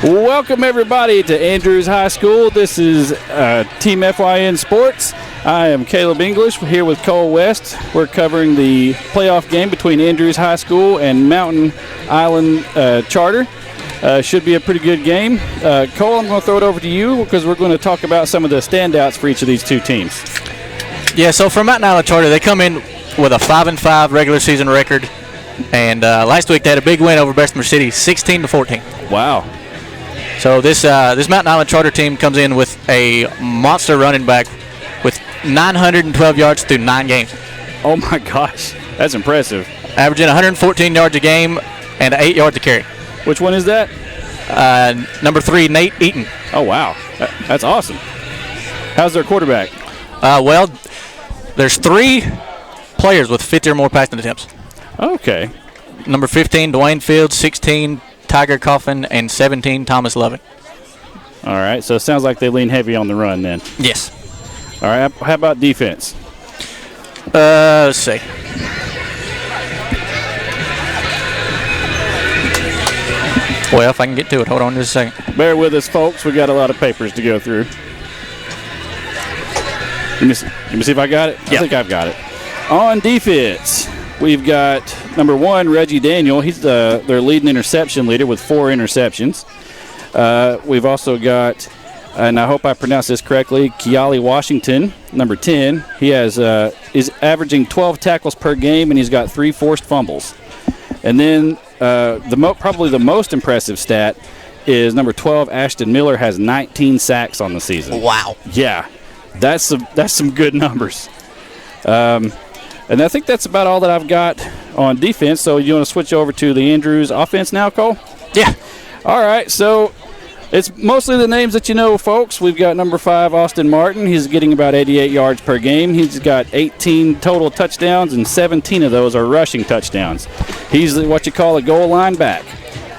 Welcome, everybody, to Andrews High School. This is Team FYN Sports. I am Caleb English. We're here with Cole West. We're covering the playoff game between Andrews High School and Mountain Island Charter. Should be a pretty good game. Cole, I'm going to throw it over to you because we're going to talk about some of the standouts for each of these two teams. Yeah, so for Mountain Island Charter, they come in with a 5-5 regular season record. And last week they had a big win over Bessemer City, 16-14. Wow. So this Mountain Island Charter team comes in with a monster running back with 912 yards through 9 games. Oh my gosh, that's impressive. Averaging 114 yards a game and 8 yards a carry. Which one is that? Number 3, Nate Eaton. Oh wow, that's awesome. How's their quarterback? Well, there's 3 players with 50 or more passing attempts. Okay. Number 15, Dwayne Fields, 16, Tiger Coffin, and 17, Thomas Loving. All right, so it sounds like they lean heavy on the run then. Yes. All right, how about defense? Let's see. Well, if I can get to it, hold on just a second. Bear with us, folks. We got a lot of papers to go through. Let me see if I got it. Yep. I think I've got it. On defense, we've got number 1, Reggie Daniel. He's their leading interception leader with 4 interceptions. We've also got, and I hope I pronounced this correctly, Kiali Washington, number 10. He is averaging 12 tackles per game, and he's got 3 forced fumbles. And then probably the most impressive stat is number 12, Ashton Miller, has 19 sacks on the season. Wow. Yeah, that's some good numbers. And I think that's about all that I've got on defense. So you want to switch over to the Andrews offense now, Cole? Yeah. All right, so it's mostly the names that you know, folks. We've got number 5, Austin Martin. He's getting about 88 yards per game. He's got 18 total touchdowns, and 17 of those are rushing touchdowns. He's what you call a goal line back.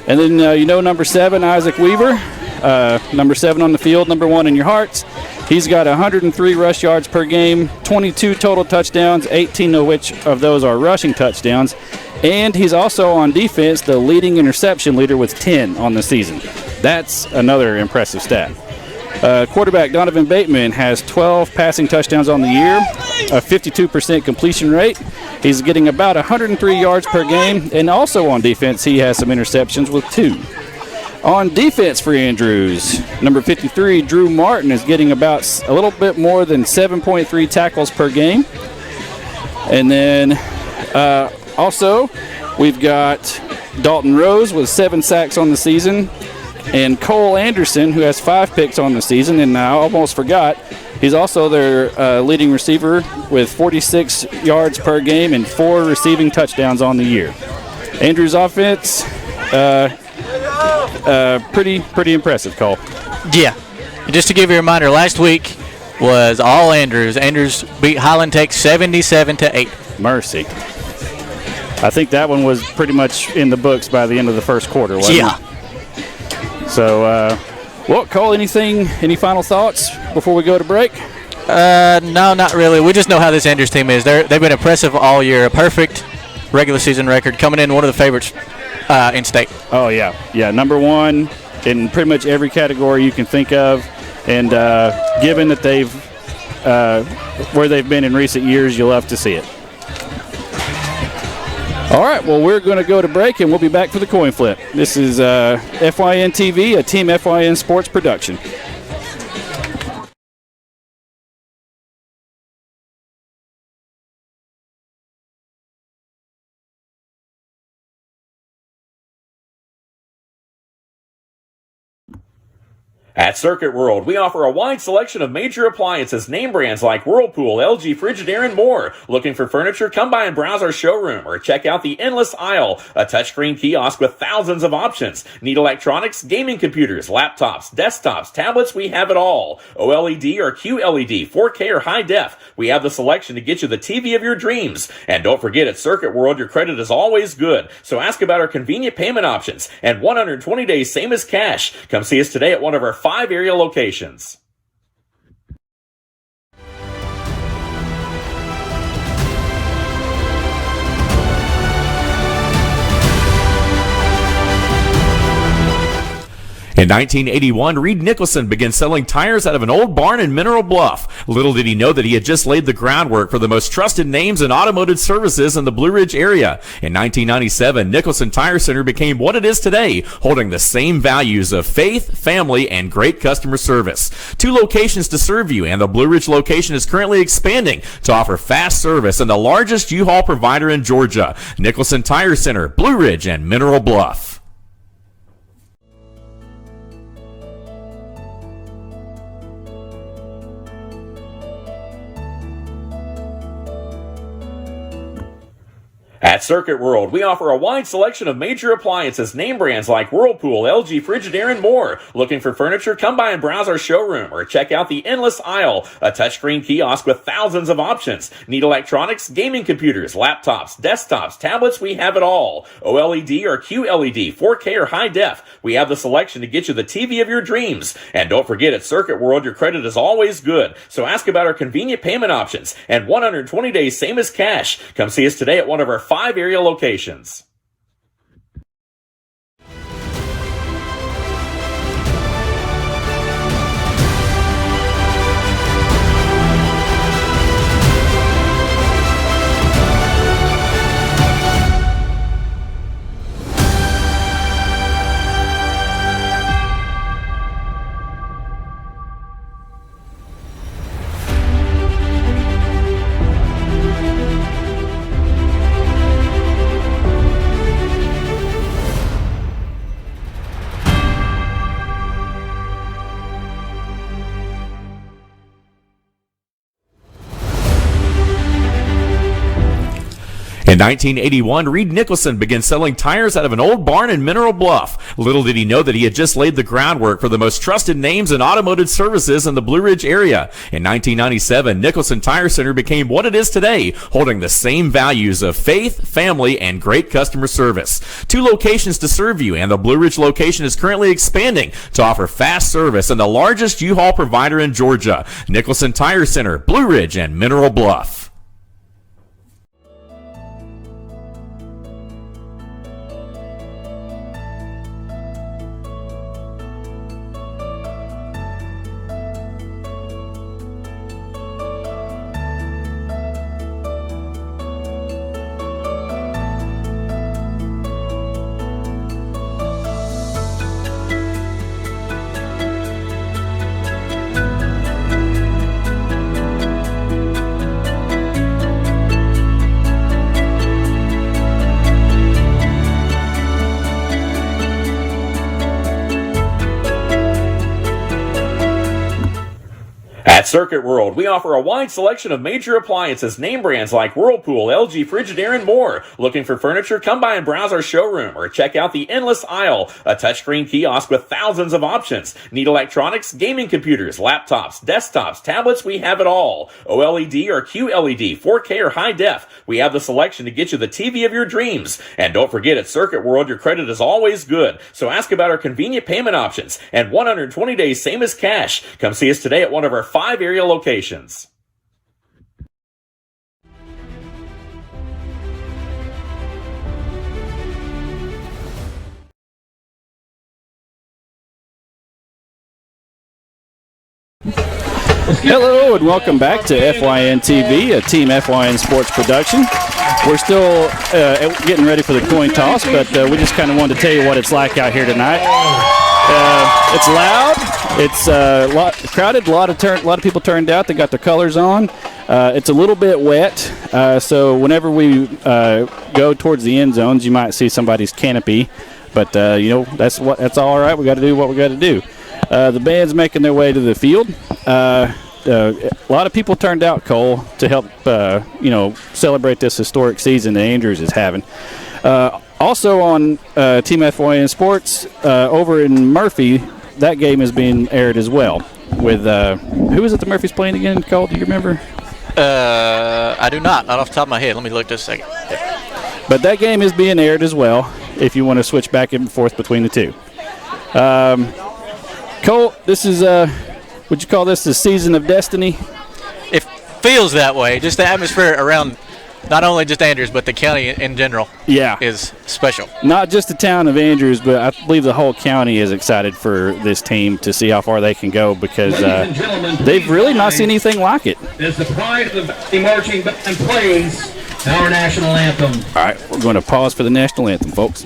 And then number 7, Isaac Weaver. Number 7 on the field, number 1 in your hearts. He's got 103 rush yards per game, 22 total touchdowns, 18 of those are rushing touchdowns. And he's also on defense the leading interception leader with 10 on the season. That's another impressive stat. Quarterback Donovan Bateman has 12 passing touchdowns on the year, a 52% completion rate. He's getting about 103 yards per game. And also on defense, he has some interceptions with 2. On defense for Andrews, number 53, Drew Martin, is getting about a little bit more than 7.3 tackles per game. And then also we've got Dalton Rose with 7 sacks on the season, and Cole Anderson, who has 5 picks on the season. And I almost forgot, he's also their leading receiver with 46 yards per game and 4 receiving touchdowns on the year. Andrews offense, pretty impressive, Cole. Yeah. Just to give you a reminder, last week was all Andrews. Andrews beat Highland Tech 77-8. Mercy. I think that one was pretty much in the books by the end of the first quarter, wasn't it? So, Cole, any final thoughts before we go to break? No, not really. We just know how this Andrews team is. They've been impressive all year. A perfect regular season record, coming in one of the favorites in state. Oh, yeah. Yeah, number 1 in pretty much every category you can think of. And given that they've where they've been in recent years, you love to see it. All right, well, we're going to go to break, and we'll be back for the coin flip. This is FYN TV, a Team FYN Sports production. At Circuit World, we offer a wide selection of major appliances, name brands like Whirlpool, LG, Frigidaire, and more. Looking for furniture? Come by and browse our showroom or check out the Endless Aisle, a touchscreen kiosk with thousands of options. Need electronics, gaming computers, laptops, desktops, tablets? We have it all. OLED or QLED, 4K or high def. We have the selection to get you the TV of your dreams. And don't forget, at Circuit World, your credit is always good. So ask about our convenient payment options and 120 days, same as cash. Come see us today at one of our 5 area locations. In 1981, Reed Nicholson began selling tires out of an old barn in Mineral Bluff. Little did he know that he had just laid the groundwork for the most trusted names in automotive services in the Blue Ridge area. In 1997, Nicholson Tire Center became what it is today, holding the same values of faith, family, and great customer service. 2 locations to serve you, and the Blue Ridge location is currently expanding to offer fast service and the largest U-Haul provider in Georgia. Nicholson Tire Center, Blue Ridge, and Mineral Bluff. At Circuit World, we offer a wide selection of major appliances, name brands like Whirlpool, LG, Frigidaire, and more. Looking for furniture? Come by and browse our showroom or check out the endless aisle, a touchscreen kiosk with thousands of options. Need electronics, gaming computers, laptops, desktops, tablets? We have it all. OLED or QLED, 4K or high def. We have the selection to get you the TV of your dreams. And don't forget, at Circuit World, your credit is always good. So ask about our convenient payment options and 120 days, same as cash. Come see us today at one of our 5 area locations. In 1981, Reed Nicholson began selling tires out of an old barn in Mineral Bluff. Little did he know that he had just laid the groundwork for the most trusted names in automotive services in the Blue Ridge area. In 1997, Nicholson Tire Center became what it is today, holding the same values of faith, family, and great customer service. 2 locations to serve you, and the Blue Ridge location is currently expanding to offer fast service and the largest U-Haul provider in Georgia. Nicholson Tire Center, Blue Ridge, and Mineral Bluff. At Circuit World, we offer a wide selection of major appliances, name brands like Whirlpool, LG, Frigidaire, and more. Looking for furniture? Come by and browse our showroom or check out the endless aisle, a touchscreen kiosk with thousands of options. Need electronics, gaming computers, laptops, desktops, tablets? We have it all. OLED or QLED, 4K or high def. We have the selection to get you the TV of your dreams. And don't forget, at Circuit World, your credit is always good. So ask about our convenient payment options and 120 days, same as cash. Come see us today at one of our 5 area locations. Hello and welcome back to FYN TV, a Team FYN sports production. We're still getting ready for the coin toss, but we just kind of wanted to tell you what it's like out here tonight. It's loud. It's a lot crowded. A lot of people turned out. They got their colors on. It's a little bit wet, so whenever we go towards the end zones, you might see somebody's canopy. But that's all right. We got to do what we got to do. The band's making their way to the field. A lot of people turned out, Cole, to help celebrate this historic season that Andrews is having. Also on Team FYN Sports over in Murphy, that game is being aired as well. With who is it the Murphy's playing again, Cole? Do you remember? I do not off the top of my head. Let me look just a second. But that game is being aired as well, if you want to switch back and forth between the two. Cole, this is, would you call this the season of destiny? It feels that way. Just the atmosphere around not only just Andrews, but the county in general Yeah. is special. Not just the town of Andrews, but I believe the whole county is excited for this team to see how far they can go because they've really not seen anything like it. As the pride of the Valley Marching Band plays our national anthem. All right, we're going to pause for the national anthem, folks.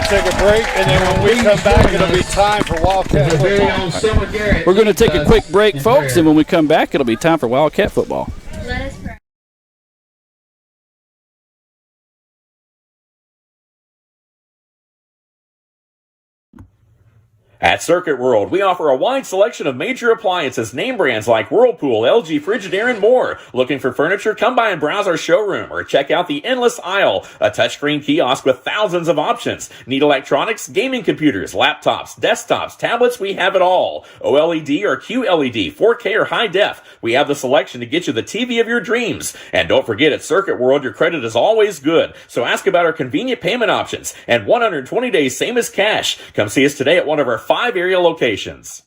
Take a break, and then when we come back, it'll be time for Wildcat football. We're going to take a quick break, folks, and when we come back, it'll be time for Wildcat football. Let us pray. At Circuit World, we offer a wide selection of major appliances, name brands like Whirlpool, LG, Frigidaire, and more. Looking for furniture? Come by and browse our showroom or check out the endless aisle, a touchscreen kiosk with thousands of options. Need electronics, gaming computers, laptops, desktops, tablets? We have it all. OLED or QLED, 4K or high def? We have the selection to get you the TV of your dreams. And don't forget, at Circuit World, your credit is always good. So ask about our convenient payment options and 120 days, same as cash. Come see us today at one of our 5 area locations.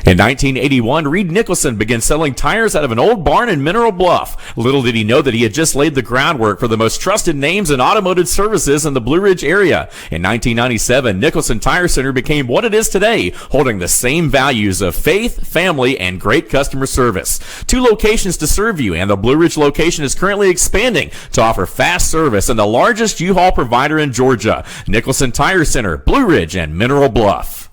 In 1981, Reed Nicholson began selling tires out of an old barn in Mineral Bluff. Little did he know that he had just laid the groundwork for the most trusted names in automotive services in the Blue Ridge area. In 1997, Nicholson Tire Center became what it is today, holding the same values of faith, family, and great customer service. 2 locations to serve you, and the Blue Ridge location is currently expanding to offer fast service and the largest U-Haul provider in Georgia. Nicholson Tire Center, Blue Ridge, and Mineral Bluff.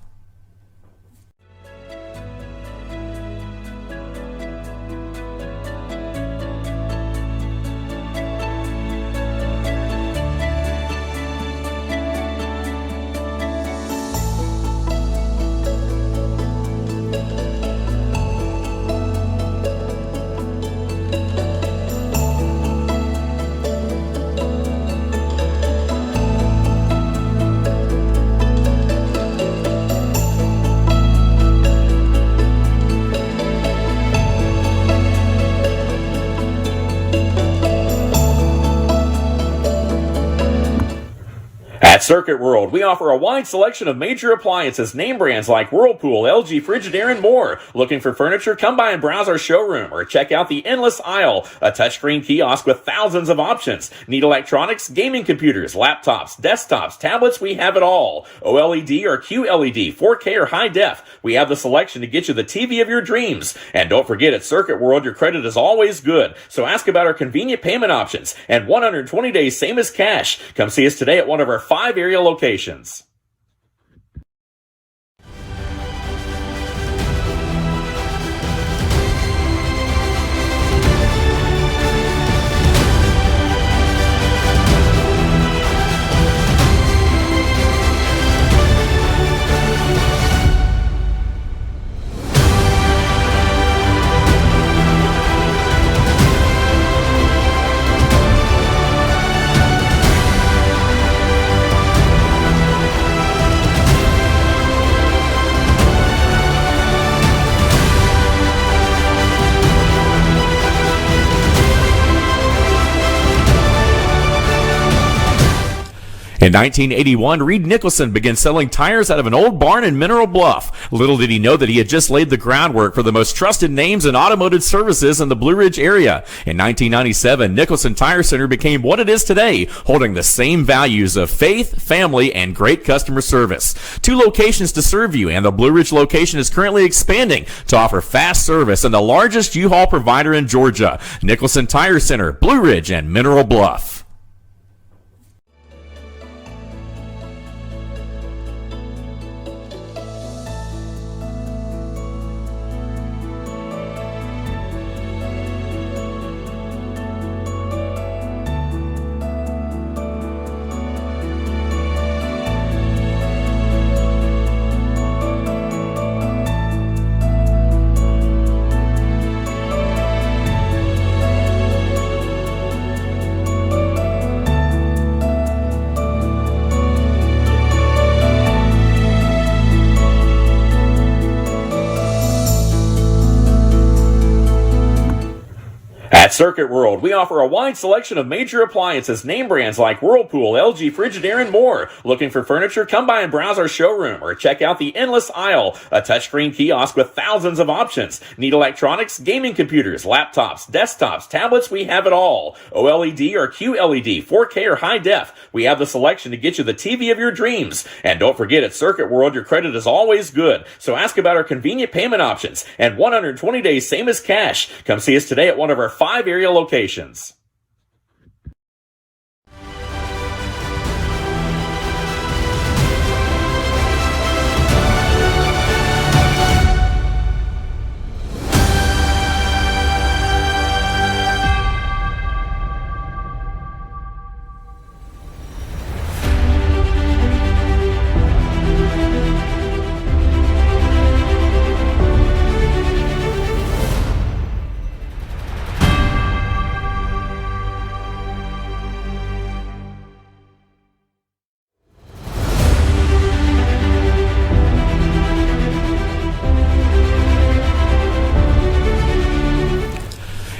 At Circuit World, we offer a wide selection of major appliances, name brands like Whirlpool, LG, Frigidaire, and more. Looking for furniture? Come by and browse our showroom or check out the endless aisle, a touchscreen kiosk with thousands of options. Need electronics, gaming computers, laptops, desktops, tablets? We have it all. OLED or QLED, 4K or high def? We have the selection to get you the TV of your dreams. And don't forget, at Circuit World, your credit is always good. So ask about our convenient payment options and 120 days, same as cash. Come see us today at one of our 5 area locations. In 1981, Reed Nicholson began selling tires out of an old barn in Mineral Bluff. Little did he know that he had just laid the groundwork for the most trusted names in automotive services in the Blue Ridge area. In 1997, Nicholson Tire Center became what it is today, holding the same values of faith, family, and great customer service. 2 locations to serve you, and the Blue Ridge location is currently expanding to offer fast service and the largest U-Haul provider in Georgia. Nicholson Tire Center, Blue Ridge, and Mineral Bluff. At Circuit World, we offer a wide selection of major appliances, name brands like Whirlpool, LG, Frigidaire, and more. Looking for furniture? Come by and browse our showroom or check out the Endless Aisle, a touchscreen kiosk with thousands of options. Need electronics, gaming computers, laptops, desktops, tablets? We have it all. OLED or QLED, 4K or high def. We have the selection to get you the TV of your dreams. And don't forget, at Circuit World, your credit is always good. So ask about our convenient payment options and 120 days, same as cash. Come see us today at one of our 5 area locations.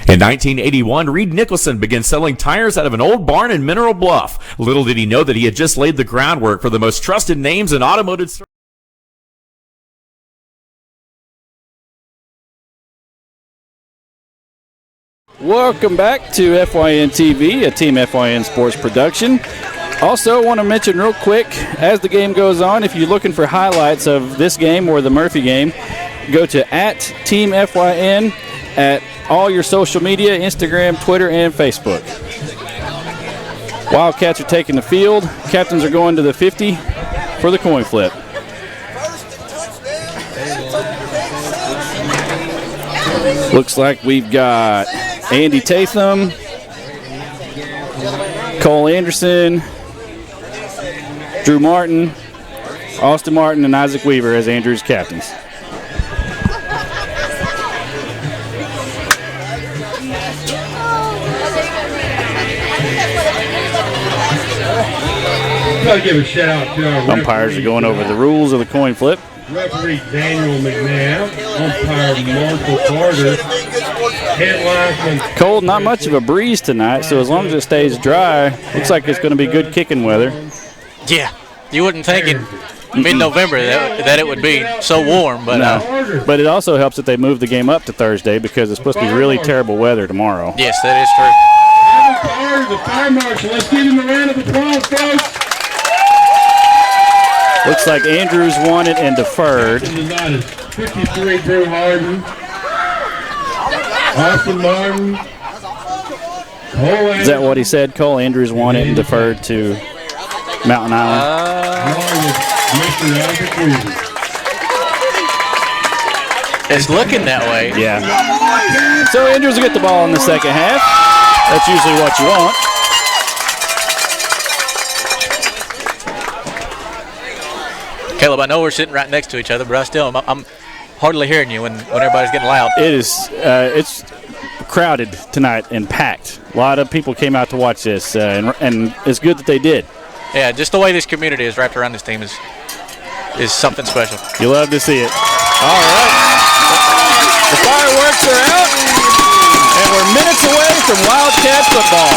In 1981, Reed Nicholson began selling tires out of an old barn in Mineral Bluff. Little did he know that he had just laid the groundwork for the most trusted names in automotive service. Welcome back to FYN TV, a Team FYN sports production. Also, want to mention real quick, as the game goes on, if you're looking for highlights of this game or the Murphy game, go to @TeamFYN at all your social media, Instagram, Twitter, and Facebook. Wildcats are taking the field. Captains are going to the 50 for the coin flip. Looks like we've got Andy Tatham, Cole Anderson, Drew Martin, Austin Martin, and Isaac Weaver as Andrew's captains. Gotta give a shout out to our umpires are going over the rules of the coin flip. Referee Daniel McNabb, umpire Marshall Carter, head linesman. Cold, not much of a breeze tonight, so as long as it stays dry, looks like it's going to be good kicking weather. Yeah, you wouldn't think in mid-November that it would be so warm, but no. But it also helps that they move the game up to Thursday because it's supposed to be really terrible weather tomorrow. Yes, that is true. The fire marshal, let's give him a round of applause, folks. Looks like Andrews won it and deferred. 53, Drew Martin. Austin Martin. Cole Is that what he said? Cole Andrews won it and deferred to Mountain Island. It's looking that way. Yeah. So Andrews will get the ball in the second half. That's usually what you want. Caleb, I know we're sitting right next to each other, but I'm hardly hearing you when everybody's getting loud. It is. It's crowded tonight and packed. A lot of people came out to watch this, and it's good that they did. Yeah, just the way this community is wrapped around this team is something special. You love to see it. All right. The fireworks are out, and we're minutes away from Wildcat football.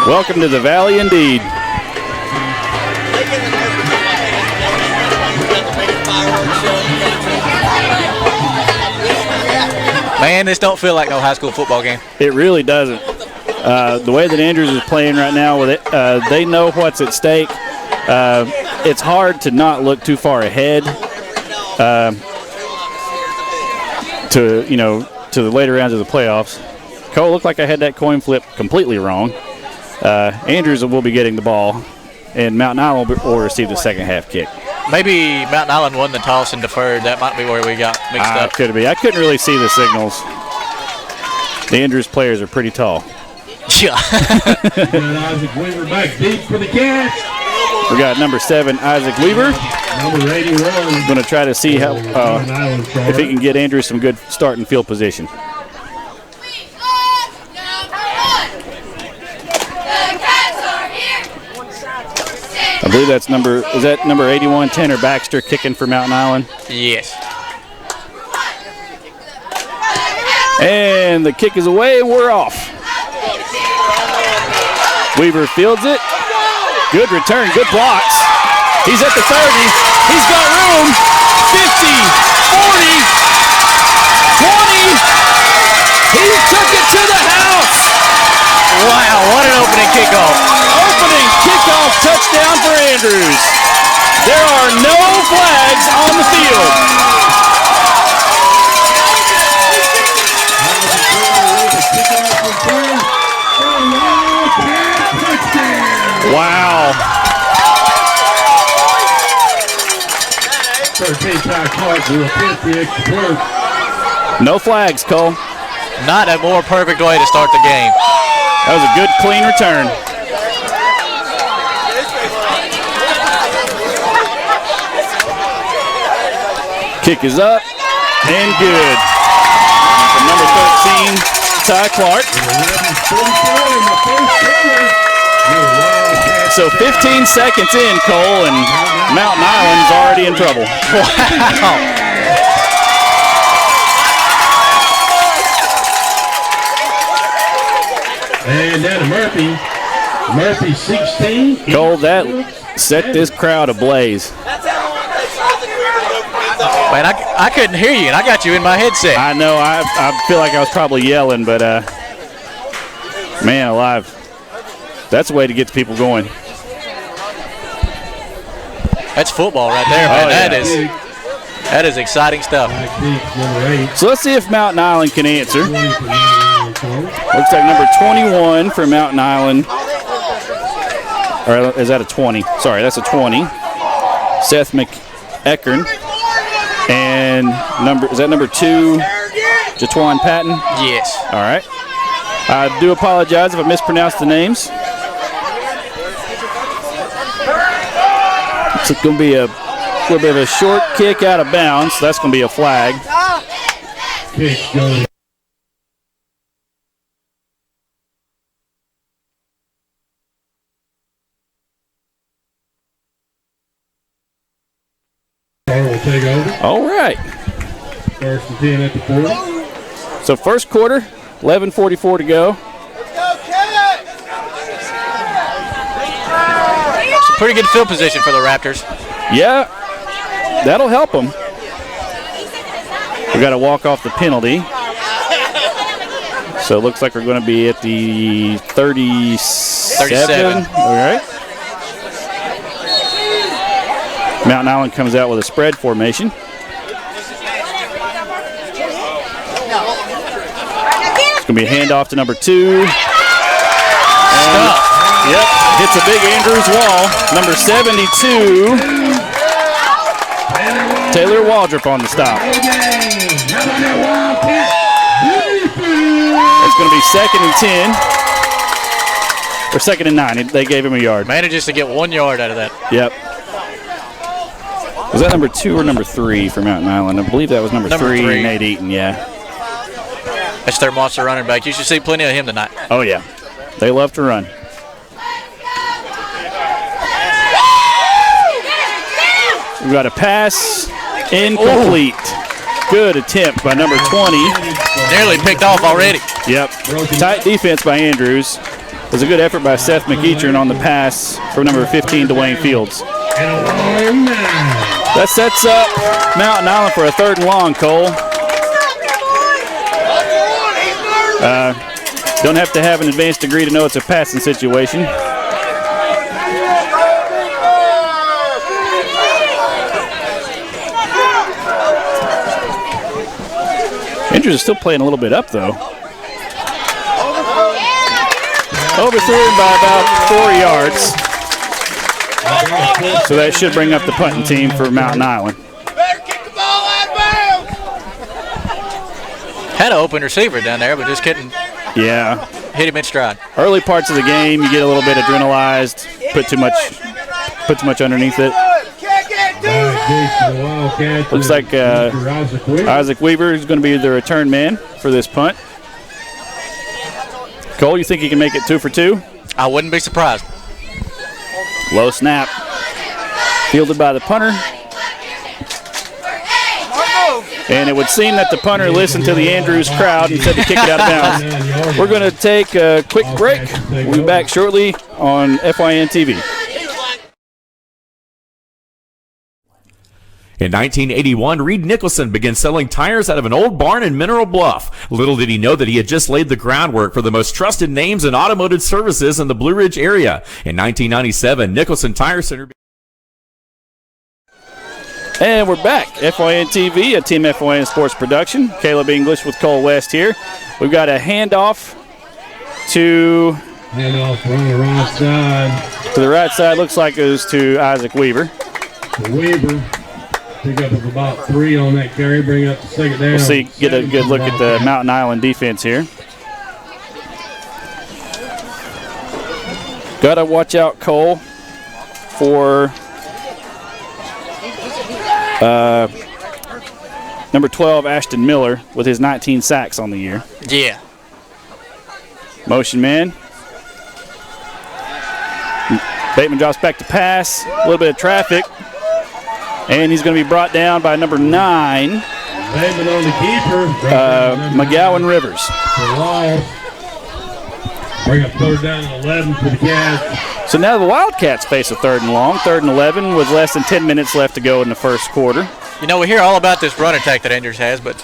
Welcome to the Valley indeed. Man, this don't feel like no high school football game. It really doesn't. The way that Andrews is playing right now, with it, they know what's at stake. It's hard to not look too far ahead to the later rounds of the playoffs. Cole, looked like I had that coin flip completely wrong. Andrews will be getting the ball, and Mountain Island will receive the second half kick. Maybe Mountain Island won the toss and deferred. That might be where we got mixed up. Could be. I couldn't really see the signals. The Andrews players are pretty tall. Yeah. Isaac Weaver back deep for the catch. We got number 7, Isaac Weaver. Number 81. Going to try to see how if he can get Andrews some good starting field position. I believe that's number 81, Tanner Baxter, kicking for Mountain Island. Yes. And the kick is away, and we're off. Weaver fields it. Good return, good blocks. He's at the 30. He's got room. 50, 40, 20. He took it to the house. Wow, what an opening kickoff. Opening kickoff touchdown for Andrews. There are no flags on the field. Wow. 13 Ty Clark will hit the extra point. No flags, Cole. Not a more perfect way to start the game. That was a good, clean return. Kick is up and good. From number 13, Ty Clark. So 15 seconds in, Cole, and Mountain Island's already in trouble. Wow. And down to Murphy. Murphy 16. Cole, that set this crowd ablaze. Man, I couldn't hear you, and I got you in my headset. I know, I feel like I was probably yelling, but man alive. That's a way to get the people going. That's football right there, man. That is exciting stuff. So let's see if Mountain Island can answer. Looks like number 21 for Mountain Island. Or is that a 20? Sorry, that's a 20. Seth McEachern. And is that number 2, Jatwan Patton? Yes. All right. I do apologize if I mispronounced the names. It's going to be a little bit of a short kick out of bounds. So that's going to be a flag. Kick goes. Will take over. All right. First and 10 at the 40. So first quarter, 11:44 to go. It's a pretty good field position for the Raptors. Yeah, that'll help them. We got to walk off the penalty. So it looks like we're going to be at the 37. All right. Mountain Island comes out with a spread formation. It's going to be a handoff to number 2. Yep, hits a big Andrews wall. Number 72, Taylor Waldrop on the stop. It's going to be 2nd and 10. Or 2nd and 9. They gave him a yard. Manages to get 1 yard out of that. Yep. Was that number 2 or number 3 for Mountain Island? I believe that was number 3, Nate Eaton, yeah. That's their monster running back. You should see plenty of him tonight. Oh, yeah. They love to run. We've got a pass incomplete. Good attempt by number 20. Nearly picked off already. Yep. Tight defense by Andrews. was a good effort by Seth McEachern on the pass for number 15, Dwayne Fields. That sets up Mountain Island for a 3rd and long, Cole. Don't have to have an advanced degree to know it's a passing situation. Andrews is still playing a little bit up, though. Overthrew him by about 4 yards. So that should bring up the punting team for Mountain Island. Had an open receiver down there, but just couldn't hit him in stride. Early parts of the game, you get a little bit adrenalized, put too much underneath it. Looks like Isaac Weaver is going to be the return man for this punt. Cole, you think he can make it 2 for 2? I wouldn't be surprised. Low snap. Fielded by the punter. And it would seem that the punter listened to the Andrews crowd and said to kick it out of bounds. We're going to take a quick break. We'll be back shortly on FYN TV. In 1981, Reed Nicholson began selling tires out of an old barn in Mineral Bluff. Little did he know that he had just laid the groundwork for the most trusted names in automotive services in the Blue Ridge area. In 1997, Nicholson Tire Center. And we're back. FYN TV, a Team FYN Sports production. Caleb English with Cole West here. We've got a handoff to the right side. To the right side, looks like it was to Isaac Weaver. Weaver. Pick up of about 3 on that carry, bring up the 2nd down. We'll see, get a good look at the Mountain Island defense here. Got to watch out, Cole, for number 12, Ashton Miller, with his 19 sacks on the year. Yeah. Motion man. Bateman drops back to pass. A little bit of traffic. And he's going to be brought down by number 9, Bateman on the keeper. McGowan Rivers. Bring up 3rd down and 11 for the Cats. So now the Wildcats face a 3rd and long. 3rd and 11 with less than 10 minutes left to go in the first quarter. You know, we hear all about this run attack that Andrews has, but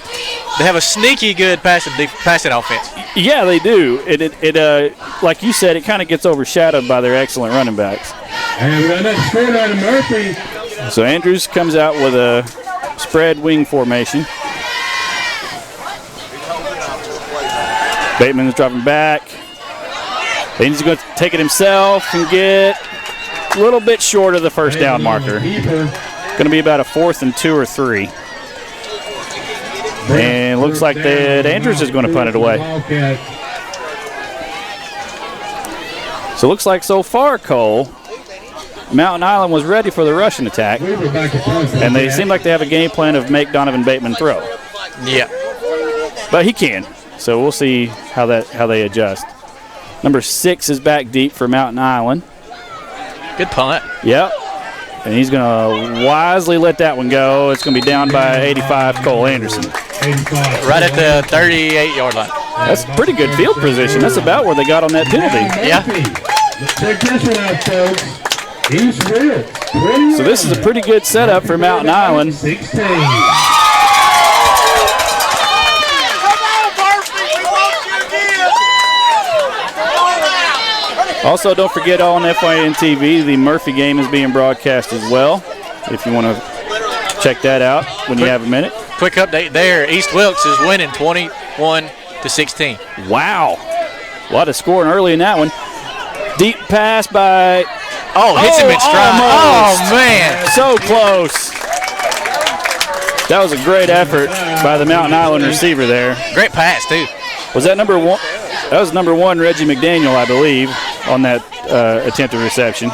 they have a sneaky good passing offense. Yeah, they do. It like you said, it kind of gets overshadowed by their excellent running backs. And we got that score out of Murphy. So Andrews comes out with a spread wing formation. Bateman is dropping back. He's going to take it himself and get a little bit short of the first down marker. Going to be about a 4th and 2 or 3. And it looks like that Andrews is going to punt it away. So it looks like so far, Cole, Mountain Island was ready for the rushing attack. And they seem like they have a game plan of make Donovan Bateman throw. Yeah. But he can. So we'll see how they adjust. Number 6 is back deep for Mountain Island. Good punt. Yep. And he's going to wisely let that one go. It's going to be down by 85, Cole Anderson. Right at the 38-yard line. That's pretty good field position. That's about where they got on that penalty. Yeah. Check this one out, folks. He's real. So this is a pretty good setup for Mountain Island. 16. Also, don't forget on FYN TV, the Murphy game is being broadcast as well. If you want to check that out when you have a minute. Quick update there. East Wilkes is winning 21-16. Wow. A lot of scoring early in that one. Deep pass by... hits him in stride. Almost. Oh, man. So close. That was a great effort by the Mountain Island receiver there. Great pass, too. Was that number 1? That was number 1, Reggie McDaniel, I believe, on that attempted reception.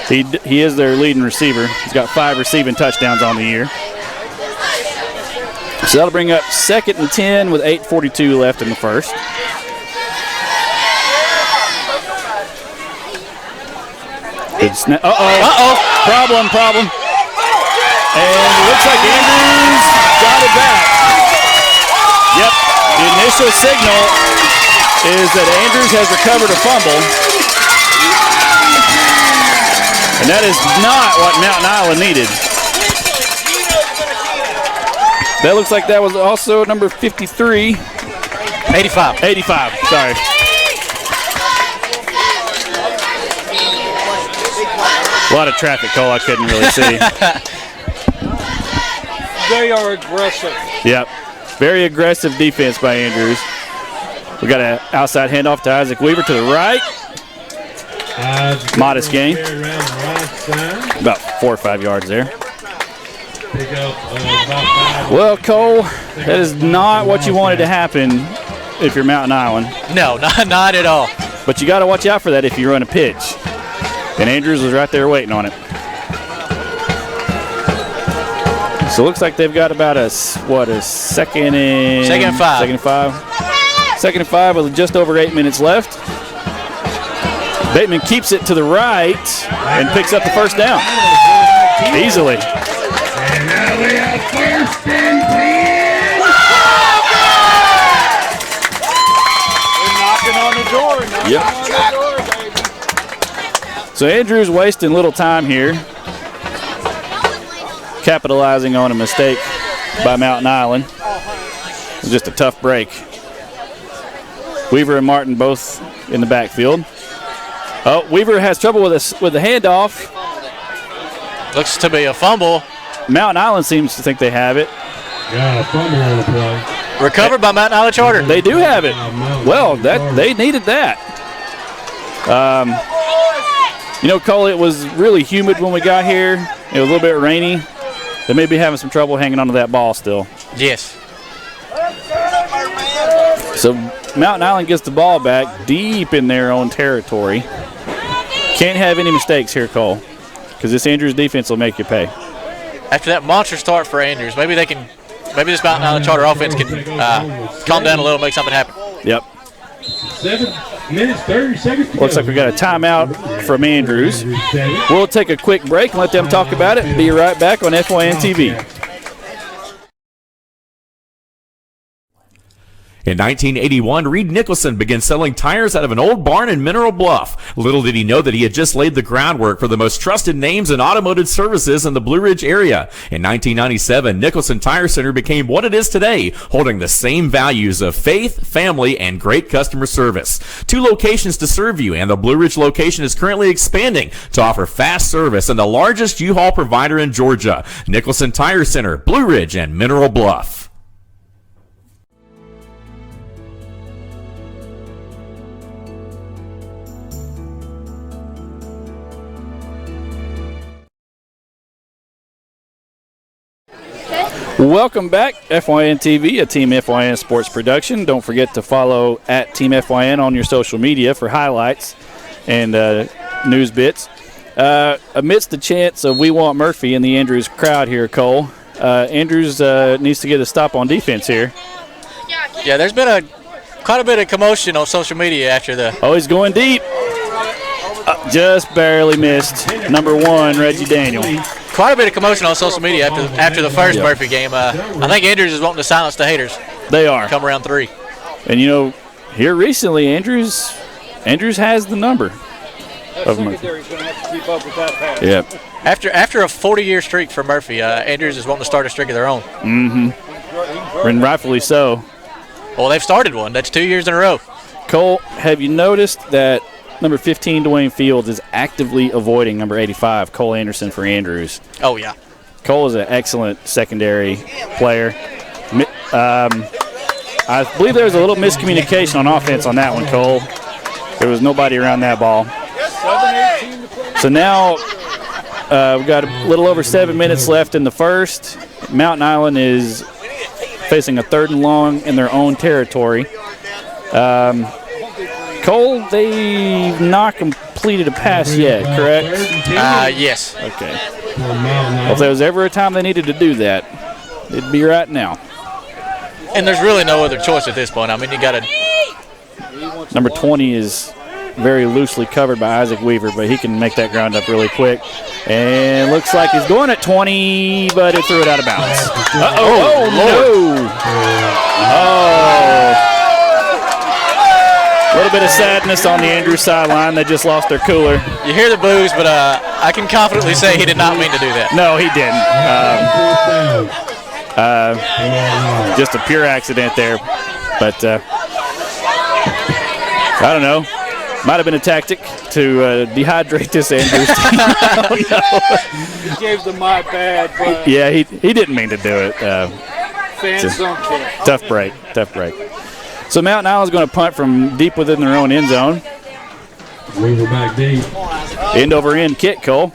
He is their leading receiver. He's got 5 receiving touchdowns on the year. So that'll bring up 2nd and 10 with 8:42 left in the first. Problem. And it looks like Andrews got it back. Yep, the initial signal is that Andrews has recovered a fumble. And that is not what Mountain Island needed. That looks like that was also number 53. 85. 85, sorry. A lot of traffic, Cole, I couldn't really see. They are aggressive. Yep, very aggressive defense by Andrews. We got an outside handoff to Isaac Weaver to the right. Modest gain. About 4 or 5 yards there. Well, Cole, that is not what you wanted to happen if you're Mountain Island. No, not at all. But you got to watch out for that if you run a pitch. And Andrews was right there waiting on it. So it looks like they've got about a second and 5. Second and 5. Second and 5 with just over 8 minutes left. Bateman keeps it to the right and picks up the first down. Easily. And now we have first and 10. They're knocking on the door. Yep. On the door, baby. So Andrews wasting little time here, capitalizing on a mistake by Mountain Island. It was just a tough break. Weaver and Martin both in the backfield. Oh, Weaver has trouble with the handoff. Looks to be a fumble. Mountain Island seems to think they have it. Got a fumble on the play. Recovered by Mountain Island Charter. They do have it. Well, they needed that. You know, Cole, it was really humid when we got here. It was a little bit rainy. They may be having some trouble hanging onto that ball still. Yes. So Mountain Island gets the ball back deep in their own territory. Can't have any mistakes here, Cole, because this Andrews defense will make you pay. After that monster start for Andrews, maybe this Mountain Island Charter offense can calm down a little, make something happen. Yep. 7 minutes, 30 seconds. Looks like we got a timeout from Andrews. We'll take a quick break and let them talk about it. Be right back on FYN TV. In 1981, Reed Nicholson began selling tires out of an old barn in Mineral Bluff. Little did he know that he had just laid the groundwork for the most trusted names in automotive services in the Blue Ridge area. In 1997, Nicholson Tire Center became what it is today, holding the same values of faith, family, and great customer service. 2 locations to serve you, and the Blue Ridge location is currently expanding to offer fast service and the largest U-Haul provider in Georgia. Nicholson Tire Center, Blue Ridge, and Mineral Bluff. Welcome back, FYN TV, a Team FYN sports production. Don't forget to follow at Team FYN on your social media for highlights and news bits. Amidst the chants of "We Want Murphy" in the Andrews crowd here, Cole, Andrews needs to get a stop on defense here. Yeah, there's been quite a bit of commotion on social media after the. Oh, he's going deep. Just barely missed. Number 1, Reggie Daniel. Quite a bit of commotion on social media after the first Murphy game. I think Andrews is wanting to silence the haters. They are. Come around 3. And, you know, here recently, Andrews has the number. That secondary's going to have to keep up with that pass. Yep. After a 40-year streak for Murphy, Andrews is wanting to start a streak of their own. Mm-hmm. And rightfully so. Well, they've started one. That's 2 years in a row. Cole, have you noticed that number 15, Dwayne Fields, is actively avoiding number 85, Cole Anderson, for Andrews? Oh, yeah. Cole is an excellent secondary player. I believe there was a little miscommunication on offense on that one, Cole. There was nobody around that ball. So now we've got a little over 7 minutes left in the first. Mountain Island is facing a 3rd and long in their own territory. Cole, they've not completed a pass yet, correct? Yes. Okay. Well, if there was ever a time they needed to do that, it'd be right now. And there's really no other choice at this point. I mean, you got to. Number 20 is very loosely covered by Isaac Weaver, but he can make that ground up really quick. And looks like he's going at 20, but it threw it out of bounds. Uh-oh. Oh, no. Oh. A little bit of sadness on the Andrews sideline. They just lost their cooler. You hear the boos, but I can confidently say he did not mean to do that. No, he didn't. Just a pure accident there. But I don't know. Might have been a tactic to dehydrate this Andrews team. He gave them my bad, but Yeah, he didn't mean to do it. fans don't care. Tough break. So Mountain Island's going to punt from deep within their own end zone. Weaver back deep. End over end kick, Cole.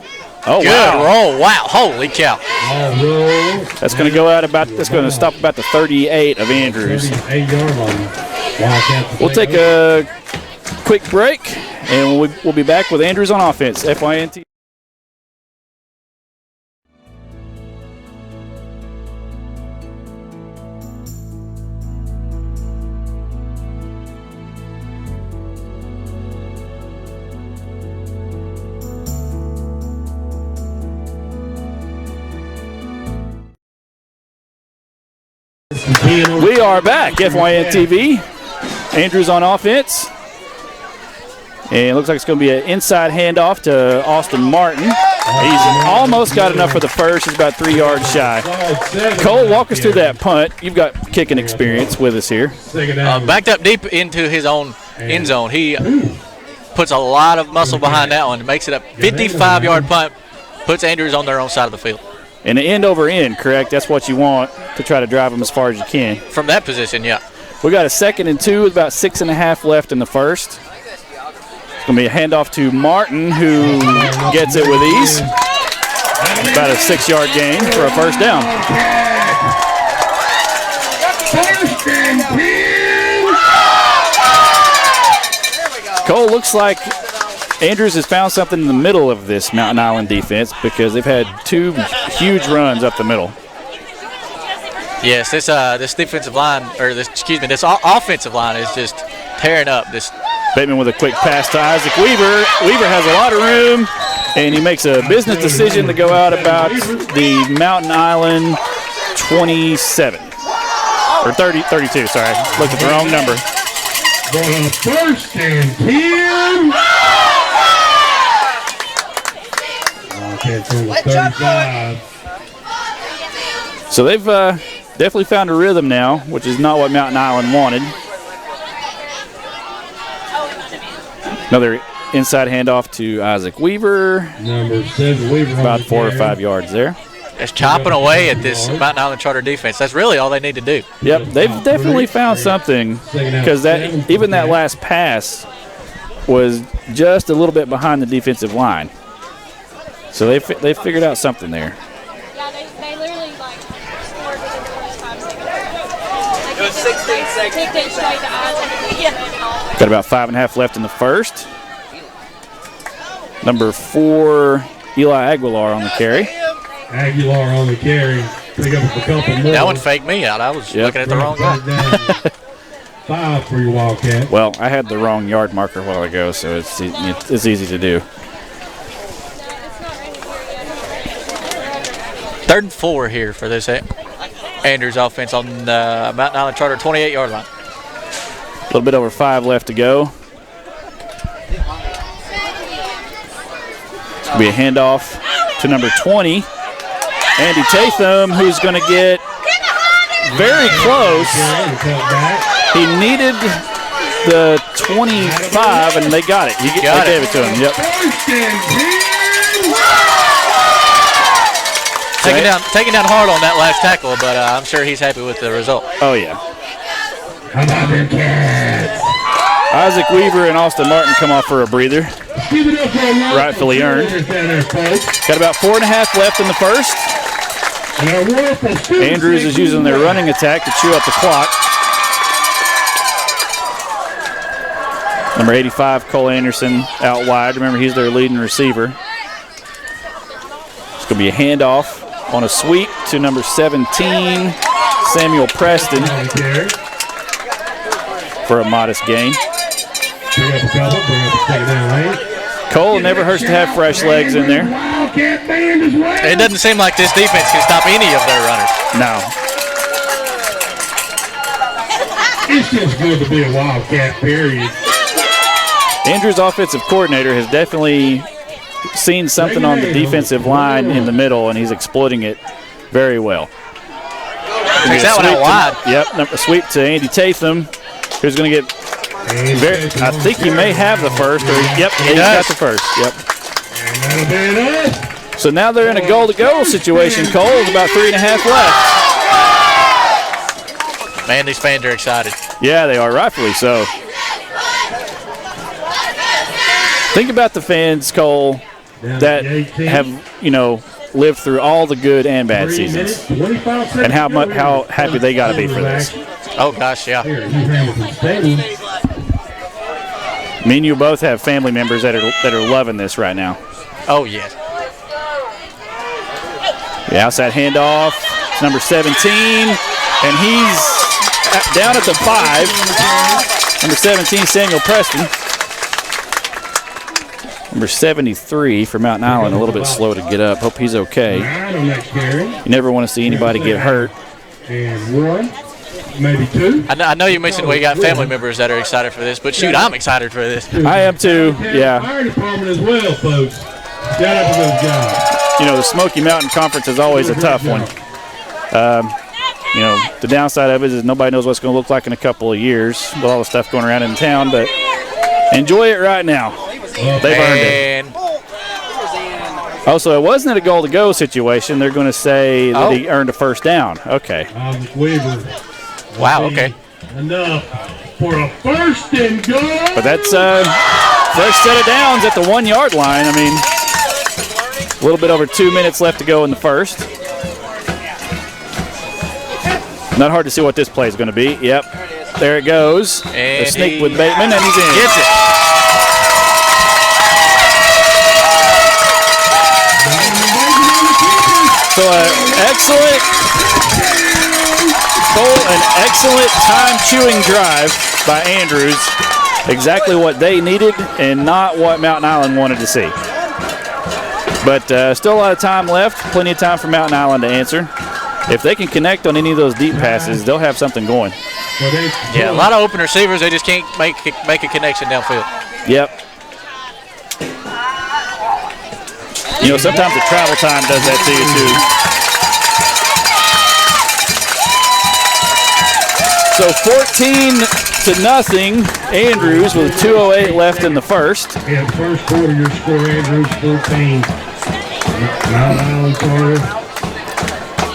Oh, Good wow. roll. Wow. Holy cow. All roll. That's going to go out about. That's going to stop about the 38 of Andrews. 8-yard line. Wildcats We'll take a quick break, and we'll be back with Andrews on offense. FYNT. We are back, FYN-TV. Andrews on offense. And it looks like it's going to be an inside handoff to Austin Martin. He's almost got enough for the first. He's about 3 yards shy. Cole, walk us through that punt. You've got kicking experience with us here. Backed up deep into his own end zone. He puts a lot of muscle behind that one. Makes it a 55-yard punt. Puts Andrews on their own side of the field. And an end over end, correct? That's what you want to try to drive them as far as you can. From that position, yeah. We got a 2nd and 2 with about 6.5 left in the first. It's going to be a handoff to Martin, who gets it with ease. About a 6-yard gain for a first down. Cole, looks like Andrews has found something in the middle of this Mountain Island defense because they've had 2 huge runs up the middle. Yes, this defensive line, or this offensive line is just tearing up. This Bateman with a quick pass to Isaac Weaver. Weaver has a lot of room, and he makes a business decision to go out about the Mountain Island 27. Or 32, sorry. Looked at the wrong number. First and 10. So they've definitely found a rhythm now, which is not what Mountain Island wanted. Another inside handoff to Isaac Weaver. Number 7, Weaver. About 4 or 5 yards there. Just chopping away at this Mountain Island Charter defense. That's really all they need to do. Yep, they've definitely found something because even that last pass was just a little bit behind the defensive line. So they figured out something there. Yeah, they literally scored within the first 5 seconds. It was 16 seconds. Got about 5.5 left in the first. Number 4, Eli Aguilar on the carry. Aguilar on the carry. Pick up a couple more. That one faked me out. I was looking at the wrong guy. 5 for your Wildcat. Well, I had the wrong yard marker a while ago, so it's easy to do. 3rd and 4 here for this Andrews offense on the Mountain Island Charter 28-yard line. A little bit over 5 left to go. It's going to be a handoff to number 20, Andy Tatham, who's going to get very close. He needed the 25, and they got it. They gave it to him. Yep. Taking down hard on that last tackle, but I'm sure he's happy with the result. Oh, yeah. Isaac Weaver and Austin Martin come off for a breather. Rightfully earned. Got about 4.5 left in the first. Andrews is using their running attack to chew up the clock. Number 85, Cole Anderson, out wide. Remember, he's their leading receiver. It's going to be a handoff on a sweep to number 17, Samuel Preston, for a modest gain. Cole, never hurts to have fresh legs in there. It doesn't seem like this defense can stop any of their runners. No. It's just good to be a Wildcat, period. Andrews' offensive coordinator has definitely seen something on the defensive line in the middle, and he's exploiting it very well. Takes that one out wide. Yep, sweep to Andy Tatham, who's going to get I think he may have the first. Yep, he got the first. Yep. So now they're in a goal-to-goal situation, Cole. There's about 3.5 left. Man, these fans are excited. Yeah, they are, rightfully so. Think about the fans, Cole, that have, lived through all the good and bad seasons, and how happy they got to be for this. Oh gosh, yeah. Me and you both have family members that are loving this right now. Oh yes. The outside handoff. It's number 17, and he's down at the 5. Number 17, Samuel Preston. Number 73 for Mountain Island, a little bit slow to get up. Hope he's okay. You never want to see anybody get hurt. And 1, maybe 2. I know you mentioned we got family members that are excited for this, but shoot, I'm excited for this. I am too, yeah. Fire department as well, folks. Shout out to those guys. The Smoky Mountain Conference is always a tough one. The downside of it is nobody knows what's going to look like in a couple of years with all the stuff going around in town, but enjoy it right now. They've earned it. Oh, so it wasn't a goal-to-go situation. They're going to say that he earned a first down. Okay. Wow, okay. Enough for a first and goal. But that's fresh set of downs at the 1-yard line. I mean, a little bit over 2 minutes left to go in the first. Not hard to see what this play is going to be. Yep. There it goes. And a sneak with Bateman, and he's in. Gets it. So an excellent time-chewing drive by Andrews. Exactly what they needed and not what Mountain Island wanted to see. But still a lot of time left. Plenty of time for Mountain Island to answer. If they can connect on any of those deep passes, they'll have something going. Yeah, a lot of open receivers. They just can't make a connection downfield. Yep. Sometimes the travel time does that to you, too. So 14-0, Andrews with 2:08 left in the first. Yeah, first quarter, your score, Andrews, 14. Mountain Island quarter.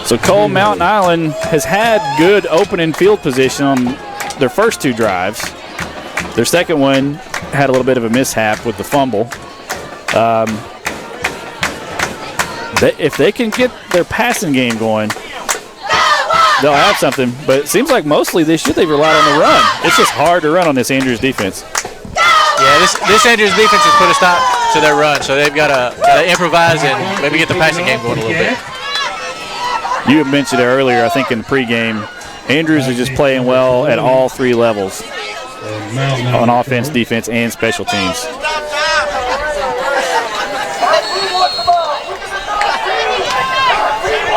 So Cole, Mountain Island has had good opening field position on their first 2 drives. Their second one had a little bit of a mishap with the fumble. If they can get their passing game going, they'll have something. But it seems like mostly this year they've relied on the run. It's just hard to run on this Andrews defense. Yeah, this Andrews defense has put a stop to their run, so they've got to improvise and maybe get the passing game going a little bit. You had mentioned it earlier, I think, in the pregame. Andrews is just playing well at all 3 levels on offense, defense, and special teams.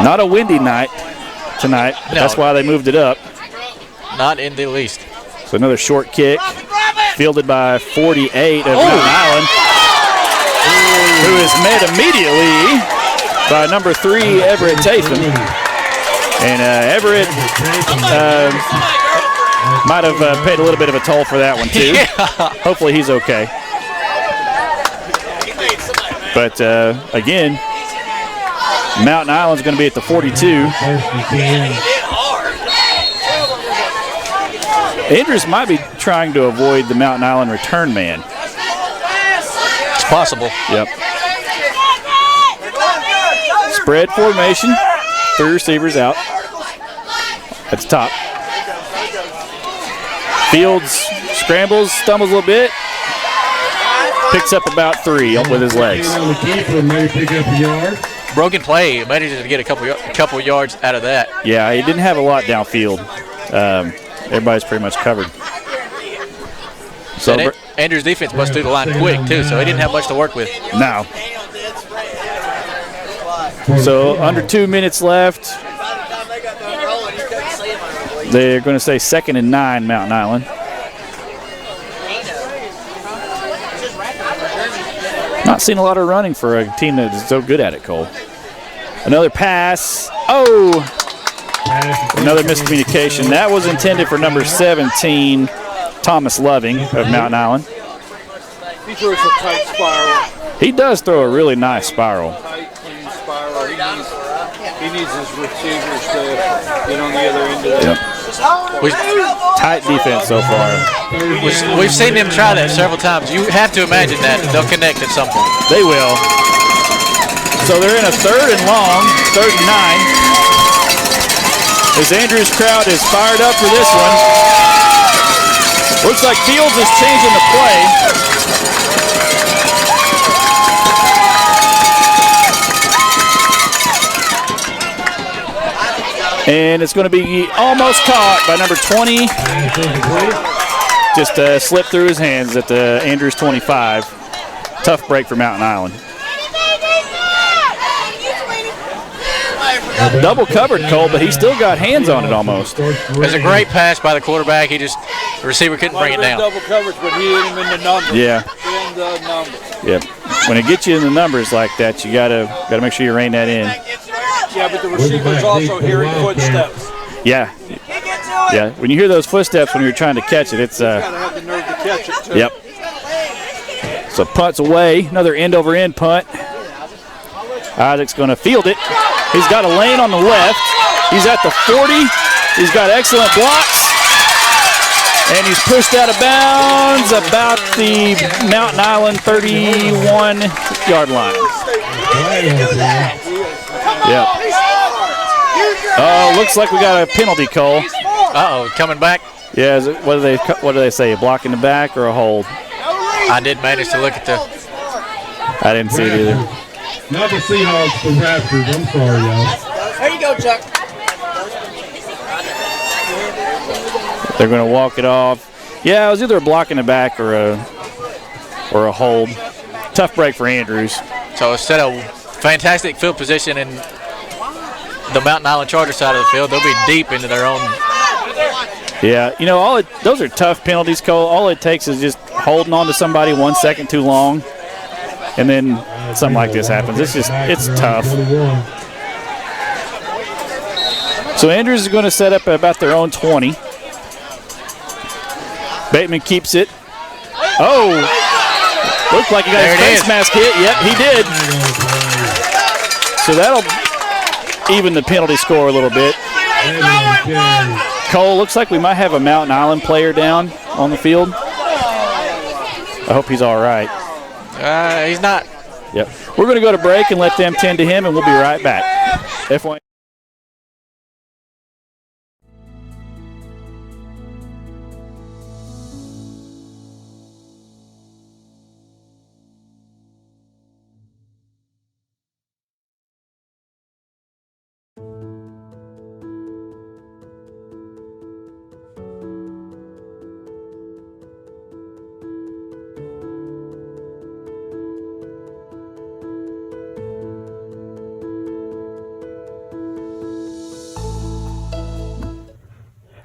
Not a windy night tonight. No. That's why they moved it up. Not in the least. So another short kick, fielded by 48 of Mountain Island, who is met immediately by number 3, Everett Tatham. And Everett might have paid a little bit of a toll for that one, too. Yeah. Hopefully he's okay. But, again, Mountain Island's going to be at the 42. Andrews might be trying to avoid the Mountain Island return man. It's possible. Yep. Spread formation. 3 receivers out. At the top. Fields scrambles, stumbles a little bit. Picks up about 3 with his legs. Broken play. Manages to get a couple yards out of that. Yeah, he didn't have a lot downfield. Everybody's pretty much covered. So Andrews' defense must do the line quick, too, so he didn't have much to work with. No. So under 2 minutes left. They're going to say 2nd and 9, Mountain Island. Not seeing a lot of running for a team that is so good at it, Cole. Another pass. Oh! Another miscommunication. That was intended for number 17, Thomas Loving of Mountain Island. He throws a tight spiral. He does throw a really nice spiral. Tight, clean spiral. He needs his receivers to get on the other end of that. Tight defense so far. We've seen them try that several times. You have to imagine that they'll connect at some point. They will. So they're in a 3rd and long, 3rd and 9. As Andrews' crowd is fired up for this one. Looks like Fields is changing the play. And it's going to be almost caught by number 20. Just slipped through his hands at the Andrews 25. Tough break for Mountain Island. Double covered, Cole, but he still got hands on it almost. It was a great pass by the quarterback. The receiver couldn't bring it down. Double coverage, but he hit him in the numbers. Yeah. In the numbers. Yep. When it gets you in the numbers like that, you gotta make sure you rein that in. Yeah, but the receiver's also hearing footsteps. Yeah. Yeah. When you hear those footsteps when you're trying to catch it, it's Gotta have the nerve to catch it too. Yep. So punt's away. Another end-over-end punt. Isaac's going to field it. He's got a lane on the left. He's at the 40. He's got excellent blocks. And he's pushed out of bounds about the Mountain Island 31-yard line. Yep. Oh, looks like we got a penalty, Cole. Uh-oh, coming back. Yeah, what do they say? A block in the back or a hold? I did manage to look at the... I didn't see it either. Not the Seahawks, the Raptors. I'm sorry, y'all. There you go, Chuck. They're going to walk it off. Yeah, it was either a block in the back or a hold. Tough break for Andrews. So instead of fantastic field position in the Mountain Island Charter side of the field, they'll be deep into their own. Yeah, you know, those are tough penalties, Cole. All it takes is just holding on to somebody 1 second too long, and then something like this happens. It's tough. So Andrews is going to set up at about their own 20. Bateman keeps it. Oh, looked like he got his face mask hit. Yep, he did. So that'll even the penalty score a little bit. Cole, looks like we might have a Mountain Island player down on the field. I hope he's all right. He's not. Yep. We're going to go to break and let them tend to him, and we'll be right back. F1.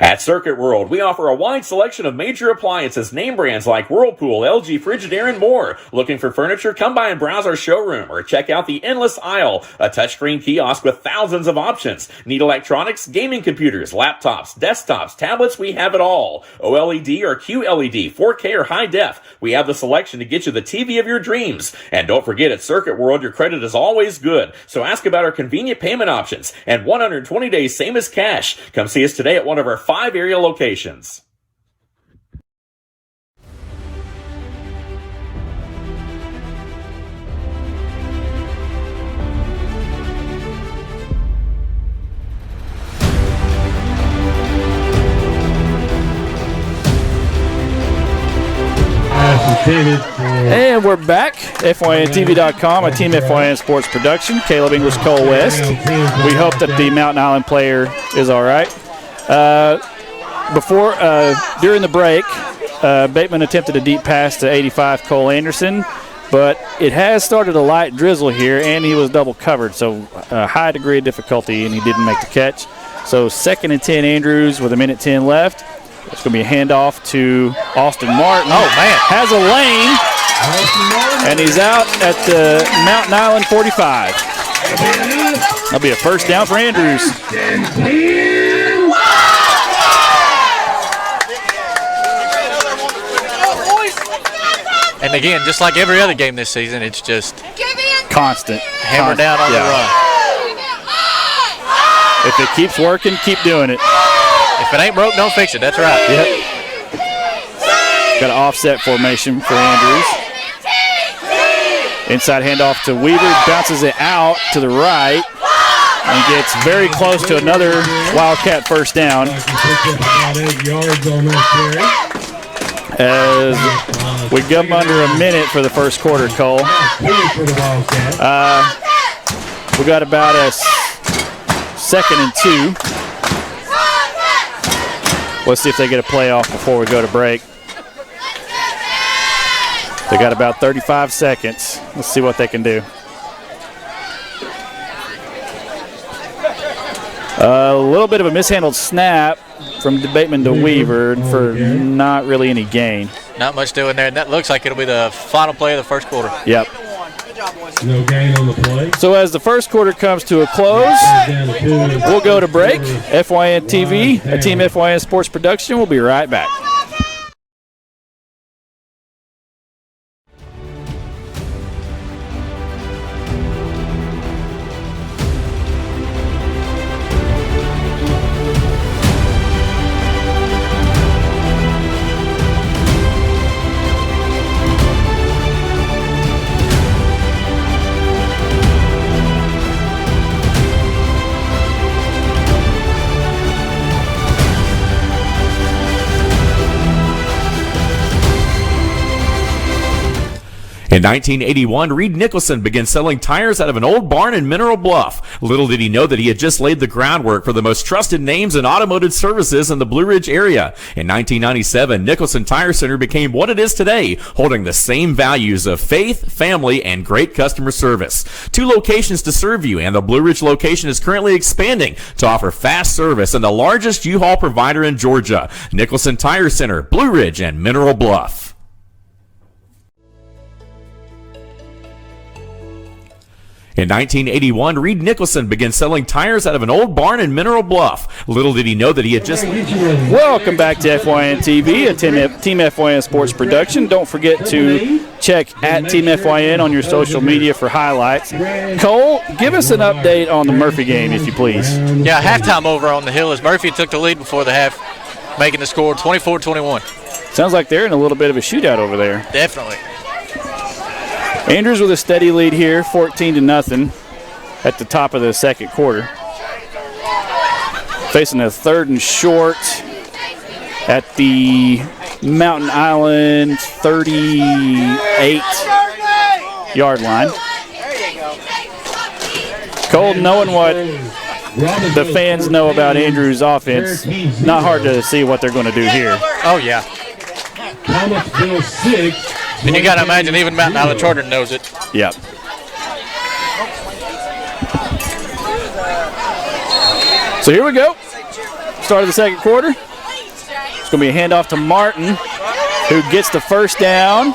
At Circuit World, we offer a wide selection of major appliances, name brands like Whirlpool, LG, Frigidaire, and more. Looking for furniture? Come by and browse our showroom or check out the Endless Aisle, a touchscreen kiosk with thousands of options. Need electronics, gaming computers, laptops, desktops, tablets? We have it all. OLED or QLED, 4K or high def. We have the selection to get you the TV of your dreams. And don't forget, at Circuit World, your credit is always good. So ask about our convenient payment options and 120 days, same as cash. Come see us today at one of our 5 area locations. And we're back. FYNTV.com, a Team FYN sports production. Caleb English, Cole West. We hope that the Mountain Island player is all right. During the break, Bateman attempted a deep pass to 85 Cole Anderson, but it has started a light drizzle here, and he was double covered, so a high degree of difficulty, and he didn't make the catch. So 2nd and 10 Andrews with 1:10 left. It's going to be a handoff to Austin Martin. Oh, man. Has a lane. And he's out at the Mountain Island 45. That'll be a first down for Andrews. And again, just like every other game this season, it's just constant. Hammer down on the run. If it keeps working, keep doing it. If it ain't broke, don't fix it. That's right. Yep. Got an offset formation for Andrews. Inside handoff to Weaver, bounces it out to the right and gets very close to another Wildcat first down. As we come under a minute for the first quarter, Cole. We got about a 2nd and 2. Let's see if they get a play off before we go to break. They got about 35 seconds. Let's see what they can do. A little bit of a mishandled snap from Bateman to Weaver for not really any gain. Not much doing there, and that looks like it'll be the final play of the first quarter. Yep. No gain on the play. So as the first quarter comes to a close, we'll go to break. FYN TV, a Team FYN Sports production. We'll be right back. In 1981, Reed Nicholson began selling tires out of an old barn in Mineral Bluff. Little did he know that he had just laid the groundwork for the most trusted names in automotive services in the Blue Ridge area. In 1997, Nicholson Tire Center became what it is today, holding the same values of faith, family, and great customer service. 2 locations to serve you, and the Blue Ridge location is currently expanding to offer fast service and the largest U-Haul provider in Georgia. Nicholson Tire Center, Blue Ridge, and Mineral Bluff. In 1981, Reed Nicholson began selling tires out of an old barn in Mineral Bluff. Little did he know that he had just... Welcome back to FYN TV, a Team FYN Sports production. Don't forget to check at Team FYN on your social media for highlights. Cole, give us an update on the Murphy game, if you please. Yeah, halftime over on the hill as Murphy took the lead before the half, making the score 24-21. Sounds like they're in a little bit of a shootout over there. Definitely. Andrews with a steady lead here, 14-0 at the top of the second quarter. Facing a 3rd and short at the Mountain Island 38-yard line. Cole, knowing what the fans know about Andrews' offense, not hard to see what they're going to do here. Oh, yeah. Thomasville 6. And you got to imagine even Mountain Island Charter knows it. Yep. So here we go. Start of the second quarter. It's going to be a handoff to Martin, who gets the first down.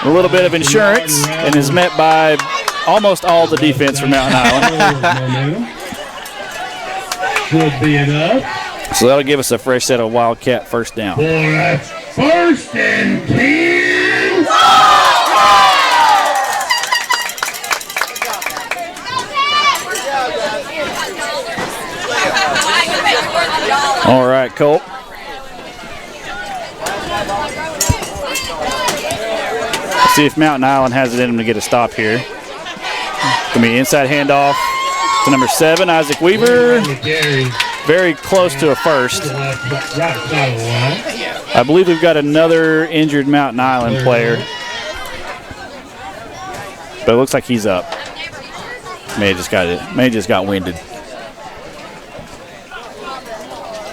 A little bit of insurance, and is met by almost all the defense from Mountain Island. Should be enough. So that'll give us a fresh set of Wildcat first down. First and 10. All right, Colt. Let's see if Mountain Island has it in him to get a stop here. Going to be inside handoff to number 7, Isaac Weaver. Very close to a first. I believe we've got another injured Mountain Island player. But it looks like he's up. May have just got winded.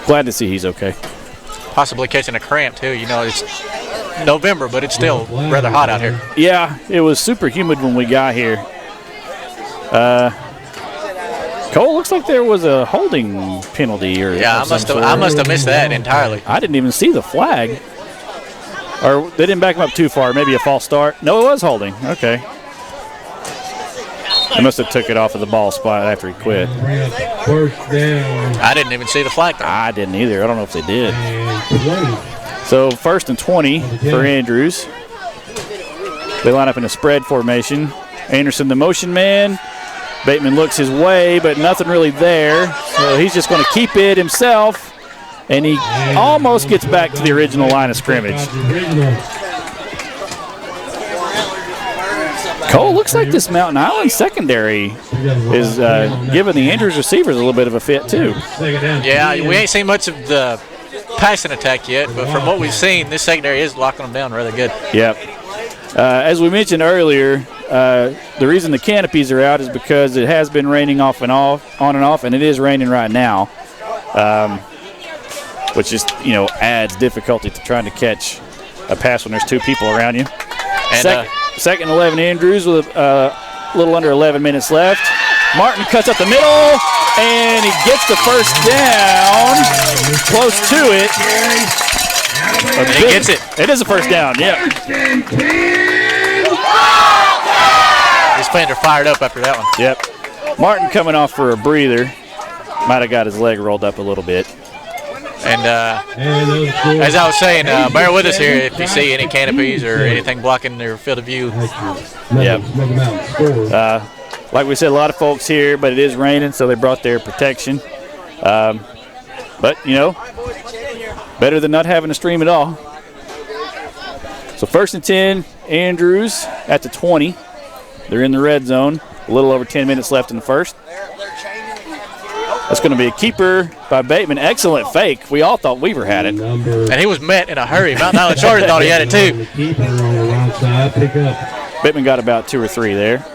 Glad to see he's okay. Possibly catching a cramp, too. You know, it's November, but it's still rather hot out here. Yeah, it was super humid when we got here. Cole, looks like there was a holding penalty. I must have missed that entirely. I didn't even see the flag. Or they didn't back him up too far. Maybe a false start. No, it was holding. Okay. They must have took it off of the ball spot after he quit. First down. I didn't even see the flag throw. I didn't either. I don't know if they did. And 20. So 1st and 20 for Andrews. They line up in a spread formation. Anderson, the motion man. Bateman looks his way, but nothing really there. So he's just going to keep it himself. And he almost gets back to the original line of scrimmage. Cole, looks like this Mountain Island secondary is giving the Andrews receivers a little bit of a fit, too. Yeah, we ain't seen much of the passing attack yet, but from what we've seen, this secondary is locking them down rather good. Yep. As we mentioned earlier, the reason the canopies are out is because it has been raining on and off, and it is raining right now, which just, adds difficulty to trying to catch a pass when there's two people around you. And Second and 11 Andrews with a little under 11 minutes left. Martin cuts up the middle, and he gets the first down. Close to it. And he gets it. It is a first down, yeah. His fans are fired up after that one. Yep. Martin coming off for a breather. Might have got his leg rolled up a little bit. And as I was saying, bear with us here if you see any canopies or anything blocking their field of view. Yep. Like we said, a lot of folks here, but it is raining, so they brought their protection. But, better than not having a stream at all. So 1st and 10, Andrews at the 20. They're in the red zone. A little over 10 minutes left in the first. That's going to be a keeper by Bateman. Excellent fake. We all thought Weaver had it. And he was met in a hurry. Mountain Island Charter thought he had it too. Bateman got about 2 or 3 there.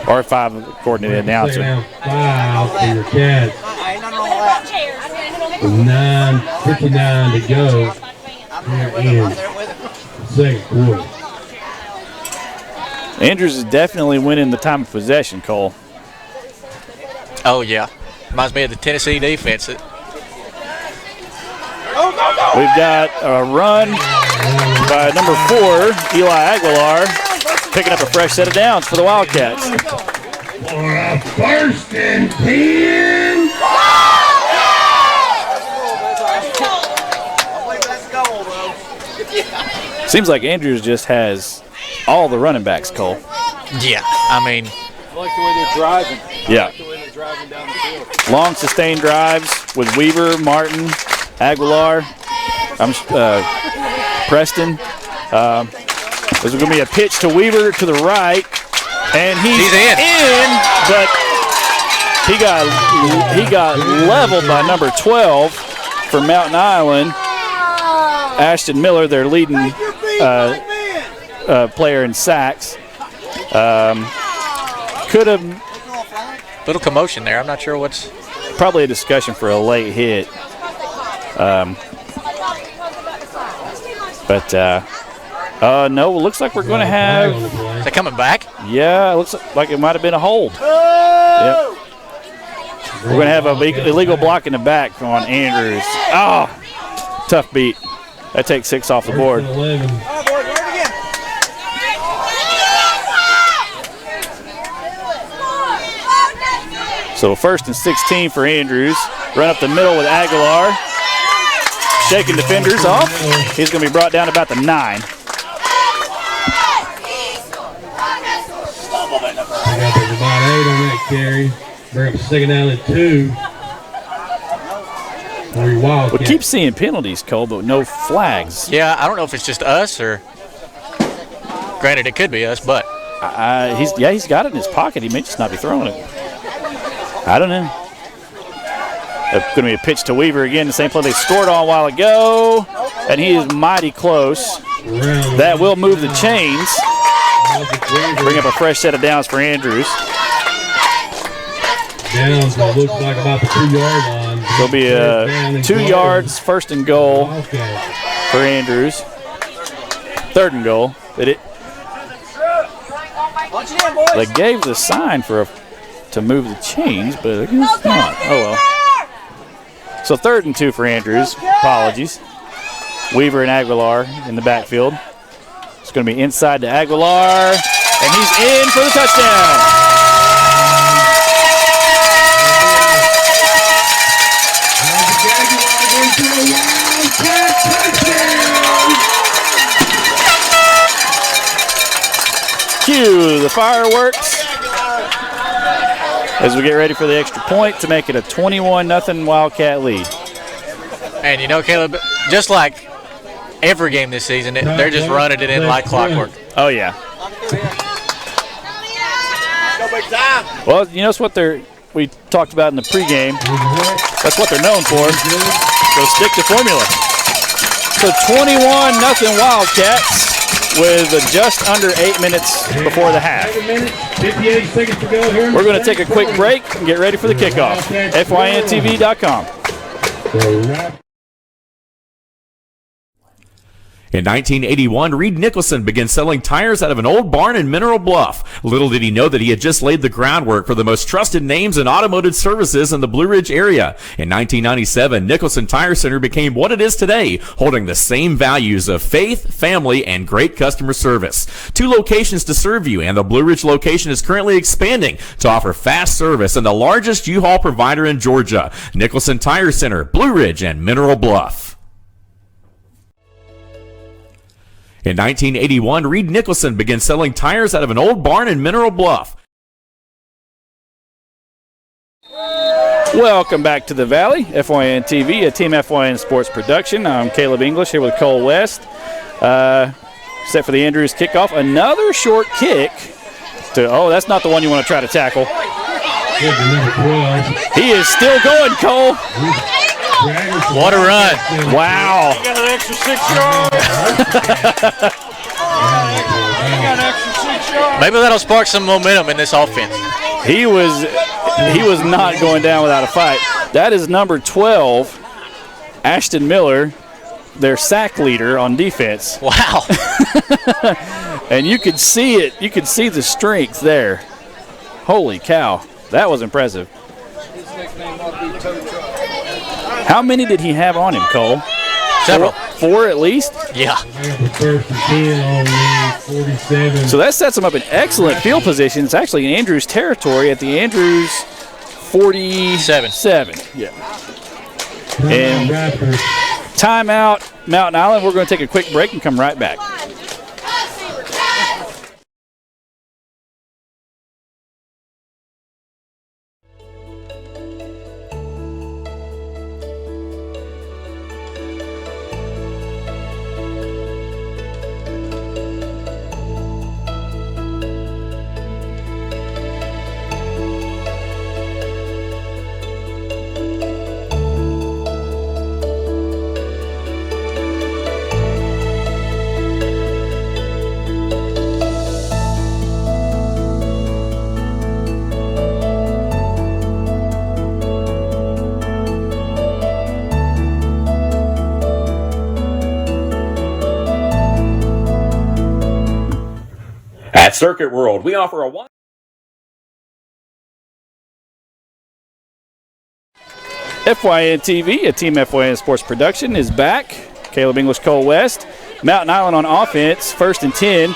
Or 5 according to the announcer. 5 for your Cats. 9:59 to go. Here in second quarter. Andrews is definitely winning the time of possession, Cole. Oh, yeah. Reminds me of the Tennessee defense. We've got a run by number 4, Eli Aguilar, picking up a fresh set of downs for the Wildcats. For a 1st and 10. Seems like Andrews just has all the running backs, Cole. Yeah, I mean. I like the way they're driving. Yeah. I like the way they're driving down the field. Long sustained drives with Weaver, Martin, Aguilar, Preston. There's going to be a pitch to Weaver to the right, and he's in, but he got leveled by number 12 for Mountain Island. Ashton Miller, their leading player in sacks. Could have. Little commotion there. I'm not sure what's. Probably a discussion for a late hit. No, it looks like we're going to have. Is it coming back? Yeah, it looks like it might have been a hold. Yep. We're going to have an illegal block in the back on Andrews. Oh, tough beat. That takes 6 off the board. So 1st and 16 for Andrews. Run up the middle with Aguilar. Shaking defenders off. He's going to be brought down about the 9. I got about 8 on that carry. Bring up 2nd down and 2. We keep seeing penalties, Cole, but no flags. Yeah, I don't know if it's just us or. Granted, it could be us, but. He's got it in his pocket. He may just not be throwing it. I don't know. It's going to be a pitch to Weaver again, the same play they scored on a while ago, and he is mighty close. That will move the chains. Bring up a fresh set of downs for Andrews. Downs looks like about the 2-yard line. There'll be a 2 yards, 1st and goal for Andrews. 3rd and goal. They gave the sign to move the chains, but I guess not. Oh well. So 3rd and 2 for Andrews. Apologies. Weaver and Aguilar in the backfield. It's going to be inside to Aguilar, and he's in for the touchdown. Cue the fireworks as we get ready for the extra point to make it a 21-0 Wildcat lead. And you know, Caleb, just like every game this season, they're just running it in like clockwork. Oh, yeah. Well, you know, it's what we talked about in the pregame. That's what they're known for. So stick to formula. So 21-0 Wildcats with just under 8 minutes before the half. 58 seconds to go here. We're going to take a quick break and get ready for the kickoff. FYNTV.com. In 1981, Reed Nicholson began selling tires out of an old barn in Mineral Bluff. Little did he know that he had just laid the groundwork for the most trusted names in automotive services in the Blue Ridge area. In 1997, Nicholson Tire Center became what it is today, holding the same values of faith, family, and great customer service. 2 locations to serve you, and the Blue Ridge location is currently expanding to offer fast service and the largest U-Haul provider in Georgia. Nicholson Tire Center, Blue Ridge, and Mineral Bluff. In 1981, Reed Nicholson began selling tires out of an old barn in Mineral Bluff. Welcome back to the Valley, FYN TV, a Team FYN Sports production. I'm Caleb English here with Cole West. Set for the Andrews kickoff. Another short kick. That's not the one you want to try to tackle. He is still going, Cole. What a run. Wow. He got an extra 6 yards. He got an extra 6 yards. Maybe that'll spark some momentum in this offense. He was not going down without a fight. That is number 12, Ashton Miller, their sack leader on defense. Wow. And you could see it. You could see the strength there. Holy cow. That was impressive. His nickname ought to be Tow Truck. How many did he have on him, Cole? Several. 4 at least? Yeah. First and 10 on 47. So that sets him up in excellent field position. It's actually in Andrews territory at the Andrews 47. Yeah. And timeout, Mountain Island. We're going to take a quick break and come right back. At Circuit World, we offer a wide... FYN TV, a Team FYN Sports production, is back. Caleb English, Cole West. Mountain Island on offense, 1st and 10.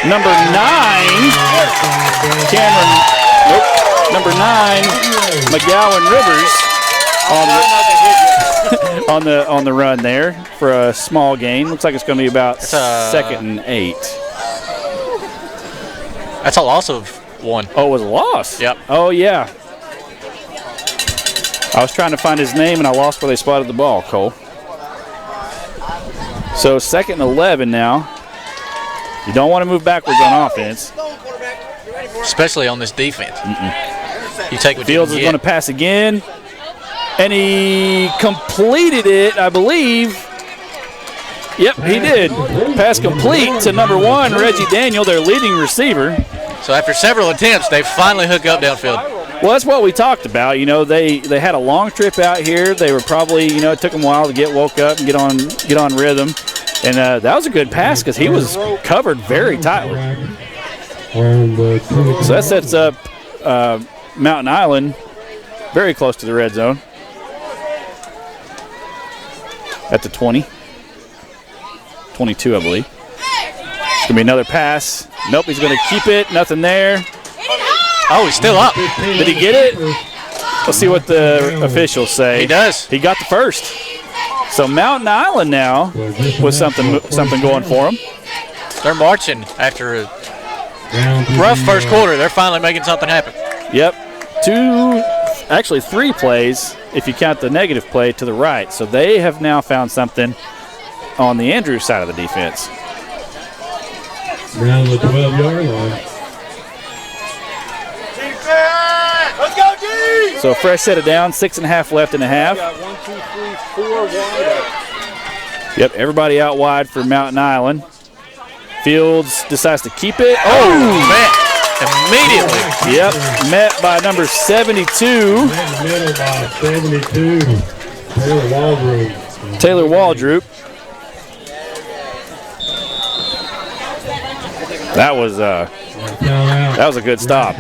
Number 9, Cameron. Nope. Number 9, McGowan Rivers on the run there for a small gain. Looks like it's going to be about 2nd and 8. That's a loss of 1. Oh, it was a loss? Yep. Oh, yeah. I was trying to find his name, and I lost where they spotted the ball, Cole. So 2nd and 11 now. You don't want to move backwards on offense. Especially on this defense. You take what Fields you is can going to pass again. And he completed it, I believe. Yep, he did. Pass complete to number 1, Reggie Daniel, their leading receiver. So after several attempts, they finally hook up downfield. Well, that's what we talked about. You know, they had a long trip out here. They were probably, you know, it took them a while to get woke up and get on rhythm. And that was a good pass because he was covered very tightly. So that sets up Mountain Island very close to the red zone at the 20. 22, I believe. It's going to be another pass. Nope, he's going to keep it. Nothing there. Oh, he's still up. Did he get it? Let's see what the officials say. He does. He got the first. So Mountain Island now with something going for him. They're marching after a rough first quarter. They're finally making something happen. Yep. 3 plays if you count the negative play to the right. So they have now found something on the Andrews side of the defense. Around the 12-yard line. Let's go, D! So a fresh set of down, 6.5 left in the half. Got 1, 2, 3, 4 wide. Yep, everybody out wide for Mountain Island. Fields decides to keep it. Oh, man. Immediately. Yep, met by number 72. Met middle by 72. Taylor Waldroup. That was a good stop.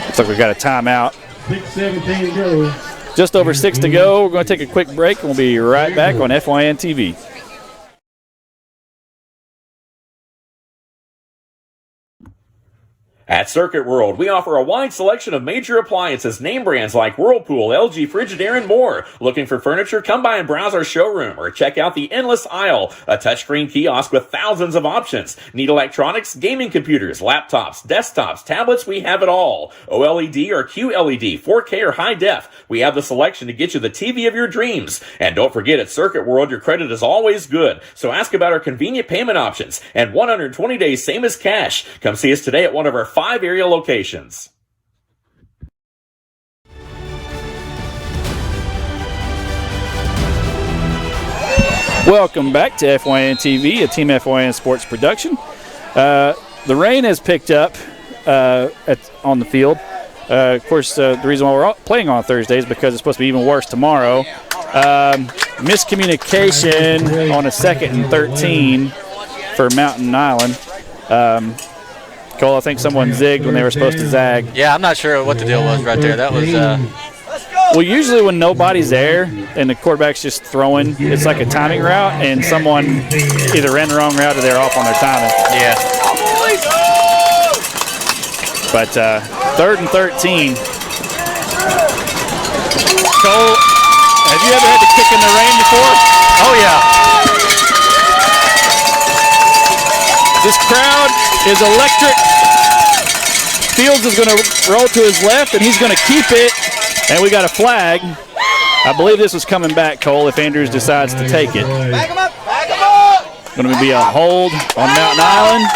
Looks like we got a timeout. 6:17 to go. Just over 6 to go. We're going to take a quick break, and we'll be right back on FYN TV. At Circuit World, we offer a wide selection of major appliances, name brands like Whirlpool, LG, Frigidaire, and more. Looking for furniture? Come by and browse our showroom or check out the Endless Aisle, a touchscreen kiosk with thousands of options. Need electronics, gaming computers, laptops, desktops, tablets? We have it all. OLED or QLED, 4K or high def. We have the selection to get you the TV of your dreams. And don't forget, at Circuit World, your credit is always good. So ask about our convenient payment options and 120 days, same as cash. Come see us today at one of our 5 area locations. Welcome back to FYN TV, a Team FYN sports production. The rain has picked up on the field. Of course, the reason why we're playing on Thursday is because it's supposed to be even worse tomorrow. Miscommunication on a 2nd and 13 for Mountain Island. Cole, I think someone zigged when they were supposed to zag. Yeah, I'm not sure what the deal was right there. That was well, usually when nobody's there and the quarterback's just throwing, it's like a timing route, and someone either ran the wrong route or they're off on their timing. Yeah. But 3rd and 13. Cole, have you ever had to kick in the rain before? Oh, yeah. This crowd is electric. Fields is going to roll to his left, and he's going to keep it. And we got a flag. I believe this was coming back, Cole, if Andrews decides to take it. Back him up! Back him up! Going to be a hold on Mountain Island.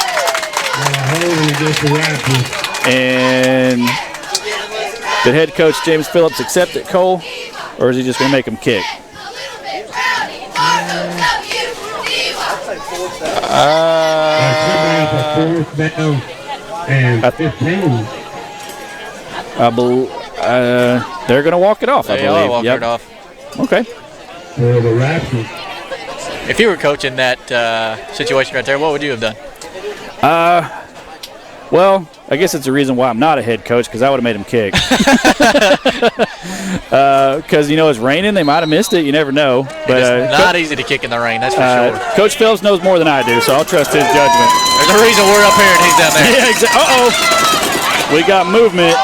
And did head coach James Phillips accept it, Cole? Or is he just going to make him kick? And 15. They're going to walk it off, I believe. They are walking it off. Okay. For the Raptors. If you were coaching that situation right there, what would you have done? Well, I guess it's the reason why I'm not a head coach, because I would have made him kick. Because, it's raining. They might have missed it. You never know. But it's not easy to kick in the rain, that's for sure. Coach Phillips knows more than I do, so I'll trust his judgment. There's a reason we're up here and he's down there. Yeah, exactly. Uh-oh. We got movement.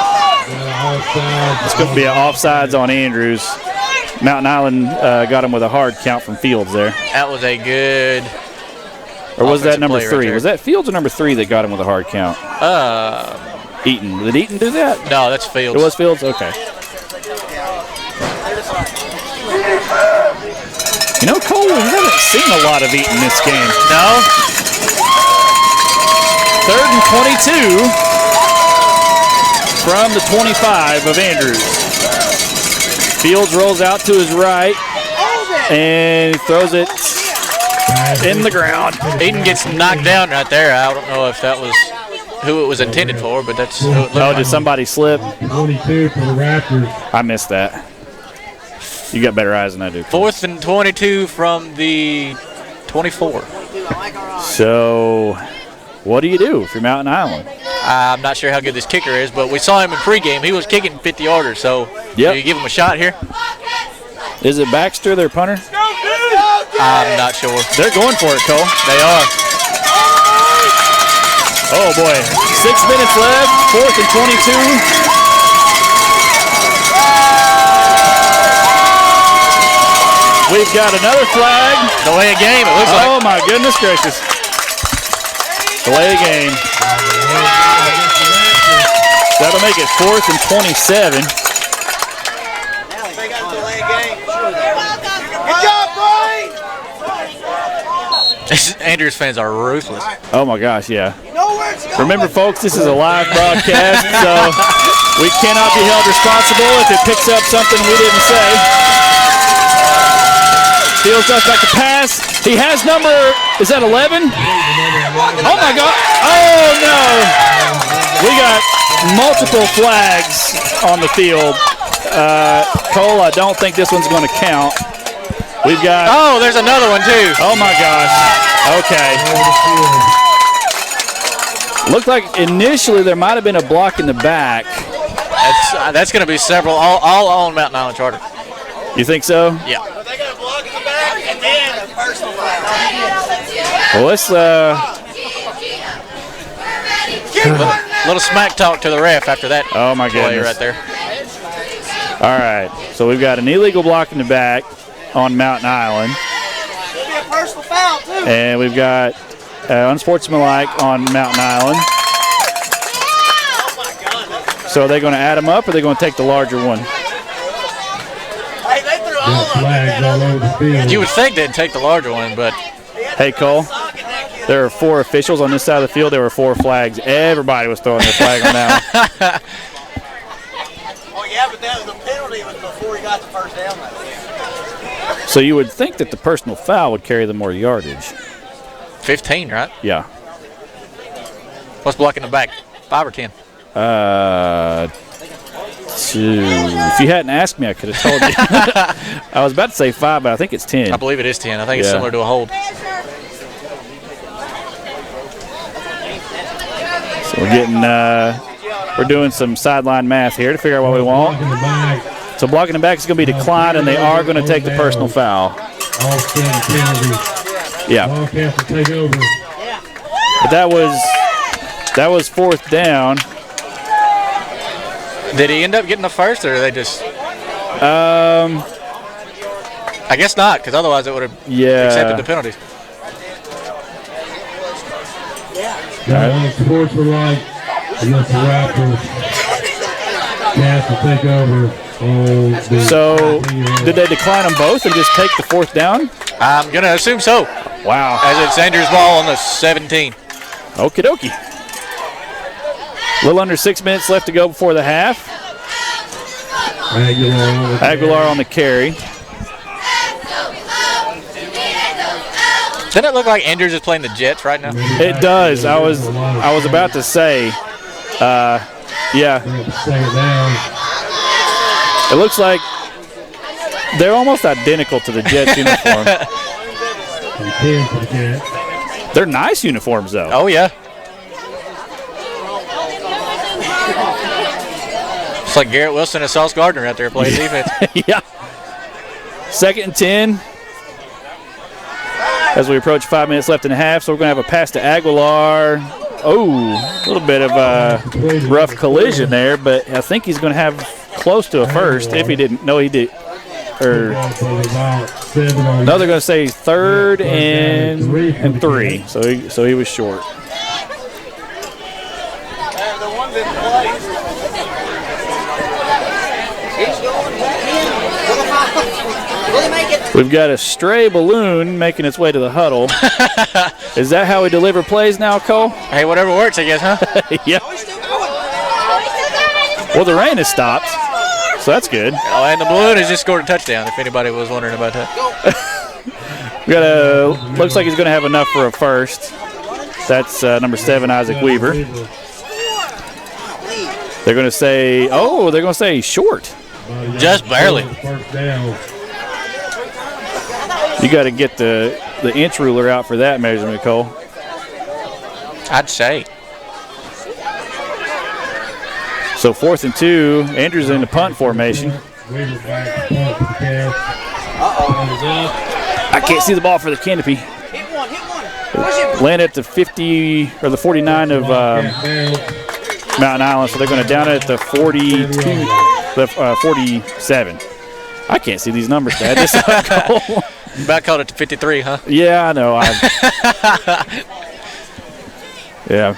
It's going to be an offsides on Andrews. Mountain Island got him with a hard count from Fields there. That was a good. Or was that number 3? Right, was that Fields or number 3 that got him with a hard count? Eaton. Did Eaton do that? No, that's Fields. It was Fields? Okay. Cole, we haven't seen a lot of Eaton this game. No. 3rd and 22 from the 25 of Andrews. Fields rolls out to his right and throws it in the ground. Eaton gets knocked down right there. I don't know if that was who it was intended for, but that's who it looked like. Did somebody slip? 22 for the Raptors. I missed that. You got better eyes than I do. 4th and 22 from the 24. So, what do you do if you're Mountain Island? I'm not sure how good this kicker is, but we saw him in pregame. He was kicking 50-yarders, so do you give him a shot here? Is it Baxter, their punter? I'm not sure. They're going for it, Cole. They are. Oh, boy. 6 minutes left. 4th and 22. We've got another flag. Delay a game, it looks like. Oh, my goodness gracious. Delay a game. That'll make it 4th and 27. Good job, Brian! Andrews fans are ruthless. Oh, my gosh, yeah. Remember, folks, this is a live broadcast, so we cannot be held responsible if it picks up something we didn't say. Fields does back to pass. He has number, is that 11? Oh, my God. Oh, no. We got multiple flags on the field. Cole, I don't think this one's going to count. We've got. Oh, there's another one too. Oh my gosh. Okay. Looked like initially there might have been a block in the back. That's going to be several, all on Mountain Island Charter. You think so? Yeah. They got a block in the back and then a personal foul. Well, let's. Little smack talk to the ref after that. Oh my play goodness. right there. All right. So we've got an illegal block in the back on Mountain Island. It'll be a personal foul, too. And we've got unsportsmanlike on Mountain Island. So are they going to add them up, or are they going to take the larger one? Hey, they threw all of them. Flags all over the field. You would think they'd take the larger one, but Hey, Cole, there are 4 officials on this side of the field. There were 4 flags. Everybody was throwing their flag on that one. Oh, yeah, but that was the penalty was before he got the first down. So you would think that the personal foul would carry the more yardage. 15, right? Yeah. What's blocking the back? 5 or 10? 2. If you hadn't asked me, I could have told you. I was about to say 5, but I think it's 10. I believe it is 10. I think it's Yeah. similar to a hold. So we're getting, we're doing some sideline math here to figure out what we want. In the back. So blocking the back is going to be declined, and they are going to take the personal foul. All 10 penalties. Yeah, Wildcats will take over. but that was 4th down. Did he end up getting the first, or they just? I guess not, because otherwise it would have accepted the Yeah. penalties. Unsportsmanlike against the Raptors. Cats will take over. So did they decline them both and just take the 4th down? I'm going to assume so, Wow. as it's Andrews' ball on the 17. Okie dokie. A little under 6 minutes left to go before the half. Aguilar on the carry. Doesn't it look like Andrews is playing the Jets right now? It does. I was about to say, yeah. Second down. It looks like they're almost identical to the Jets uniform. 10 for the Cats. They're nice uniforms, though. Oh, yeah. It's like Garrett Wilson and Sauce Gardner out there playing defense. Yeah. 2nd and 10. As we approach 5 minutes left in the half, so we're going to have a pass to Aguilar. Oh, a little bit of a rough collision there, but I think he's going to have close to a first if he didn't. No, he did. Or no, they're going to say 3rd and 3. So he was short. The ones in place. He's going will he make it? We've got a stray balloon making its way to the huddle. Is that how we deliver plays now, Cole? Hey, whatever works, I guess, huh? Yeah. Oh, he's still going. Well, the rain has stopped, so that's good. Oh, and the balloon has just scored a touchdown, if anybody was wondering about that. We got a. Looks like he's going to have enough for a first. That's number 7, Isaac Weaver. They're going to say, oh, they're going to say short. Just barely. First down. You got to get the inch ruler out for that measurement, Cole. I'd say. So 4th and 2. Andrews in the punt formation. Weaver back, punt for the Cats. I can't see the ball for the canopy. Landed at the 50 or the 49 of Mountain Island, so they're going to down it at the 42, the 47. I can't see these numbers, Dad. This is cool. Back called it to 53, huh? Yeah, I know. Yeah.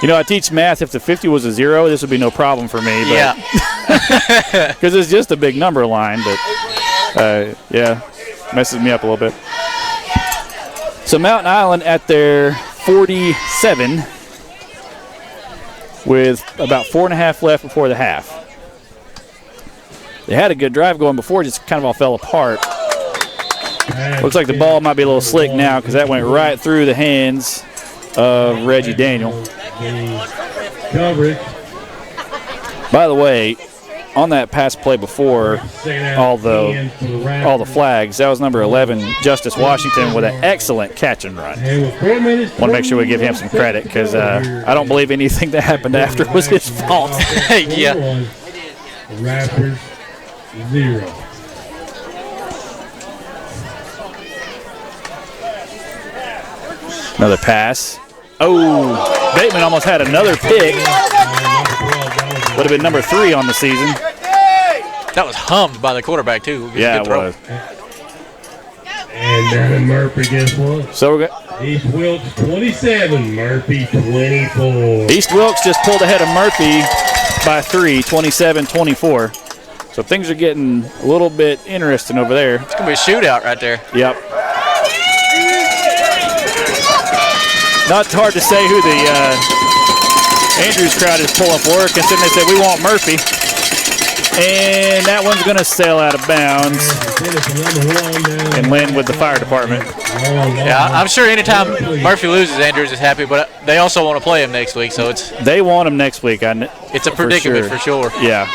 You know, I teach math. If the 50 was a 0, this would be no problem for me. But Yeah. because it's just a big number line, but yeah, messes me up a little bit. So Mountain Island at their 47 with about 4.5 left before the half. They had a good drive going before, it just kind of all fell apart. Looks like the ball might be a little slick now because that went right through the hands of Reggie Daniel. By the way, on that pass play before all the flags, that was number 11, Justice Washington, with an excellent catch and run. Want to make sure we give him some credit because I don't believe anything that happened after was his fault. Yeah. Raptors 0. Another pass. Oh, Bateman almost had another pick. Would have been number 3 on the season. That was hummed by the quarterback, too. Yeah, it was. And Darren Murphy gets one. So we're going. East Wilkes 27, Murphy 24. East Wilkes just pulled ahead of Murphy by 3, 27-24. So things are getting a little bit interesting over there. It's going to be a shootout right there. Yep. Not hard to say who the Andrews crowd is pulling for, considering they said we want Murphy. And that one's going to sail out of bounds and land with the fire department. Yeah, I'm sure anytime Murphy loses, Andrews is happy, but they also want to play him next week, so they want him next week. It's a predicament for sure. Yeah.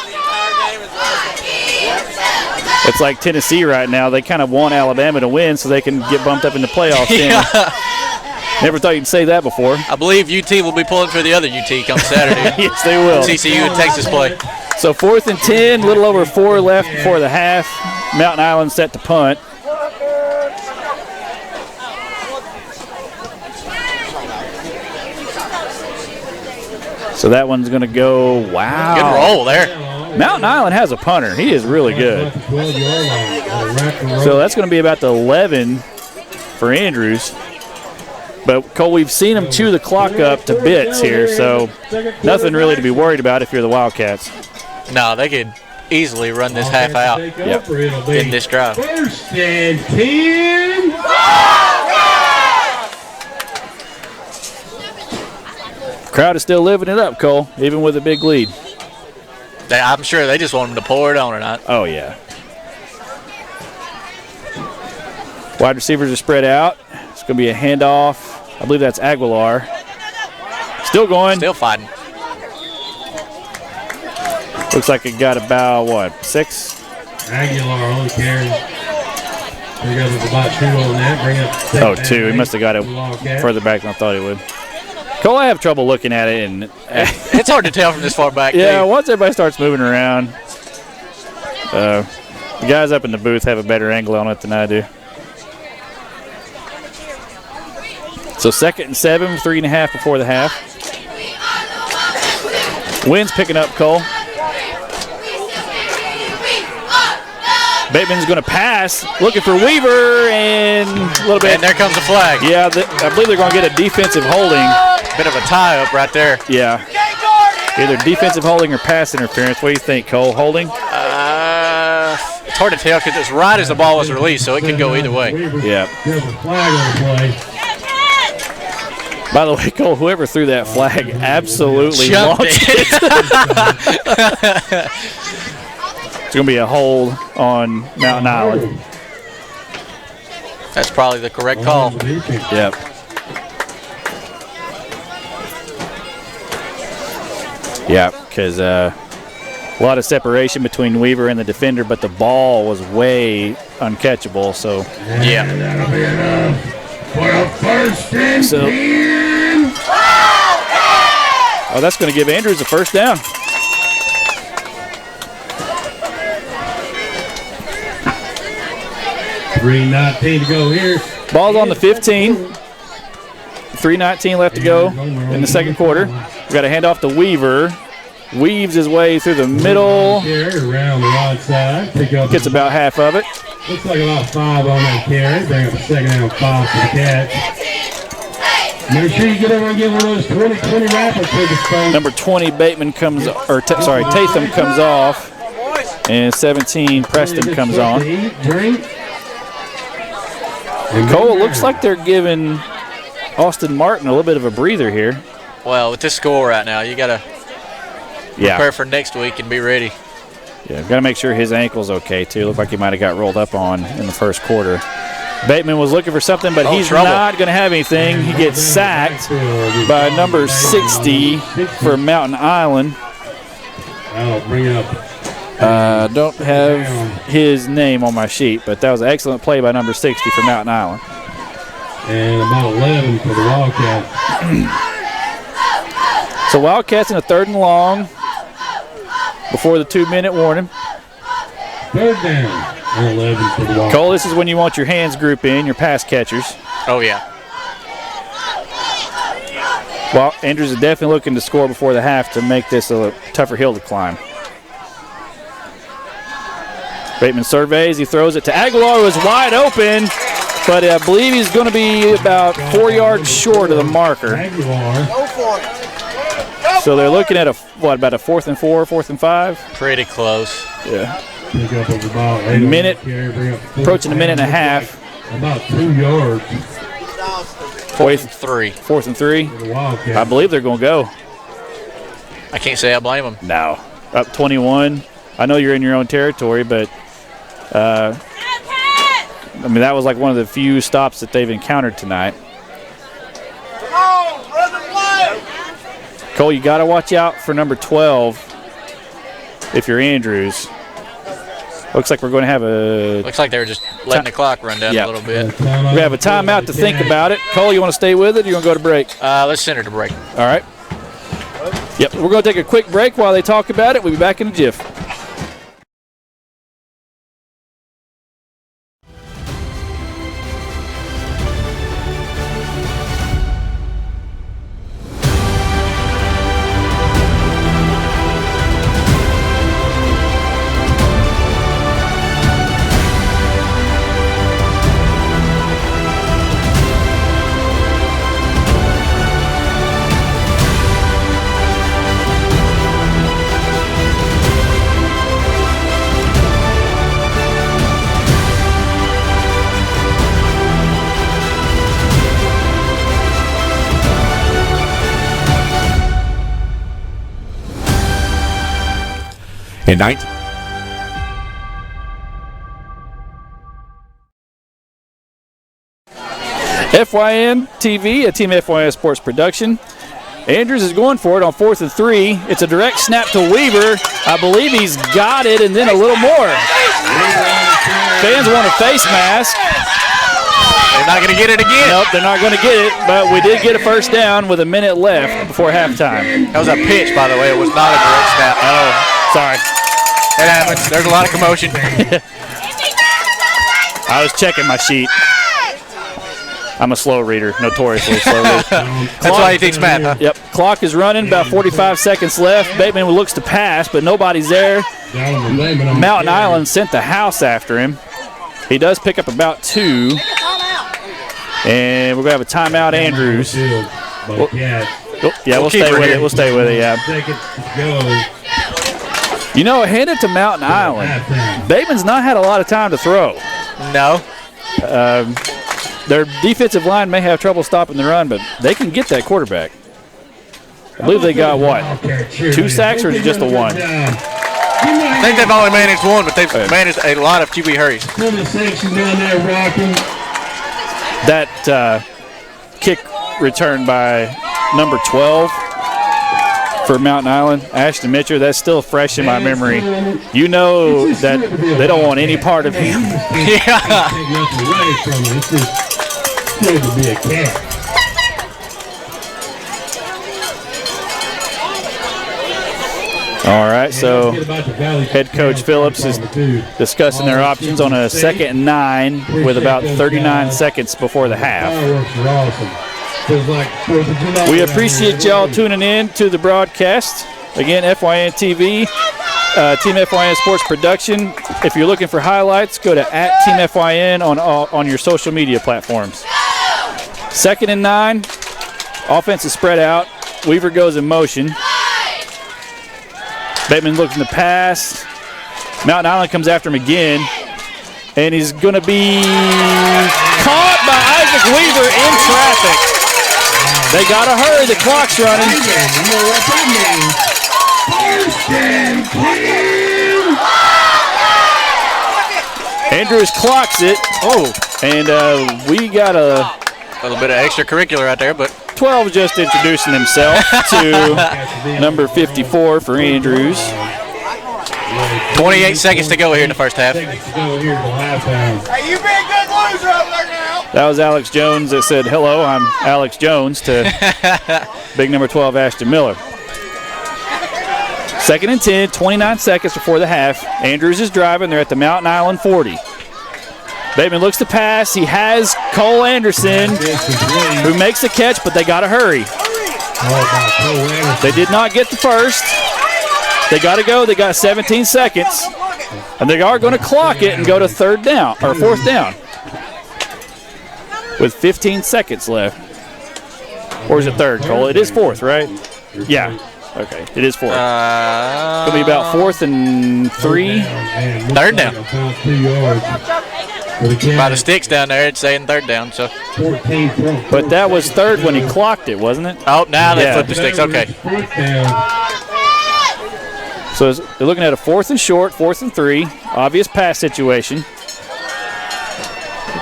It's like Tennessee right now. They kind of want Alabama to win so they can get bumped up in the playoffs. Yeah. Never thought you'd say that before. I believe UT will be pulling for the other UT come Saturday. Yes, they will. TCU and Texas play. So 4th and 10, a little over 4 left before the half. Mountain Island set to punt. So that one's going to go, wow. Good roll there. Mountain Island has a punter. He is really good. So that's going to be about the 11 for Andrews. But, Cole, we've seen them chew the clock up to bits here, so nothing really to be worried about if you're the Wildcats. No, they could easily run this half out in this drive. 1st and 10. Crowd is still living it up, Cole, even with a big lead. I'm sure they just want them to pour it on tonight. Oh, yeah. Wide receivers are spread out. It's going to be a handoff. I believe that's Aguilar. Still going. Still fighting. Looks like it got about, 6? Aguilar on carry. We got about 2 on that. Bring up 2. He must have got it further back than I thought he would. Cole, I have trouble looking at it. And it's hard to tell from this far back. Yeah, once everybody starts moving around. The guys up in the booth have a better angle on it than I do. So 2nd and 7, 3.5 before the half. Wind's picking up, Cole. Bateman's going to pass, looking for Weaver, and a little bit. And there comes the flag. Yeah, I believe they're going to get a defensive holding. Bit of a tie-up right there. Yeah. Either defensive holding or pass interference. What do you think, Cole? Holding? It's hard to tell because it's right as the ball was released, so it could go either way. Yeah. There's a flag on the play. By the way, Cole, whoever threw that flag absolutely launched it. It's going to be a hold on Mountain Island. That's probably the correct call. Yep. Yeah, because a lot of separation between Weaver and the defender, but the ball was way uncatchable. So yeah. That'll be enough for a 1st and 10. Oh, that's going to give Andrews a 1st down. 3:19 to go here. Ball's on the 15. 3:19 left to go in the second quarter. We got a handoff to Weaver. Weaves his way through the middle. Around the right side. Pick up. Gets about half of it. Looks like about 5 on that carry. Bring up a second down 5 for the catch. Make sure you get over and get one of those 20-20 rappers for the phone. Number 20 Bateman comes, or Tatham comes off, and 17 Preston comes on. Cole, it looks like they're giving Austin Martin a little bit of a breather here. Well, with this score right now, you got to prepare for next week and be ready. Yeah, got to make sure his ankle's okay, too. Looked like he might have got rolled up on in the first quarter. Bateman was looking for something, but he's not going to have anything. He gets sacked by number 60 for Mountain Island. I'll bring it up. Don't have his name on my sheet, but that was an excellent play by number 60 for Mountain Island. And about 11 for the Wildcats. So Wildcats in a 3rd and long before the 2-minute warning. 3rd down. 11 for the Wildcats. Cole, this is when you want your hands group in, your pass catchers. Oh, yeah. Well, Andrews is definitely looking to score before the half to make this a tougher hill to climb. Bateman surveys, he throws it to Aguilar, who is wide open, but I believe he's going to be about 4 yards short of the marker. So they're looking at about a 4th and 4, 4th and 5? Pretty close. Yeah. Pick up of the ball. Approaching a minute and a half. About 2 yards. 4th and 3. 4th and 3. I believe they're going to go. I can't say I blame them. No. Up 21. I know you're in your own territory, but I mean, that was like one of the few stops that they've encountered tonight. Come on, run the play. Cole, you got to watch out for number 12 if you're Andrews. Looks like we're going to have a... Looks like they were just letting the clock run down a little bit. We have a timeout to think about it. Cole, you want to stay with it or you want to go to break? Let's send her to break. All right. Yep, we're going to take a quick break while they talk about it. We'll be back in a jiff. In 19 FYN TV, a Team FYN Sports production. Andrews is going for it on 4th and 3. It's a direct snap to Weaver. I believe he's got it and then a little more. Fans want a face mask. They're not going to get it again. Nope, they're not going to get it, but we did get a first down with a minute left before halftime. That was a pitch, by the way. It was not a direct snap. Oh, sorry. It happens. There's a lot of commotion. I was checking my sheet. I'm a slow reader, notoriously slow reader. That's why he thinks math, huh? Yep. Clock is running, about 45 seconds left. Bateman looks to pass, but nobody's there. Mountain Island sent the house after him. He does pick up about 2. And we're going to have a timeout, Andrews. We'll stay with it. We'll stay with it, yeah. You know, hand it to Mountain Island. Bateman's not had a lot of time to throw. No. Their defensive line may have trouble stopping the run, but they can get that quarterback. I believe they got, what, 2 sacks or is it just the 1? I think they've only managed 1, but they've managed a lot of QB hurries. That kick returned by number 12 for Mountain Island, Ashton Mitchell, that's still fresh in my memory. You know that they don't want any part of him. Yeah. All right, so head coach Phillips is discussing their options on a 2nd and 9 with about 39 seconds before the half. We appreciate y'all tuning in to the broadcast. Again, FYN TV, Team FYN Sports Production. If you're looking for highlights, go to @TeamFYN on your social media platforms. 2nd and 9, offense is spread out. Weaver goes in motion. Bateman looking to pass. Mountain Island comes after him again. And he's going to be caught by Isaac Weaver in traffic. They got to hurry. The clock's running. Andrews clocks it. Oh, and we got a little bit of extracurricular out there, but 12 just introducing himself to number 54 for Andrews. 28 seconds to go here in the first half. Hey, you be a good loser over there now. That was Alex Jones that said, "Hello, I'm Alex Jones," to big number 12, Ashton Miller. 2nd and 10, 29 seconds before the half. Andrews is driving. They're at the Mountain Island 40. Bateman looks to pass. He has Cole Anderson, who makes the catch, but they got to hurry. They did not get the first. They got to go. They got 17 seconds. And they are going to clock it and go to 4th down. With 15 seconds left. Or is it 3rd, Cole? It is 4th, right? Yeah. Okay, it is 4th. It'll be about 4th and 3. 3rd down. By the sticks down there, it's saying 3rd down. So, but that was 3rd when he clocked it, wasn't it? Oh, now they flipped the sticks. Okay. So they're looking at a 4th and short, 4th and 3. Obvious pass situation.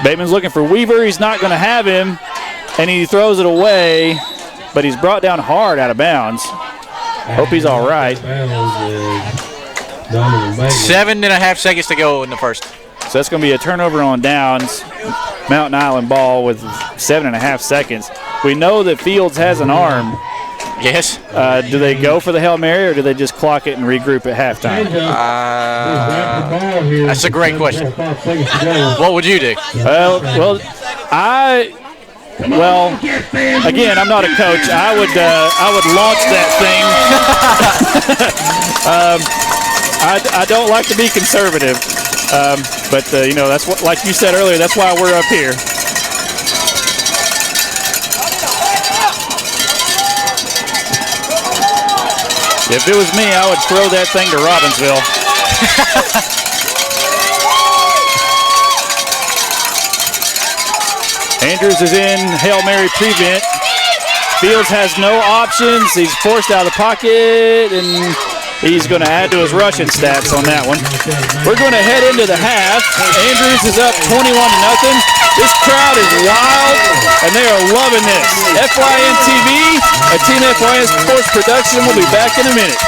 Bateman's looking for Weaver. He's not going to have him, and he throws it away, but he's brought down hard out of bounds. Hope he's all right. 7.5 seconds to go in the first. So that's going to be a turnover on downs. Mountain Island ball with 7.5 seconds. We know that Fields has an arm. Yes. Do they go for the Hail Mary, or do they just clock it and regroup at halftime? That's a great question. What would you do? Again, I'm not a coach. I would launch that thing. I don't like to be conservative, but that's what, like you said earlier, that's why we're up here. If it was me, I would throw that thing to Robbinsville. Andrews is in Hail Mary prevent. Fields has no options. He's forced out of the pocket, and he's going to add to his rushing stats on that one. We're going to head into the half. Andrews is up 21-0. This crowd is wild, and they are loving this. FYN TV, a Team FYN Sports Production. We'll be back in a minute.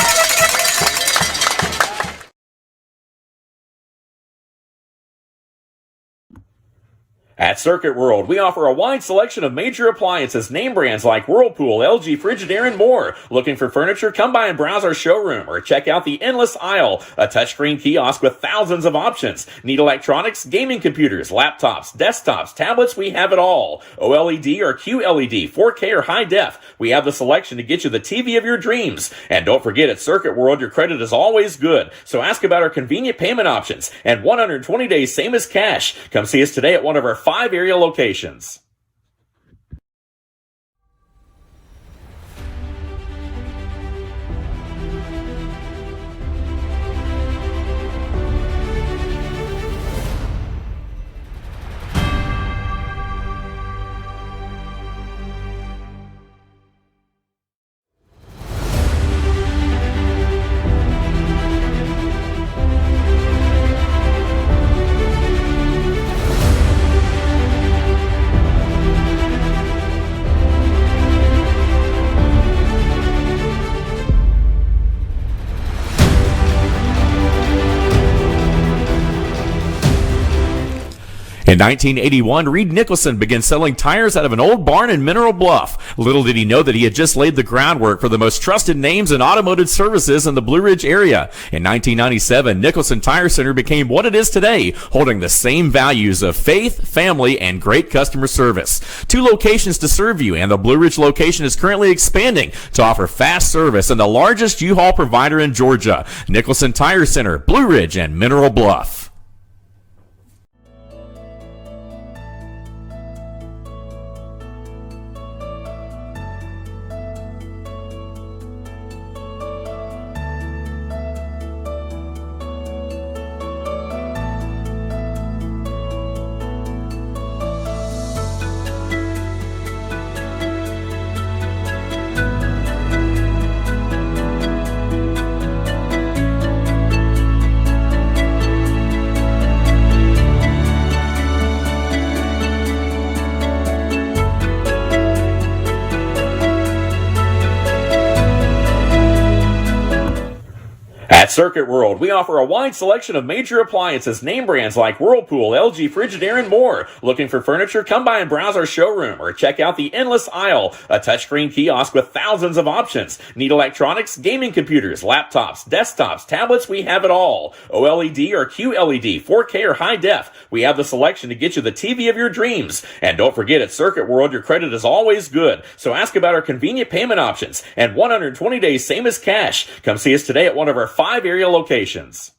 At Circuit World, we offer a wide selection of major appliances, name brands like Whirlpool, LG, Frigidaire, and more. Looking for furniture? Come by and browse our showroom or check out the Endless Aisle, a touchscreen kiosk with thousands of options. Need electronics, gaming computers, laptops, desktops, tablets? We have it all. OLED or QLED, 4K or high def. We have the selection to get you the TV of your dreams. And don't forget, at Circuit World, your credit is always good. So ask about our convenient payment options and 120 days, same as cash. Come see us today at one of our 5 area locations. In 1981, Reed Nicholson began selling tires out of an old barn in Mineral Bluff. Little did he know that he had just laid the groundwork for the most trusted names in automotive services in the Blue Ridge area. In 1997, Nicholson Tire Center became what it is today, holding the same values of faith, family, and great customer service. 2 locations to serve you, and the Blue Ridge location is currently expanding to offer fast service and the largest U-Haul provider in Georgia. Nicholson Tire Center, Blue Ridge, and Mineral Bluff. At Circuit World, we offer a wide selection of major appliances, name brands like Whirlpool, LG, Frigidaire, and more. Looking for furniture? Come by and browse our showroom or check out the endless aisle, a touchscreen kiosk with thousands of options. Need electronics, gaming computers, laptops, desktops, tablets? We have it all. OLED or QLED, 4K or high def. We have the selection to get you the TV of your dreams. And don't forget, at Circuit World, your credit is always good. So ask about our convenient payment options and 120 days, same as cash. Come see us today at one of our 5 area locations.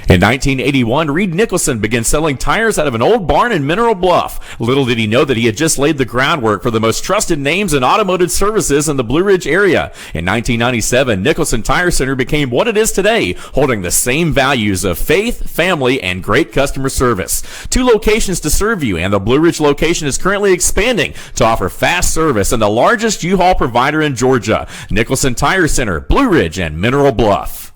In 1981, Reed Nicholson began selling tires out of an old barn in Mineral Bluff. Little did he know that he had just laid the groundwork for the most trusted names in automotive services in the Blue Ridge area. In 1997, Nicholson Tire Center became what it is today, holding the same values of faith, family, and great customer service. 2 locations to serve you, and the Blue Ridge location is currently expanding to offer fast service and the largest U-Haul provider in Georgia. Nicholson Tire Center, Blue Ridge, and Mineral Bluff.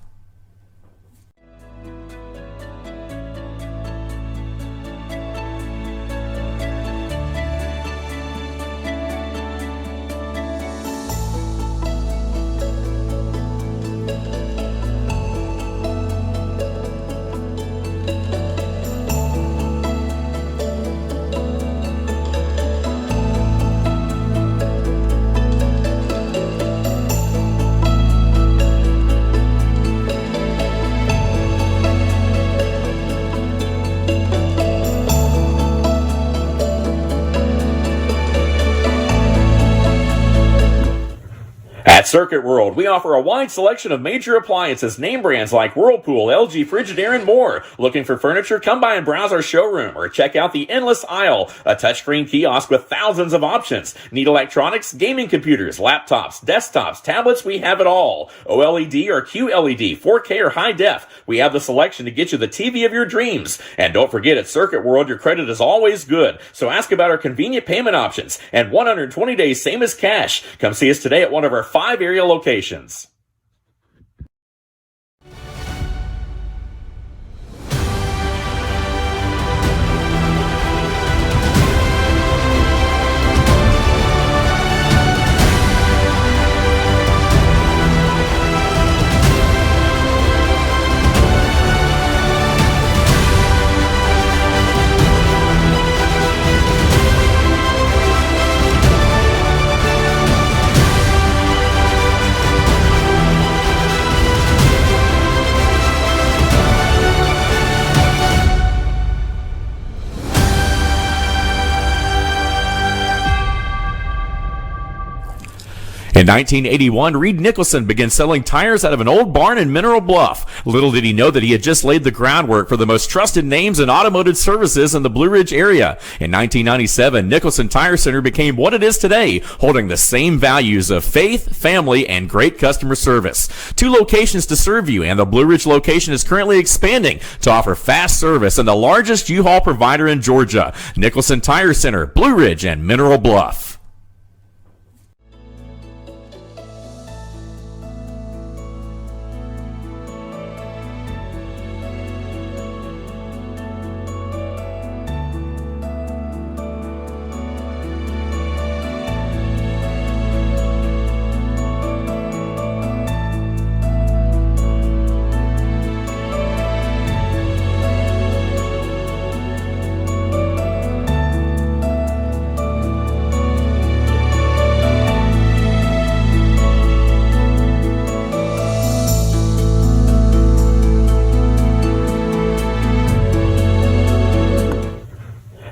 At Circuit World, we offer a wide selection of major appliances, name brands like Whirlpool, LG, Frigidaire, and more. Looking for furniture? Come by and browse our showroom or check out the endless aisle, a touchscreen kiosk with thousands of options. Need electronics, gaming computers, laptops, desktops, tablets? We have it all. OLED or QLED, 4K or high def. We have the selection to get you the TV of your dreams. And don't forget, at Circuit World, your credit is always good. So ask about our convenient payment options and 120 days, same as cash. Come see us today at one of our 5 area locations. In 1981, Reed Nicholson began selling tires out of an old barn in Mineral Bluff. Little did he know that he had just laid the groundwork for the most trusted names in automotive services in the Blue Ridge area. In 1997, Nicholson Tire Center became what it is today, holding the same values of faith, family, and great customer service. 2 locations to serve you, and the Blue Ridge location is currently expanding to offer fast service and the largest U-Haul provider in Georgia. Nicholson Tire Center, Blue Ridge, and Mineral Bluff.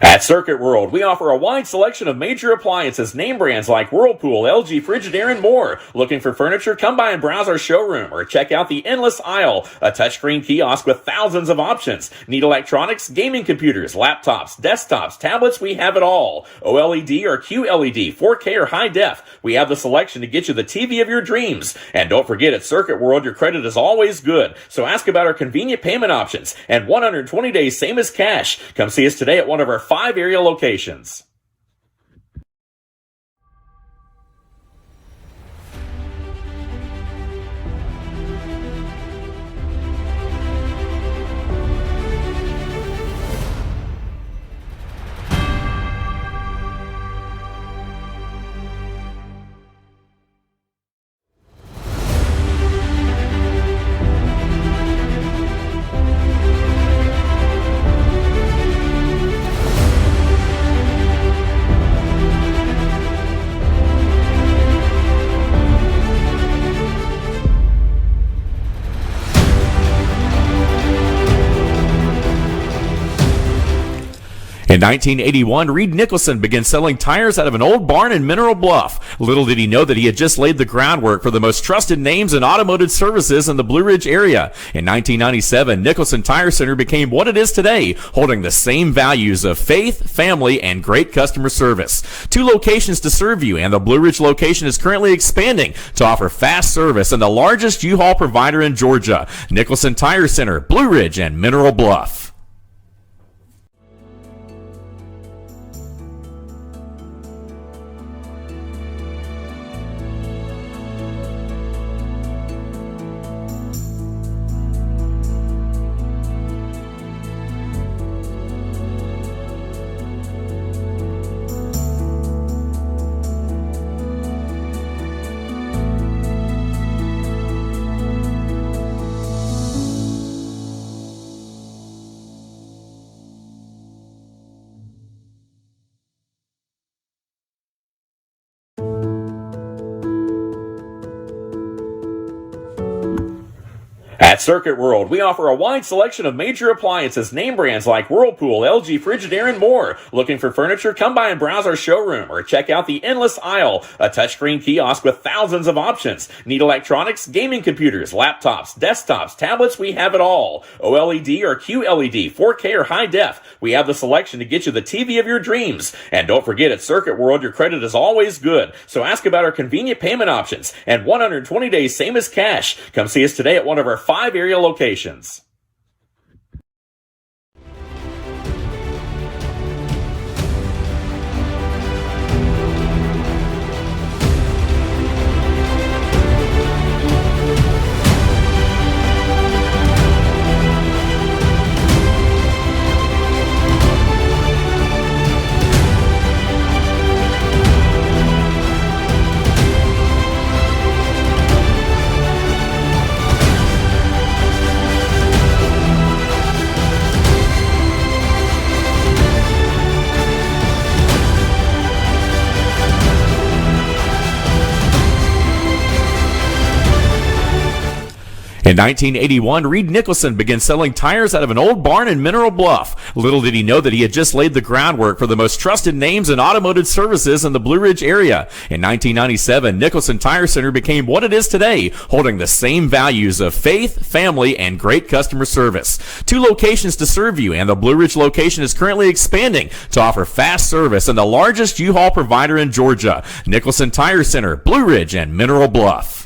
At Circuit World, we offer a wide selection of major appliances, name brands like Whirlpool, LG, Frigidaire, and more. Looking for furniture? Come by and browse our showroom or check out the endless aisle, a touchscreen kiosk with thousands of options. Need electronics, gaming computers, laptops, desktops, tablets? We have it all. OLED or QLED, 4K or high def. We have the selection to get you the TV of your dreams. And don't forget, at Circuit World, your credit is always good. So ask about our convenient payment options and 120 days, same as cash. Come see us today at one of our 5 area locations. In 1981, Reed Nicholson began selling tires out of an old barn in Mineral Bluff. Little did he know that he had just laid the groundwork for the most trusted names in automotive services in the Blue Ridge area. In 1997, Nicholson Tire Center became what it is today, holding the same values of faith, family, and great customer service. 2 locations to serve you, and the Blue Ridge location is currently expanding to offer fast service and the largest U-Haul provider in Georgia. Nicholson Tire Center, Blue Ridge, and Mineral Bluff. At Circuit World, we offer a wide selection of major appliances, name brands like Whirlpool, LG, Frigidaire, and more. Looking for furniture? Come by and browse our showroom or check out the endless aisle, a touchscreen kiosk with thousands of options. Need electronics, gaming computers, laptops, desktops, tablets? We have it all. OLED or QLED, 4K or high def. We have the selection to get you the TV of your dreams. And don't forget, at Circuit World, your credit is always good. So ask about our convenient payment options and 120 days, same as cash. Come see us today at one of our 5 area locations. In 1981, Reed Nicholson began selling tires out of an old barn in Mineral Bluff. Little did he know that he had just laid the groundwork for the most trusted names in automotive services in the Blue Ridge area. In 1997, Nicholson Tire Center became what it is today, holding the same values of faith, family, and great customer service. 2 locations to serve you, and the Blue Ridge location is currently expanding to offer fast service and the largest U-Haul provider in Georgia. Nicholson Tire Center, Blue Ridge, and Mineral Bluff.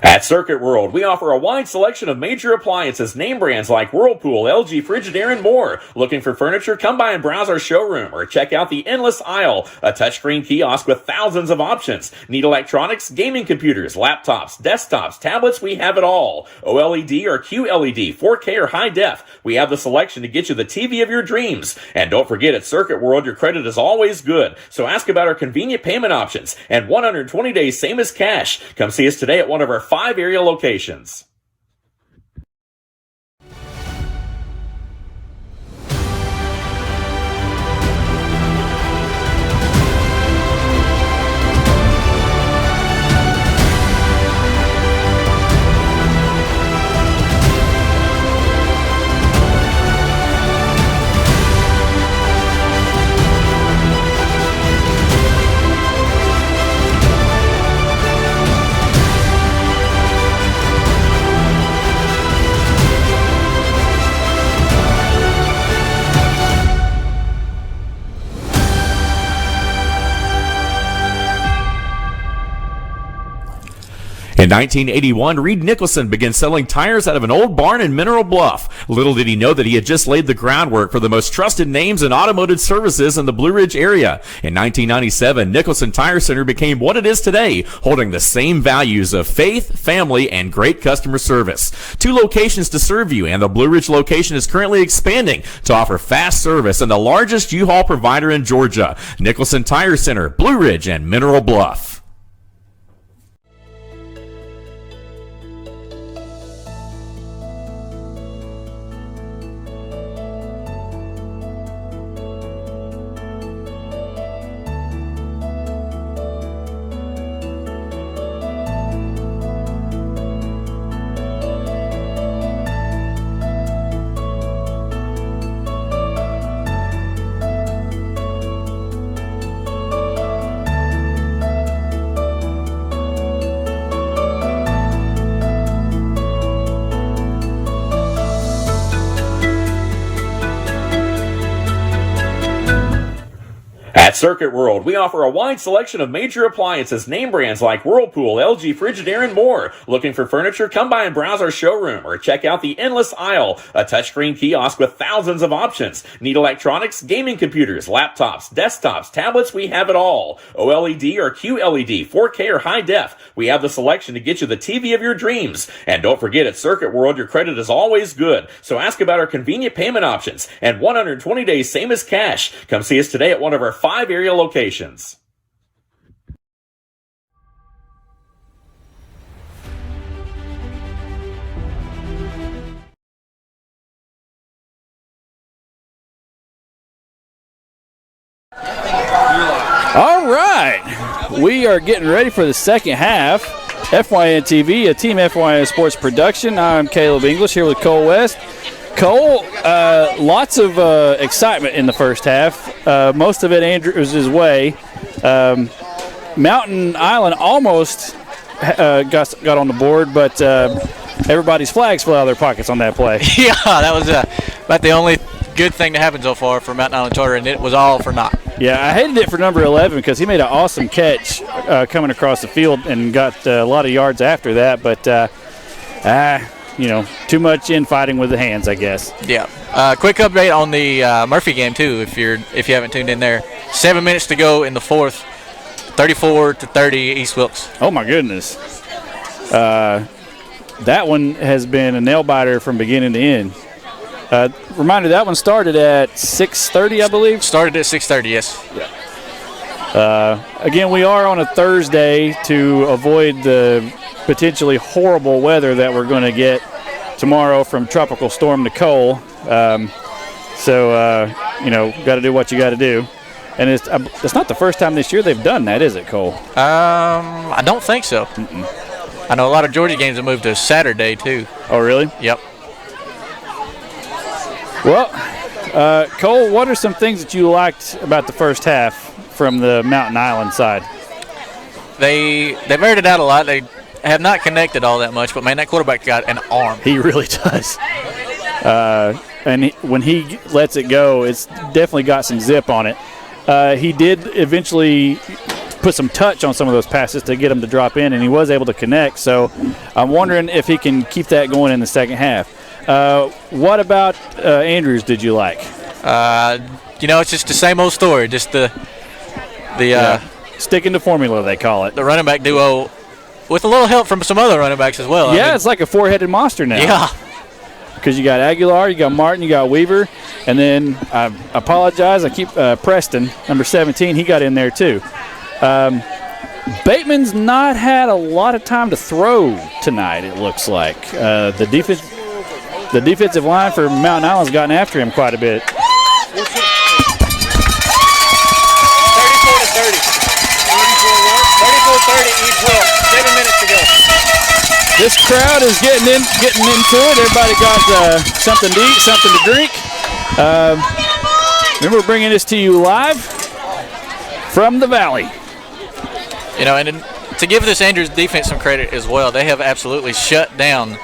At Circuit World, we offer a wide selection of major appliances, name brands like Whirlpool, LG, Frigidaire, and more. Looking for furniture? Come by and browse our showroom or check out the endless aisle, a touchscreen kiosk with thousands of options. Need electronics, gaming computers, laptops, desktops, tablets? We have it all. OLED or QLED, 4K or high def? We have the selection to get you the TV of your dreams. And don't forget, at Circuit World, your credit is always good. So ask about our convenient payment options and 120 days, same as cash. Come see us today at one of our 5 area locations. In 1981, Reed Nicholson began selling tires out of an old barn in Mineral Bluff. Little did he know that he had just laid the groundwork for the most trusted names in automotive services in the Blue Ridge area. In 1997, Nicholson Tire Center became what it is today, holding the same values of faith, family, and great customer service. 2 locations to serve you, and the Blue Ridge location is currently expanding to offer fast service and the largest U-Haul provider in Georgia. Nicholson Tire Center, Blue Ridge, and Mineral Bluff. At Circuit World, we offer a wide selection of major appliances, name brands like Whirlpool, LG, Frigidaire, and more. Looking for furniture? Come by and browse our showroom or check out the endless aisle, a touchscreen kiosk with thousands of options. Need electronics, gaming computers, laptops, desktops, tablets? We have it all. OLED or QLED, 4K or high def? We have the selection to get you the TV of your dreams. And don't forget, at Circuit World, your credit is always good. So ask about our convenient payment options and 120 days, same as cash. Come see us today at one of our 5 area locations. All right, we are getting ready for the second half. FYN TV, a Team FYN Sports production. I'm Caleb English here with Cole West. Cole, lots of excitement in the first half. Most of it Andrews' way. Mountain Island almost got on the board, but everybody's flags flew out of their pockets on that play. Yeah, that was about the only good thing to happen so far for Mountain Island Charter, and it was all for naught. Yeah, I hated it for number 11 because he made an awesome catch coming across the field and got a lot of yards after that, but too much infighting with the hands, I guess. Yeah. Quick update on the Murphy game too, if you haven't tuned in there. 7 minutes to go in the fourth. 34-30 East Wilkes. Oh my goodness. That one has been a nail biter from beginning to end. Reminder, that one started at 6:30, I believe. Started at 6:30, yes. Yeah. Again, we are on a Thursday to avoid the potentially horrible weather that we're going to get tomorrow from Tropical Storm Nicole. So got to do what you got to do. And it's not the first time this year they've done that, is it, Cole? I don't think so. I know a lot of Georgia games have moved to Saturday, too. Oh, really? Yep. Well, Cole, what are some things that you liked about the first half from the Mountain Island side? They've aired it out a lot. They have not connected all that much, but, man, that quarterback got an arm. He really does. And when he lets it go, it's definitely got some zip on it. He did eventually put some touch on some of those passes to get him to drop in, and he was able to connect. So I'm wondering if he can keep that going in the second half. What about Andrews did you like? It's just the same old story. Just the sticking to formula, they call it. The running back duo with a little help from some other running backs as well. Yeah, it's like a four-headed monster now. Yeah. Because you got Aguilar, you got Martin, you got Weaver, and then I apologize, I keep Preston, number 17, he got in there too. Bateman's not had a lot of time to throw tonight, it looks like. The defensive line for Mountain Island's gotten after him quite a bit. 34-30. 34-30 East Wilkes. 7 minutes to go. This crowd is getting into it. Everybody got something to eat, something to drink. Remember, we're bringing this to you live from the Valley. And to give this Andrews defense some credit as well, they have absolutely shut down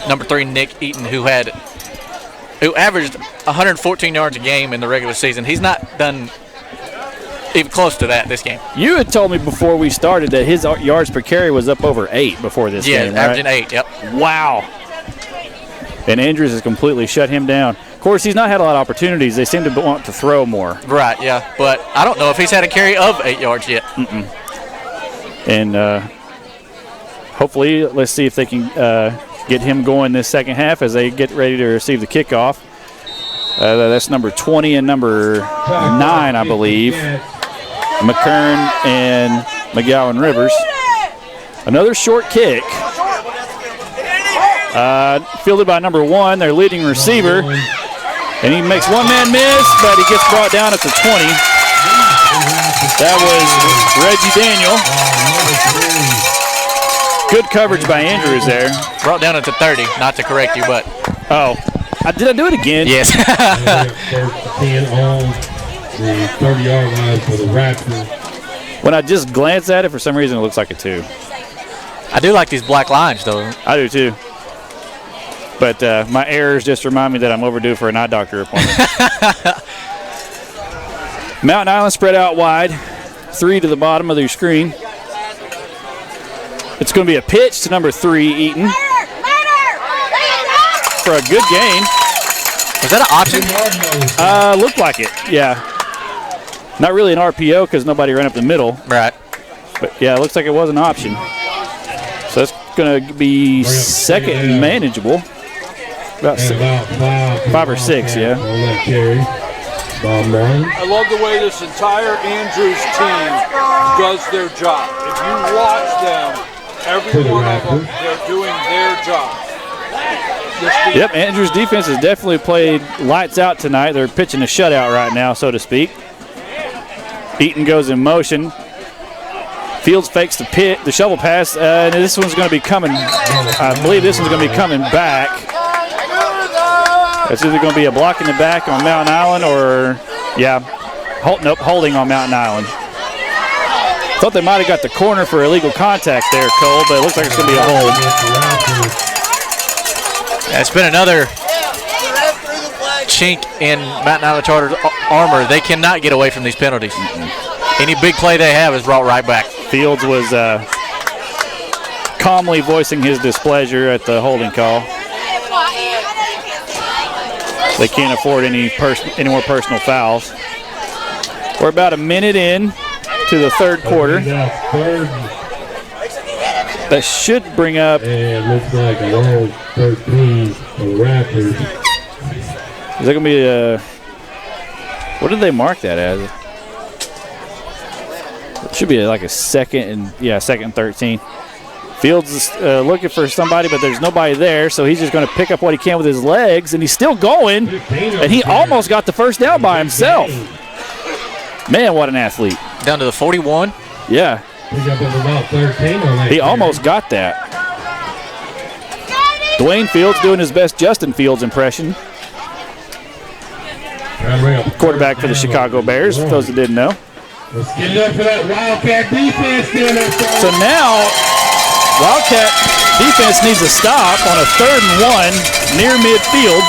number 3 Nick Eaton, who averaged 114 yards a game in the regular season. He's not done even close to that this game. You had told me before we started that his yards per carry was up over 8 before this game, Yeah, averaging right? 8, yep. Wow. And Andrews has completely shut him down. Of course, he's not had a lot of opportunities. They seem to want to throw more. Right, yeah. But I don't know if he's had a carry of 8 yards yet. And hopefully, let's see if they can get him going this second half as they get ready to receive the kickoff. That's number 20 and number 9, I believe. McKern and McGowan Rivers. Another short kick. Fielded by number 1, their leading receiver. And he makes one man miss, but he gets brought down at the 20. That was Reggie Daniel. Good coverage by Andrews there. Brought down at the 30, not to correct you, but. Oh, did I do it again? Yes. 10 on the 30-yard line for the Raptors. When I just glance at it, for some reason it looks like a 2. I do like these black lines, though. I do too. But my errors just remind me that I'm overdue for an eye doctor appointment. Mountain Island spread out wide. 3 to the bottom of their screen. It's going to be a pitch to number 3, Eaton. For a good gain. Was that an option? Looked like it, yeah. Not really an RPO because nobody ran up the middle. Right. But, yeah, it looks like it was an option. So that's going to be second and manageable. About 5 or 6, yeah. I love the way this entire Andrews team does their job. If you watch them, every one of them, they're doing their job. Yep, Andrews' defense has definitely played lights out tonight. They're pitching a shutout right now, so to speak. Eaton goes in motion. Fields fakes the shovel pass, and this one's going to be coming. I believe this one's going to be coming back. It's either going to be a block in the back on Mountain Island or, holding on Mountain Island. Thought they might have got the corner for illegal contact there, Cole, but it looks like it's going to be a hold. It's been another chink in Mountain Island Charter's armor. They cannot get away from these penalties. Any big play they have is brought right back. Fields was calmly voicing his displeasure at the holding call. They can't afford any more personal fouls. We're about a minute in to the third quarter. That should bring up. And looks like a long 13 for the Raptors. Is that going to be a. What did they mark that as? It should be like a second and 13. Fields is looking for somebody, but there's nobody there, so he's just going to pick up what he can with his legs, and he's still going, and he almost got the first down by himself. Man, what an athlete. Down to the 41. Yeah. He almost got that. Dwayne Fields doing his best Justin Fields impression. Quarterback for the Chicago Bears, for those that didn't know. Let's get it up for that Wildcat defense. So now, Wildcat defense needs a stop on a 3rd and 1 near midfield.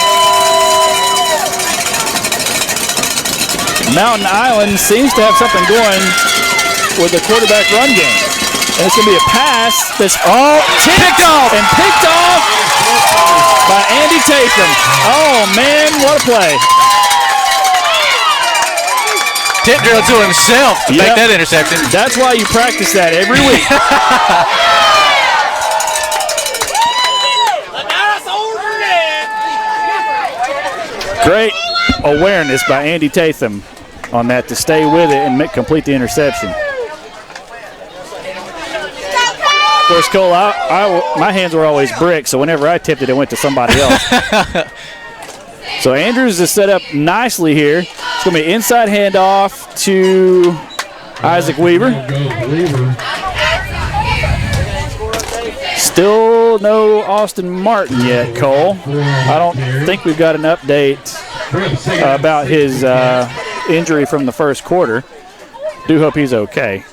Mountain Island seems to have something going with the quarterback run game. And it's going to be a pass that's picked off by Andy Tatham. Oh, man, what a play. Tip drill to himself to make that interception. That's why you practice that every week. Great awareness by Andy Tatham on that to stay with it and complete the interception. Of course, Cole, my hands were always brick, so whenever I tipped it, it went to somebody else. So Andrews is set up nicely here. It's going to be inside handoff to Isaac Weaver. Still no Austin Martin yet, Cole. I don't think we've got an update about his injury from the first quarter. Do hope he's okay.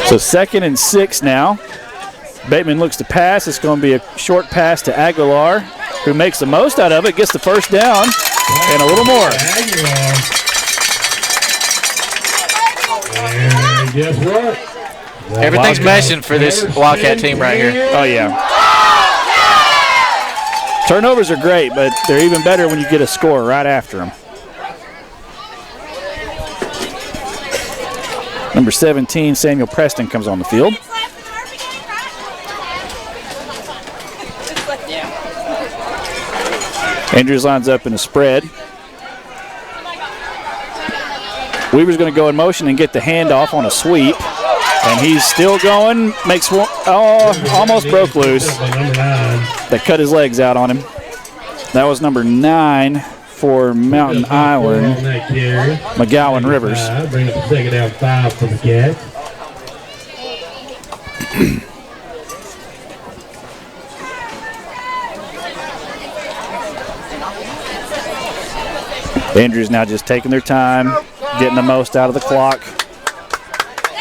So 2nd and 6 now. Bateman looks to pass. It's going to be a short pass to Aguilar, who makes the most out of it, gets the first down, and a little more. And guess what? Everything's meshing for this Wildcat team right here. Oh, yeah. Turnovers are great, but they're even better when you get a score right after them. Number 17, Samuel Preston, comes on the field. Andrews lines up in a spread. Weaver's going to go in motion and get the handoff on a sweep. And he's still going. Makes one. Almost broke loose. They cut his legs out on him. That was number 9 for Mountain Island, McGowan Rivers. Bring up the 2nd down 5 for the Cats. Andrews now just taking their time, getting the most out of the clock.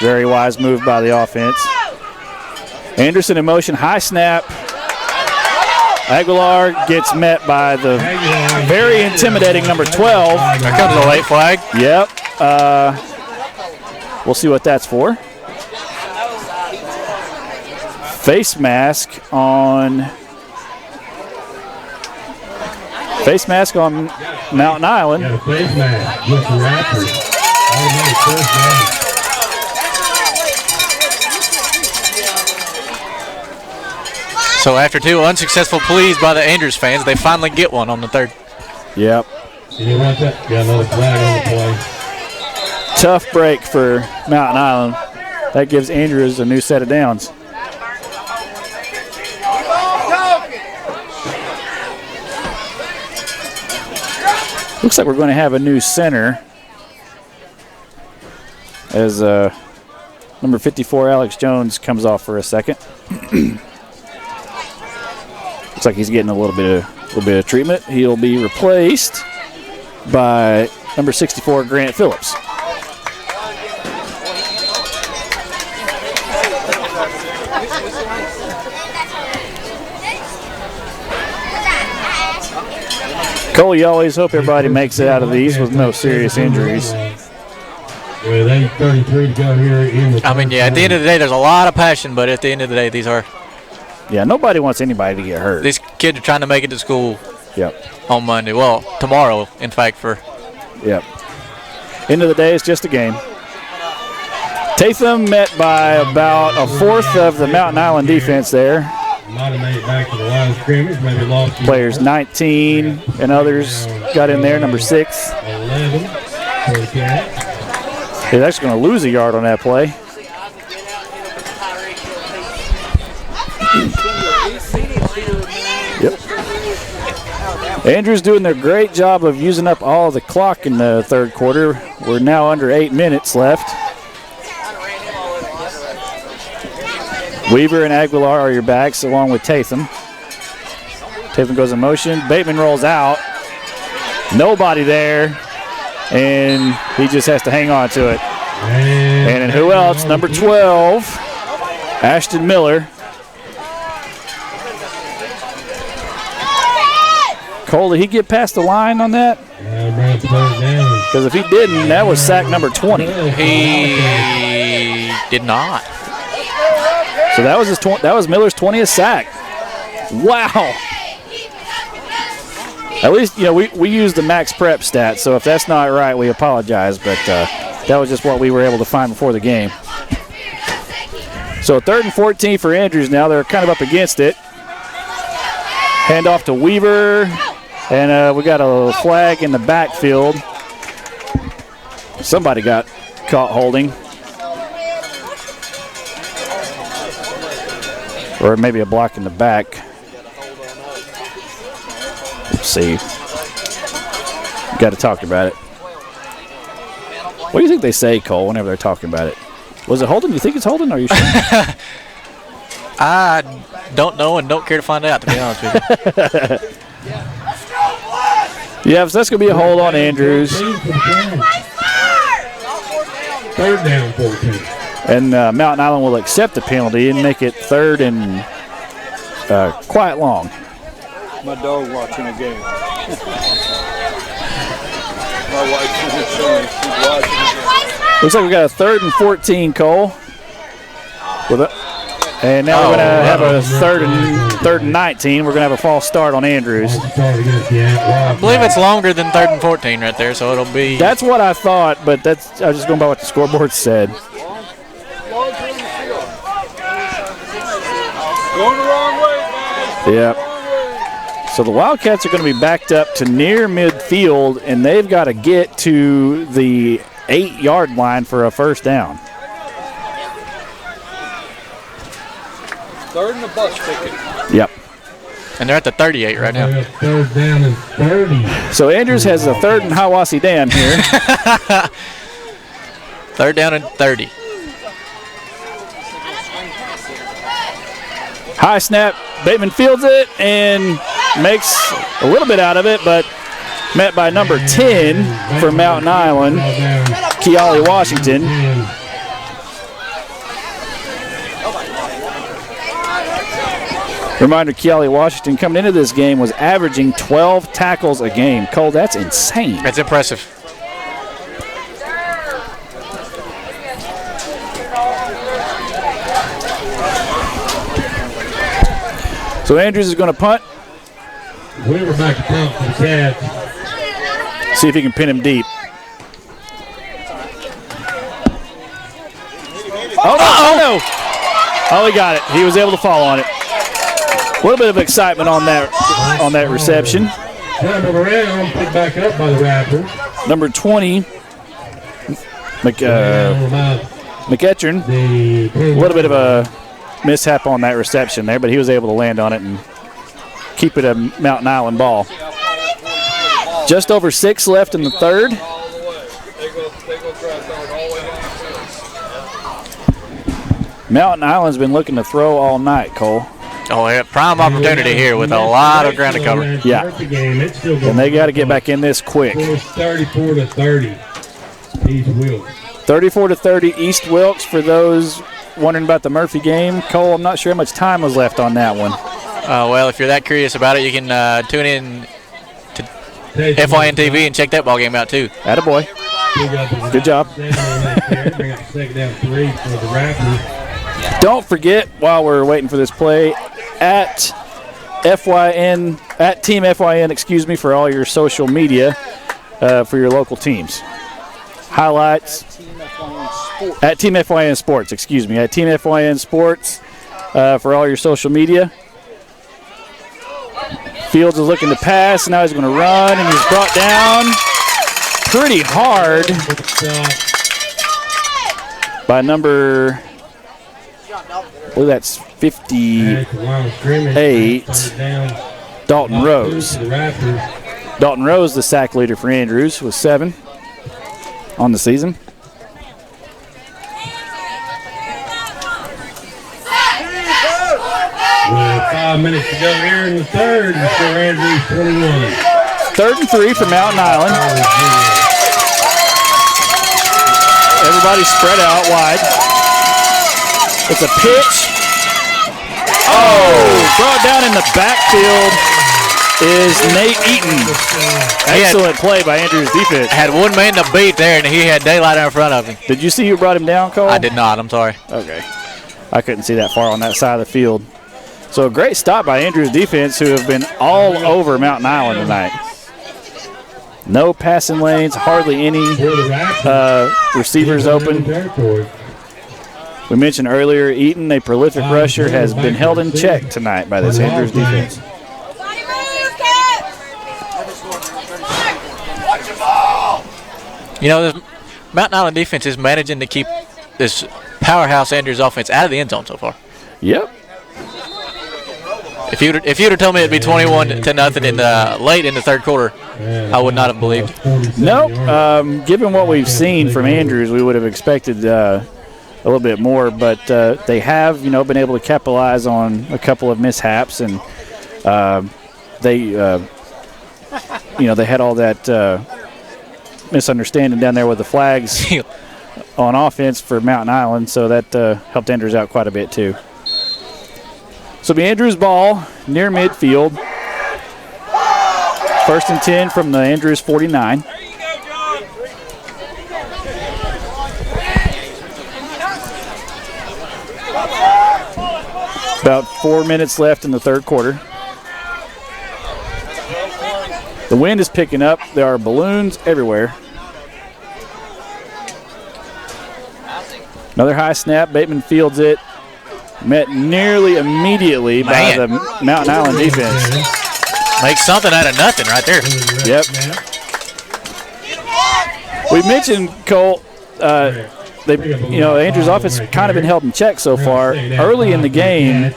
Very wise move by the offense. Anderson in motion, high snap. Aguilar gets met by the very intimidating number 12. There comes the late flag. Yep. We'll see what that's for. Face mask on Mountain Island. Got a face mask with the Raptors. Automatic first down. So after 2 unsuccessful pleas by the Andrews fans, they finally get one on the 3rd. Yep. You want that? Got another flag on the play. Tough break for Mountain Island. That gives Andrews a new set of downs. Looks like we're going to have a new center as number 54, Alex Jones, comes off for a second. Looks like he's getting a little bit of treatment. He'll be replaced by number 64, Grant Phillips. Cole, you always hope everybody makes it out of these with no serious injuries. With 8:33 to go here in the I mean, yeah, at the end of the day, there's a lot of passion, but at the end of the day, these are. Yeah, nobody wants anybody to get hurt. These kids are trying to make it to school Yep. on Monday. Well, tomorrow, in fact, for. Yep. End of the day, it's just a game. Tatham met by about a fourth of the Mountain Island defense there. Might have made it back to the line of scrimmage, maybe lost. Players 19 and others got in there, number 6. 11 for the Cats. He's actually going to lose a yard on that play. Yep. Andrews doing their great job of using up all of the clock in the third quarter. We're now under 8 minutes left. Weaver and Aguilar are your backs along with Tatham. Tatham goes in motion. Bateman rolls out. Nobody there. And he just has to hang on to it. And then who else? Number 12, Ashton Miller. Cole, did he get past the line on that? Because if he didn't, that was sack number 20. He did not. So that was that was Miller's 20th sack. Wow. At least, you know, we use the max prep stat, so if that's not right, we apologize, but that was just what we were able to find before the game. So 3rd and 14 for Andrews now. They're kind of up against it. Hand off to Weaver, and we got a flag in the backfield. Somebody got caught holding. Or maybe a block in the back. Let's see. Got to talk about it. What do you think they say, Cole, whenever they're talking about it? Was it holding? You think it's holding? Or are you sure? I don't know and don't care to find out, to be honest with you. Yeah, so that's going to be a hold on Andrews. 3rd down, 14. And Mountain Island will accept the penalty and make it 3rd and quite long. My dog watching a game. My wife isn't showing. She's watching a game. Looks like we got a 3rd and 14, Cole. And now we're going to have a 3rd and 19. We're going to have a false start on Andrews. I believe it's longer than 3rd and 14 right there, so it'll be. That's what I thought, but I was just going by what the scoreboard said. Going the wrong way, guys. Yep. So the Wildcats are going to be backed up to near midfield, and they've got to get to the 8-yard line for a first down. 3rd and the bus ticket. Yep. And they're at the 38 right now. 3rd down and 30. So Andrews has a 3rd and Hiwassee Dam here. 3rd down and 30. High snap. Bateman fields it and makes a little bit out of it, but met by number 10 for Mountain Island, Keali Washington. Reminder, Keali Washington coming into this game was averaging 12 tackles a game. Cole, that's insane. That's impressive. So Andrews is going to punt. Weaver back to punt for the Cats. See if he can pin him deep. Oh, no. Oh, he got it. He was able to fall on it. A little bit of excitement on that reception. Fumbled around, picked back up by the Raptors. Number 20, McEachern. A little bit of a mishap on that reception there, but he was able to land on it and keep it a Mountain Island ball. Just over 6 left in the 3rd. Mountain Island's been looking to throw all night, Cole. Oh, yeah, prime opportunity here with a lot of ground to cover. Yeah, and they got to get back in this quick. 34-30, East Wilkes. 34-30 East Wilkes for those wondering about the Murphy game. Cole, I'm not sure how much time was left on that one. Well, if you're that curious about it, you can tune in to FYN TV and check that ball game out too. Attaboy. Good job. carry. Bring up second down 3 for the Raptors. Don't forget, while we're waiting for this play, at Team FYN, excuse me, for all your social media for your local teams. Highlights at Team FYN Sports, excuse me, at Team FYN Sports for all your social media. Fields is looking to pass. Now he's going to run, and he's brought down pretty hard by number, I believe that's 58, Dalton Rose. Dalton Rose, the sack leader for Andrews, with 7 on the season. With 5 minutes to go here in the third, for Andrews 21. 3rd and 3 for Mountain Island. Everybody spread out wide. It's a pitch. Oh, brought down in the backfield is Nate Eaton. Excellent play by Andrews' defense. Had one man to beat there, and he had daylight in front of him. Did you see who brought him down, Cole? I did not. I'm sorry. Okay. I couldn't see that far on that side of the field. So a great stop by Andrews' defense, who have been all over Mountain Island tonight. No passing lanes, hardly any receivers open. We mentioned earlier, Eaton, a prolific rusher, has been held in check tonight by this Andrews defense. You know, this Mountain Island defense is managing to keep this powerhouse Andrews offense out of the end zone so far. Yep. If you'd have told me it'd be 21-0 in the late in the third quarter, I would not have believed. Nope. Given what we've seen from Andrews, we would have expected a little bit more, but they have, been able to capitalize on a couple of mishaps, and they had all that misunderstanding down there with the flags on offense for Mountain Island, so that helped Andrews out quite a bit too. So it'll be Andrews' ball near midfield. 1st and 10 from the Andrews 49. About 4 minutes left in the third quarter. The wind is picking up. There are balloons everywhere. Another high snap. Bateman fields it. Met nearly immediately by the Mountain Island defense. Makes something out of nothing right there. Yep. We mentioned, Cole, Andrews' offense kind of been held in check so far. Early in the game,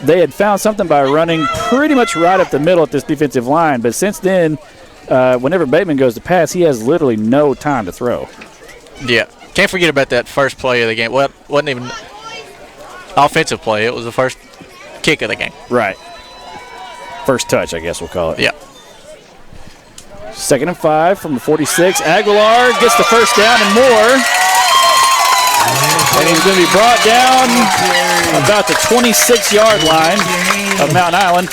they had found something by running pretty much right up the middle at this defensive line. But since then, whenever Bateman goes to pass, he has literally no time to throw. Yeah. Can't forget about that first play of the game. Well, it wasn't even offensive play. It was the first kick of the game. Right. First touch, I guess we'll call it. Yeah. 2nd and 5 from the 46. Aguilar gets the first down and more. And he's going to be brought down about the 26-yard line of Mountain Island.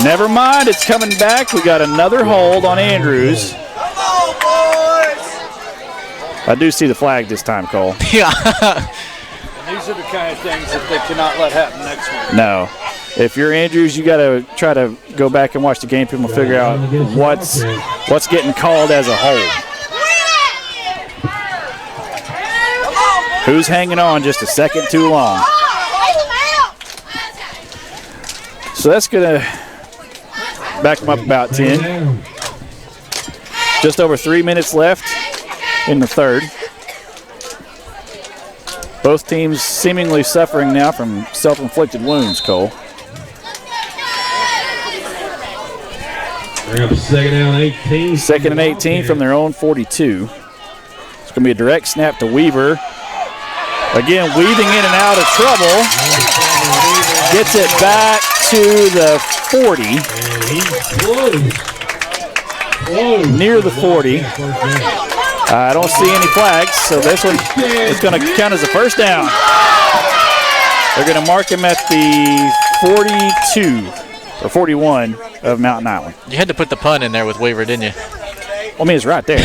Never mind, it's coming back. We got another hold on Andrews. I do see the flag this time, Cole. Yeah. These are the kind of things that they cannot let happen next week. No. If you're Andrews, you got to try to go back and watch the game film and figure out what's getting called as a hold. Who's hanging on just a second too long? So that's going to back them up about 10. Just over 3 minutes left in the third. Both teams seemingly suffering now from self-inflicted wounds, Cole. Bring up 2nd down 18. 2nd and 18 from their own 42. It's going to be a direct snap to Weaver. Again, weaving in and out of trouble. Gets it back to the 40. Near the 40. I don't see any flags, so this one is going to count as a first down. They're going to mark him at the 42 or 41 of Mountain Island. You had to put the pun in there with Weaver, didn't you? Well, I mean, it's right there.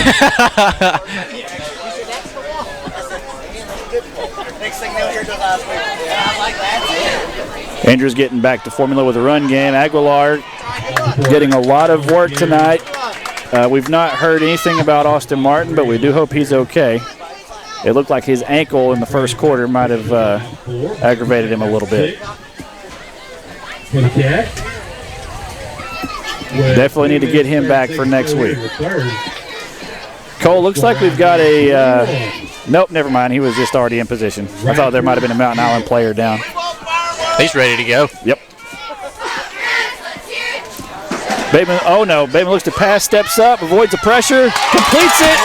Next thing they'll hear to last week. Yeah, I like that. Andrews getting back to formula with a run game. Aguilar getting a lot of work tonight. We've not heard anything about Austin Martin, but we do hope he's okay. It looked like his ankle in the first quarter might have aggravated him a little bit. Definitely need to get him back for next week. Cole, looks like we've got a nope, never mind. He was just already in position. I thought there might have been a Mountain Island player down. He's ready to go. Yep. Bateman, oh no, Bateman looks to pass, steps up, avoids the pressure, completes it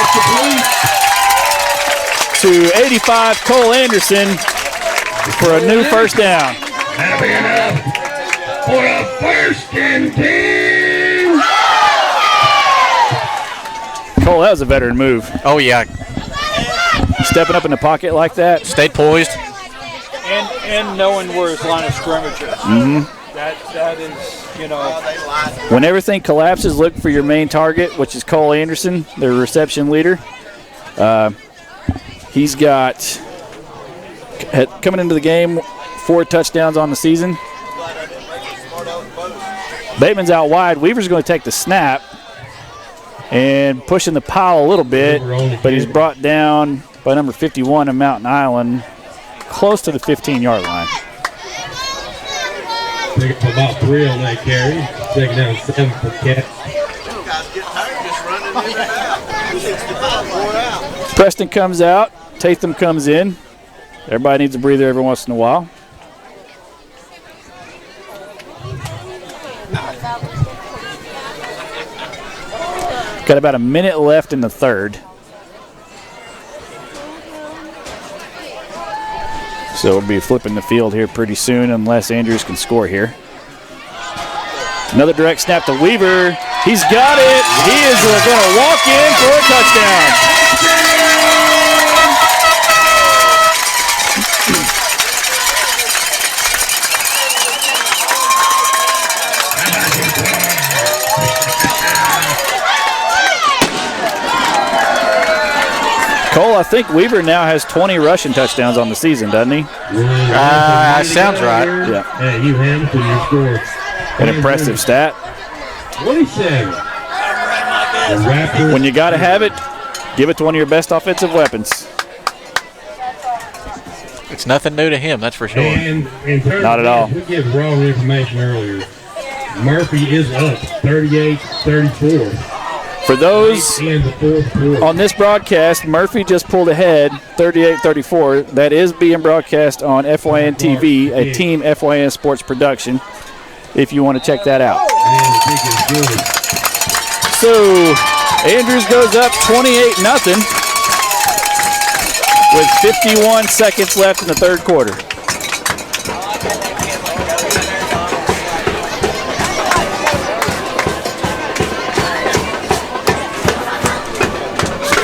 to 85, Cole Anderson for a new first down. That'll be enough for a first and 10. Cole, that was a veteran move. Oh, yeah. Stepping up in the pocket like that. Stayed poised. And knowing where his line of scrimmage is. Mm-hmm. That is, you know. When everything collapses, look for your main target, which is Cole Anderson, their reception leader. He's got, coming into the game, 4 touchdowns on the season. Bateman's out wide. Weaver's going to take the snap and pushing the pile a little bit, but he's brought down by number 51 of Mountain Island, close to the 15-yard line. Pick up about 3 on that carry. Second down 7 for Cat. Preston comes out. Tatham comes in. Everybody needs a breather every once in a while. Got about a minute left in the third. So we'll be flipping the field here pretty soon unless Andrews can score here. Another direct snap to Weaver. He's got it. He is going to walk in for a touchdown. Cole, I think Weaver now has 20 rushing touchdowns on the season, doesn't he? Sounds right. Yeah. Hey, Hugh Hamilton, you scored. An impressive stat. 27. When you got to have it, give it to one of your best offensive weapons. It's nothing new to him, that's for sure. And not at all. We gave wrong information earlier. Murphy is up 38-34. For those on this broadcast, Murphy just pulled ahead 38-34. That is being broadcast on FYN TV, a Team FYN Sports production, if you want to check that out. So Andrews goes up 28-0 with 51 seconds left in the third quarter.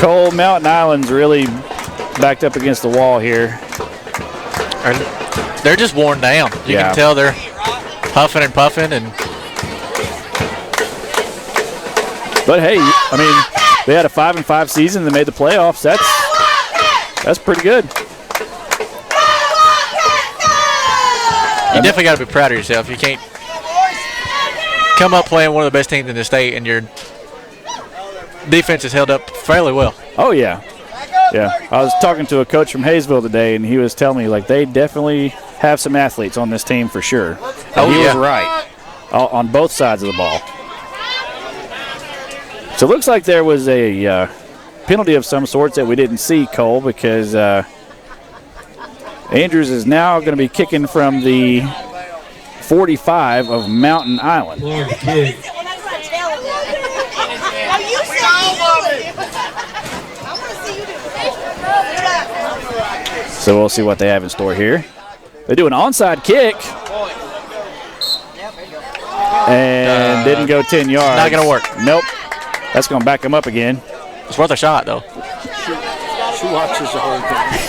Cole, Mountain Island's really backed up against the wall here. They're just worn down. You can tell they're huffing and puffing. But hey, I mean, they had a 5-5 season. They made the playoffs. That's pretty good. You definitely got to be proud of yourself. You can't come up playing one of the best teams in the state and your defense has held up fairly well. Oh, yeah. Yeah. I was talking to a coach from Hayesville today, and he was telling me, like, they definitely have some athletes on this team for sure. And he was right on both sides of the ball. So it looks like there was a penalty of some sorts that we didn't see, Cole, because Andrews is now going to be kicking from the 45 of Mountain Island. So we'll see what they have in store here. They do an onside kick. And didn't go 10 yards. Not going to work. Nope. That's going to back them up again. It's worth a shot, though. She watches the whole thing.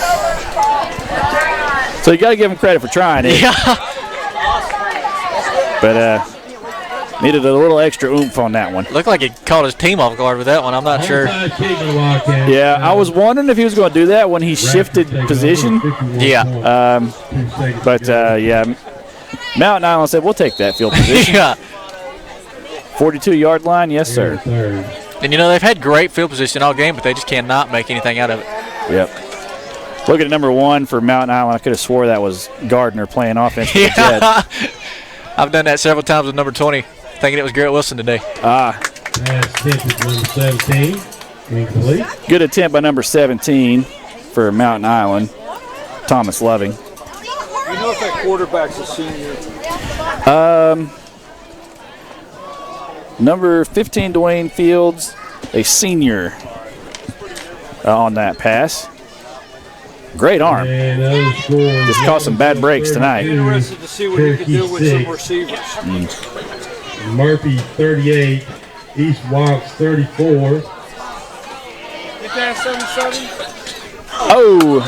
So you got to give them credit for trying it. Yeah. But Needed a little extra oomph on that one. Looked like he caught his team off guard with that one. I'm not sure. Yeah, I was wondering if he was going to do that when he shifted position. Yeah. Yeah, Mountain Island said, we'll take that field position. Yeah. 42-yard line, yes, sir. And, they've had great field position all game, but they just cannot make anything out of it. Yep. Look at number 1 for Mountain Island. I could have swore that was Gardner playing offense for the Jets. I've done that several times with number 20, thinking it was Garrett Wilson today. Pass attempt number 17. Incomplete. Good attempt by number 17 for Mountain Island, Thomas Loving. You know if that quarterback's a senior? Number 15, Dwayne Fields, a senior on that pass. Great arm. Just caught some bad breaks tonight. Interested to see what he can do with some receivers. Murphy 38, East Watts 34. Oh,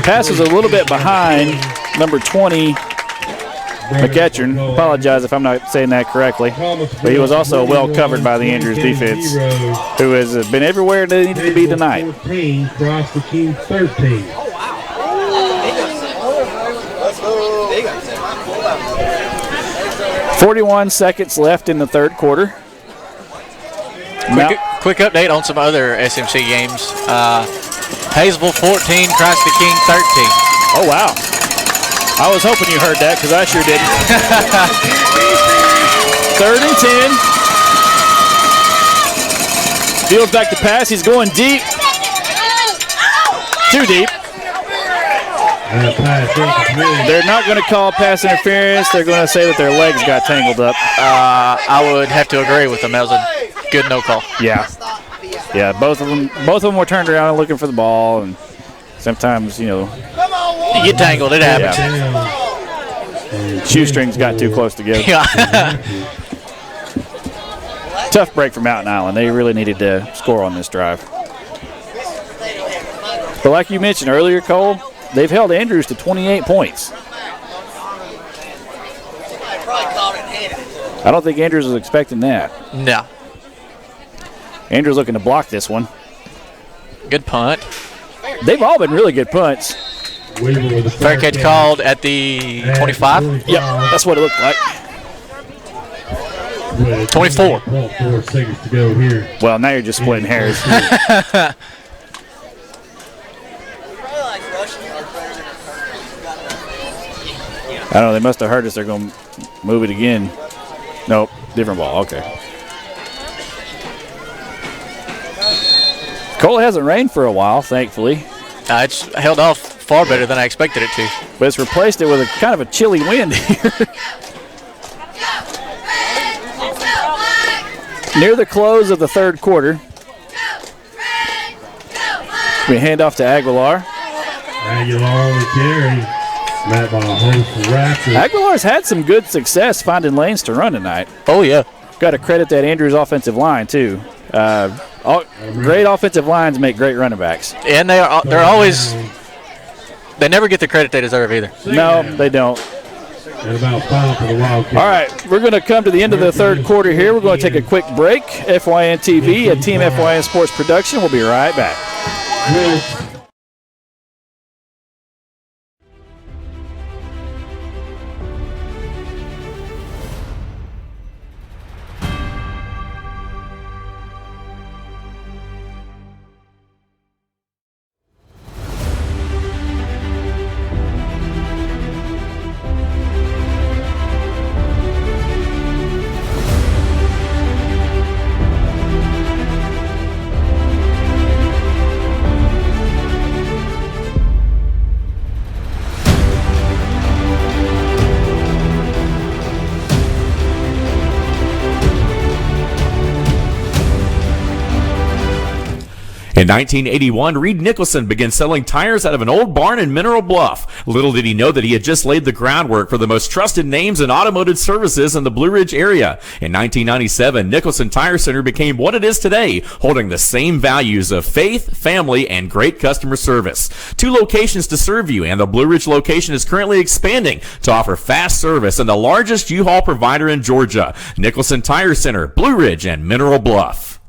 pass was a little bit behind number 20, McEachern. Apologize if I'm not saying that correctly. But he was also well covered by the Andrews defense, who has been everywhere they needed to be tonight. 14, cross the team 13. 41 seconds left in the third quarter. Quick update on some other SMC games. Hazelville 14, Christ the King 13. Oh, wow. I was hoping you heard that because I sure didn't. 3rd and 10. Fields back to pass. He's going deep. Too deep. They're not going to call pass interference. They're going to say that their legs got tangled up. I would have to agree with them. That was a good no call. Yeah. Yeah, both of them were turned around and looking for the ball, and sometimes, you get tangled. It happens. Yeah. Shoestrings got too close together. Yeah. Tough break for Mountain Island. They really needed to score on this drive. But like you mentioned earlier, Cole, they've held Andrews to 28 points. I don't think Andrews was expecting that. No. Andrews looking to block this one. Good punt. They've all been really good punts. Fair catch called at the 25? Yep, that's what it looked like. 24. 4 seconds to go here. Well, now you're just splitting hairs. I don't know, they must have heard us. They're going to move it again. Nope, different ball. Okay. Cole, it hasn't rained for a while, thankfully. It's held off far better than I expected it to. But it's replaced it with a kind of a chilly wind here. Near the close of the third quarter, we hand off to Aguilar. Aguilar on the carry. Matt ball home for Raptors. Aguilar's had some good success finding lanes to run tonight. Oh, yeah. Got to credit that Andrews offensive line, too. Great offensive lines make great running backs. And they're always – they never get the credit they deserve either. No, they don't. And about 5 for the Wildcats. All right, we're going to come to the end of the third quarter here. We're going to take a quick break. FYN TV, a Team FYN Sports production. We'll be right back. In 1981, Reed Nicholson began selling tires out of an old barn in Mineral Bluff. Little did he know that he had just laid the groundwork for the most trusted names in automotive services in the Blue Ridge area. In 1997, Nicholson Tire Center became what it is today, holding the same values of faith, family, and great customer service. 2 locations to serve you, and the Blue Ridge location is currently expanding to offer fast service and the largest U-Haul provider in Georgia. Nicholson Tire Center, Blue Ridge, and Mineral Bluff.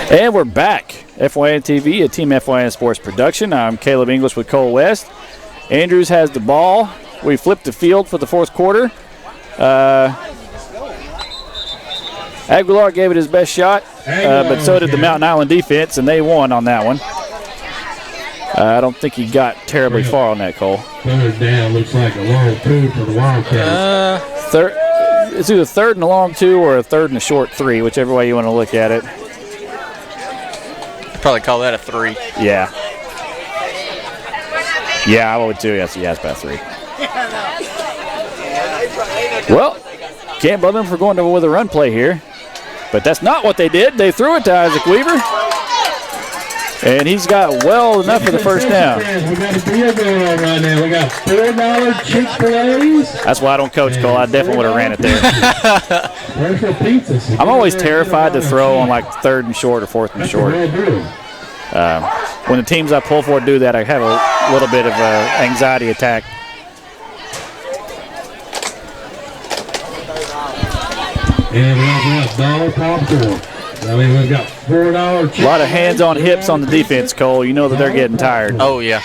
And we're back. FYN TV, a Team FYN Sports production. I'm Caleb English with Cole West. Andrews has the ball. We flipped the field for the fourth quarter. Aguilar gave it his best shot, but so did the Mountain Island defense, and they won on that one. I don't think he got terribly far on that, Cole. Third down looks like a long 2 for the Wildcats. It's either third and a long 2 or a third and a short 3, whichever way you want to look at it. Probably call that a 3. Yeah. Yeah, I would too. Yes, it's about 3. Well, can't blame them for going with a run play here. But that's not what they did. They threw it to Isaac Weaver. And he's got well enough for the first down. We got a deal going on right now. We got $4 Chick-fil-A's. That's why I don't coach, Cole. I definitely would have ran it there. Where's the pizzas? I'm always terrified to throw on like 3rd and short or 4th and short. When the teams I pull for do that, I have a little bit of an anxiety attack. And we also got dollar popcorn. We've got $4. A lot of hands on hips on the defense, Cole. You know that they're getting tired. Oh, yeah.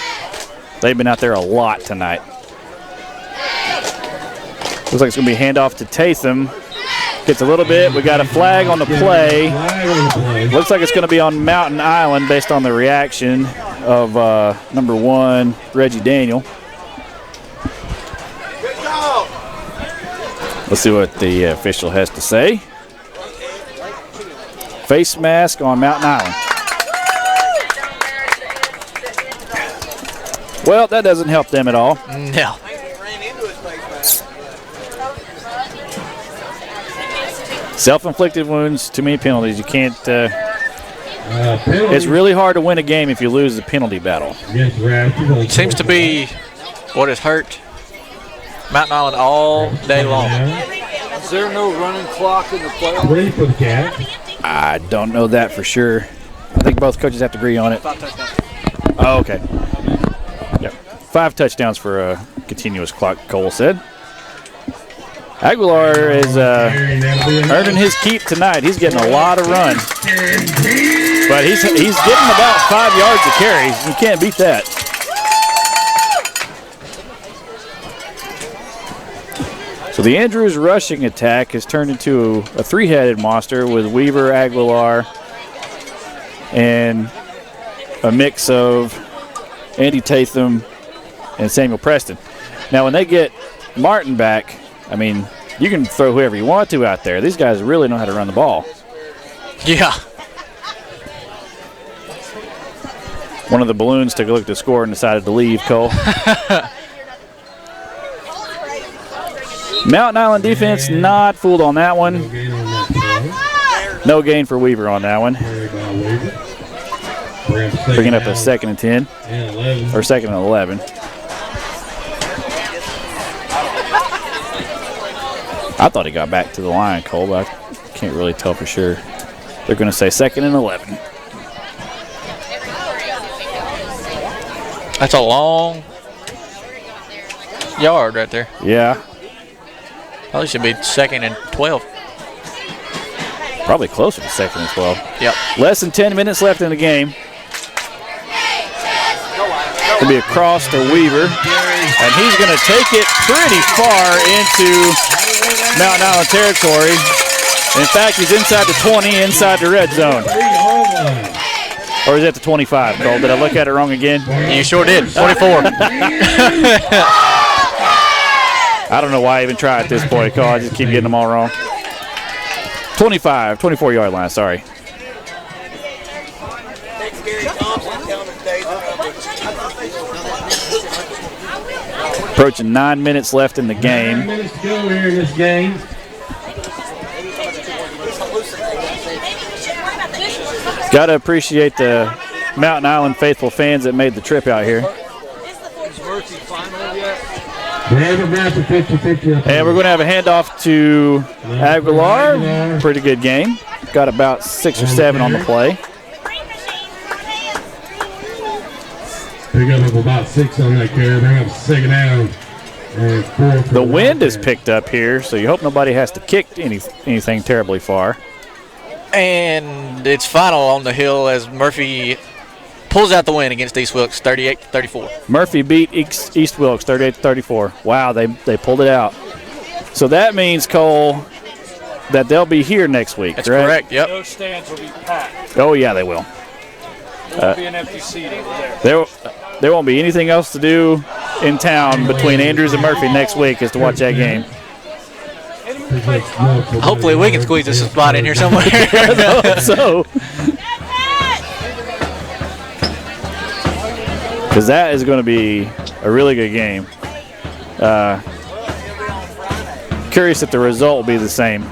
They've been out there a lot tonight. Looks like it's going to be handoff to Tatham. Gets a little bit. We got a flag on the play. Looks like it's going to be on Mountain Island based on the reaction of number 1, Reggie Daniel. Let's see what the official has to say. Face mask on Mountain Island. Well, that doesn't help them at all. No. Self-inflicted wounds, too many penalties. You can't. It's really hard to win a game if you lose the penalty battle. Seems to be what has hurt Mountain Island all day long. Is there no running clock in the playoffs? Ready for the cat? I don't know that for sure. I think both coaches have to agree on it. 5 touchdowns. Oh, okay. Yep. 5 touchdowns for a continuous clock, Cole said. Aguilar is earning his keep tonight. He's getting a lot of run. But he's getting about 5 yards of carry. You can't beat that. So the Andrews rushing attack has turned into a 3-headed monster with Weaver, Aguilar, and a mix of Andy Tatham and Samuel Preston. Now, when they get Martin back, I mean, you can throw whoever you want to out there. These guys really know how to run the ball. Yeah. One of the balloons took a look at the score and decided to leave, Cole. Mountain Island defense not fooled on that one. No gain for Weaver on that one. Bringing up a 2nd and 10. Or 2nd and 11. I thought he got back to the line, Cole, but I can't really tell for sure. They're going to say 2nd and 11. That's a long yard right there. Yeah. Probably should be 2nd and 12. Probably closer to 2nd and 12. Yep. Less than 10 minutes left in the game. It'll be across to Weaver. And he's going to take it pretty far into Mountain Island territory. In fact, he's inside the 20, inside the red zone. Or is that the 25, Cole? Did I look at it wrong again? You sure did. 24. I don't know why I even try at this point, Cole. I just keep getting them all wrong. 24-yard line, sorry. Approaching 9 minutes left in the game. 9 minutes to go here in this game. Got to appreciate the Mountain Island faithful fans that made the trip out here. Is Murphy final yet? We haven't got to 50-50. And we're going to have a handoff to Aguilar. Pretty good game. Got about 6 or 7 on the play. Pick up about 6 on that carry. Bring up second down. And 4 for The wind is picked up here, so you hope nobody has to kick anything terribly far. And it's final on the hill as Murphy pulls out the win against East Wilkes, 38-34. Murphy beat East Wilkes 38-34. Wow, they pulled it out. So that means, Cole, that they'll be here next week. That's correct. Yep. Those stands will be packed. Oh yeah, they will. There won't be an empty seat over there. There won't be anything else to do in town between Andrews and Murphy next week is to watch that game. Hopefully we can squeeze us a spot in here somewhere. So, because that is going to be a really good game. Curious if the result will be the same.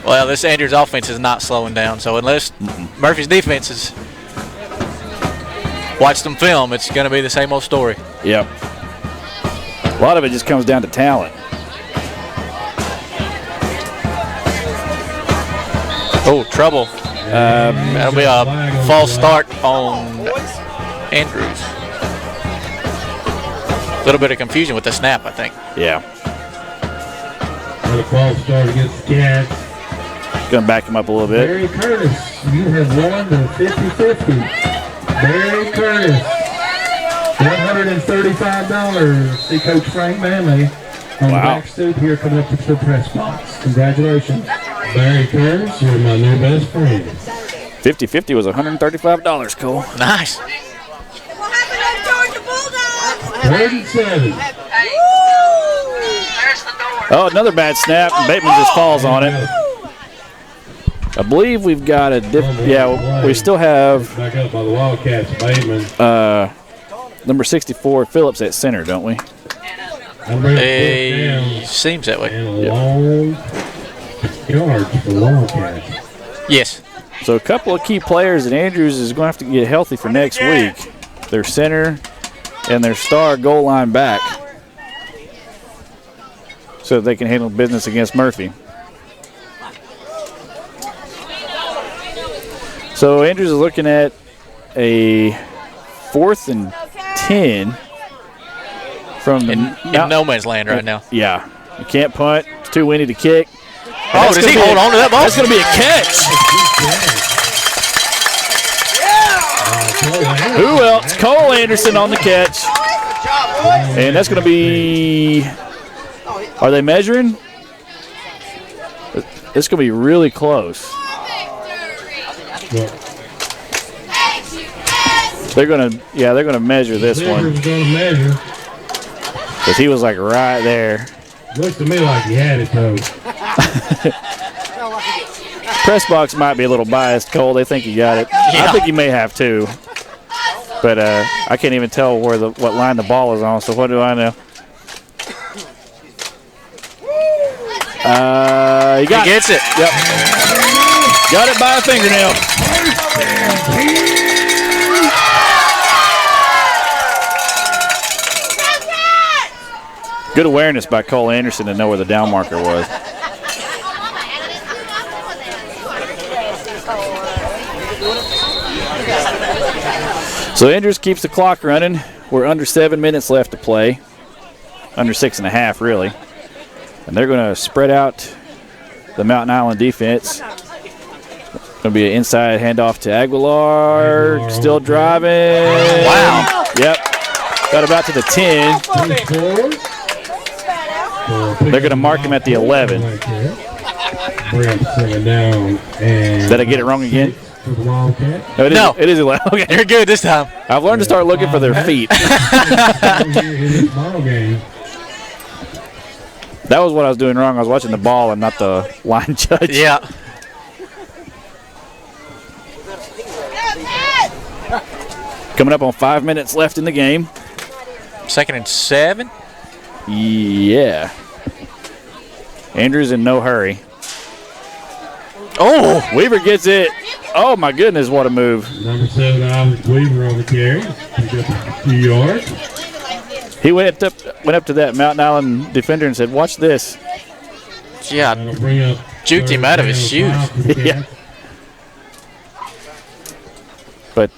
Well, this Andrews offense is not slowing down, so unless Murphy's defense is watch them film, it's going to be the same old story. Yep. A lot of it just comes down to talent. Oh, trouble. That'll be a false start on Andrews. A little bit of confusion with the snap, I think. Yeah. And a false start against the Cats. Going to back him up a little bit. Barry Curtis, you have won the 50-50. Barry Curtis, $135. See Coach Frank Manley on the back stoop here coming up to the press box. Congratulations. Barry Curtis, you're my new best friend. 50-50 was $135, Cole. Nice. What happened to Georgia Bulldogs? 37. There's the door. Oh, another bad snap. Bateman just falls on it. I believe we've got a yeah, we still have Back up by the Wildcats, Bateman. number 64 Phillips at center, don't we? Seems that way. And a long yard for the Wildcats. Yes. So a couple of key players that Andrews is going to have to get healthy for next week. Their center and their star goal line back, so that they can handle business against Murphy. So Andrews is looking at a 4th and 10 from the in no man's land right now. Yeah, you can't punt. It's too windy to kick. Oh, does he hold on to that ball? That's going to be a catch. Who else? Cole Anderson on the catch. And that's going to be, are they measuring? It's going to be really close. They're going to measure this one. Because he was like right there. Looks to me like he had it though. Press box might be a little biased, Cole. They think he got it. Yeah. I think he may have too. But I can't even tell what line the ball is on, so what do I know? He gets it. Yep. Got it by a fingernail. Good awareness by Cole Anderson to know where the down marker was. So Andrews keeps the clock running. We're under 7 minutes left to play. Under 6.5, really. And they're going to spread out the Mountain Island defense. Going to be an inside handoff to Aguilar. Still driving. Wow. Yep. Got about to the 10. They're going to mark him at the 11. Did I get it wrong again? No, it is 11. Okay. You're good this time. I've learned to start looking for their feet. That was what I was doing wrong. I was watching the ball and not the line judge. Yeah. Coming up on 5 minutes left in the game. 2nd and 7. Yeah. Andrews in no hurry. Oh, Weaver gets it. Oh, my goodness, what a move. Number 7, Isaac Weaver on the carry. Picked up a few yards. He went up to that Mountain Island defender and said, watch this. yeah, That'll bring up juked him out of his shoes. Yeah. But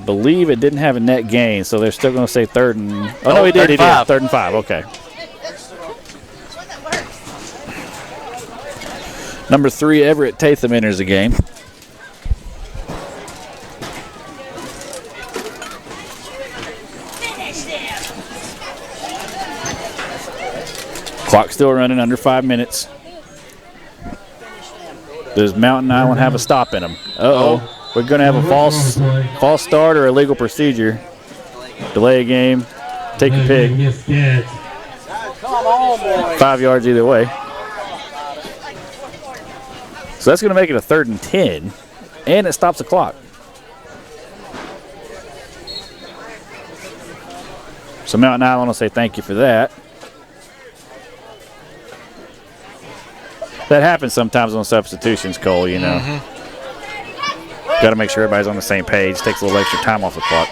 believe it didn't have a net gain, so they're still going to say third and... Oh, no, he did. 3rd and 5, okay. Number 3, Everett Tatham enters the game. Clock still running, under 5 minutes. Does Mountain Island have a stop in them? Uh-oh. We're going to have a false start or illegal procedure. Delay a game. Take your pick. 5 yards either way. So that's going to make it a 3rd and 10. And it stops the clock. So Mountain Island will say thank you for that. That happens sometimes on substitutions, Cole, you know. Got to make sure everybody's on the same page. Takes a little extra time off the clock.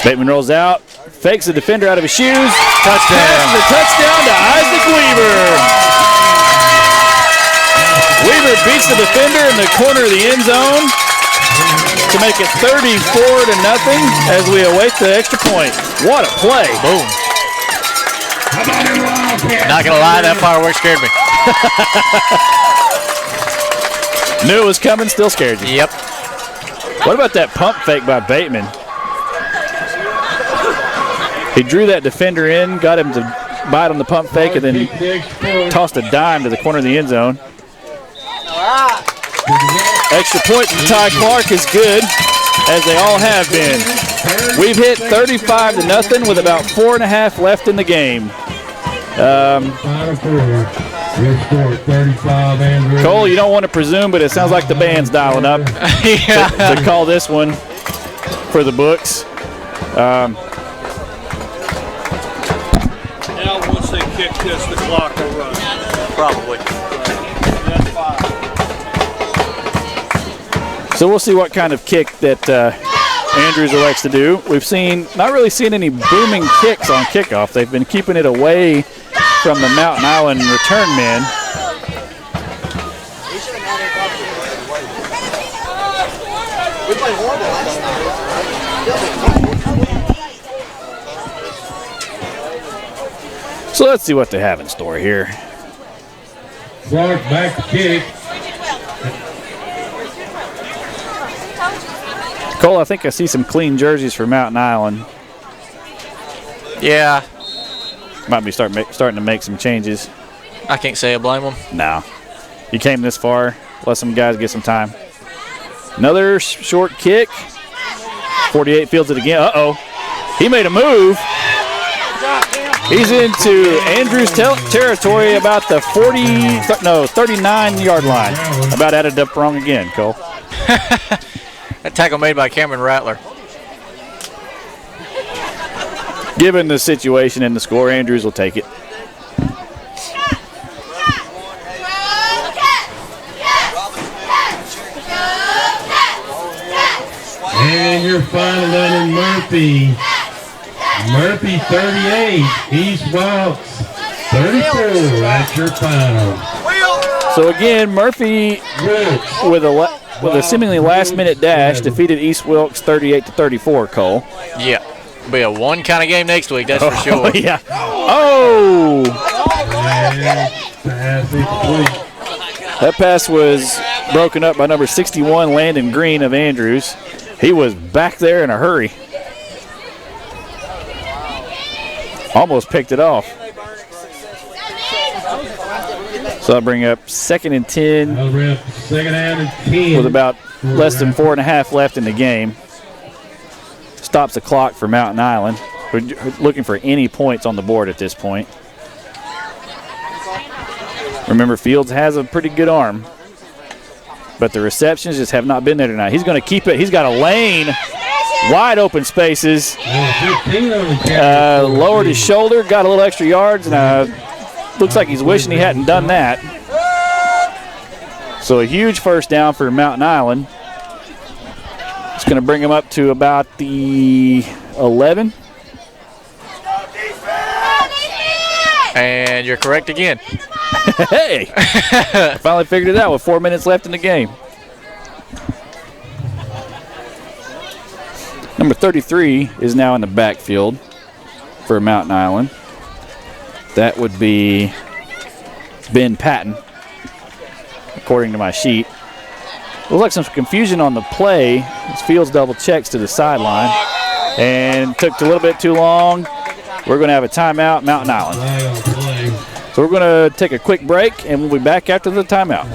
Bateman rolls out, fakes the defender out of his shoes. Touchdown. The touchdown to Isaac Weaver. Weaver beats the defender in the corner of the end zone to make it 34-0 as we await the extra point. What a play. Boom. Not going to lie, that firework scared me. Knew it was coming, still scared you. Yep. What about that pump fake by Bateman? He drew that defender in, got him to bite on the pump fake, and then tossed a dime to the corner of the end zone. Extra point from Ty Clark is good, as they all have been. We've hit 35-0 with about 4.5 left in the game. Cole, you don't want to presume, but it sounds like the band's dialing up to call this one for the books. Now, once they kick this, the clock will run. Probably. That's 5. So we'll see what kind of kick that Andrews elects to do. We've not really seen any booming kicks on kickoff. They've been keeping it away from the Mountain Island return men. We played horrible last night. So let's see what they have in store here. Clark back to kick. Cole, I think I see some clean jerseys for Mountain Island. Yeah. Might be starting to make some changes. I can't say I blame them. No. You came this far. Let some guys get some time. Another short kick. 48 fields it again. Uh-oh. He made a move. He's into Andrews territory about the 39-yard line. About added up wrong again, Cole. That tackle made by Cameron Rattler. Given the situation and the score, Andrews will take it. And your final done in Murphy. Murphy 38, East Wilkes 34. That's your final. So again, Murphy with a seemingly last-minute dash defeated East Wilkes 38-34. Cole. Yeah, be a one kind of game next week. That's for sure. Yeah. Oh. That pass was broken up by number 61, Landon Green of Andrews. He was back there in a hurry. Almost picked it off. So I'll bring up 2nd and 10 with about less than 4.5 left in the game. Stops the clock for Mountain Island. We're looking for any points on the board at this point. Remember, Fields has a pretty good arm, but the receptions just have not been there tonight. He's going to keep it. He's got a lane, wide open spaces. Lowered his shoulder, got a little extra yards, and looks like he's wishing he hadn't done that. So a huge first down for Mountain Island. It's going to bring him up to about the 11. And you're correct again. Hey! Finally figured it out with 4 minutes left in the game. Number 33 is now in the backfield for Mountain Island. That would be Ben Patton, according to my sheet. Looks like some confusion on the play. As Fields double checks to the sideline. And took a little bit too long. We're going to have a timeout, Mountain Island. So we're going to take a quick break, and we'll be back after the timeout.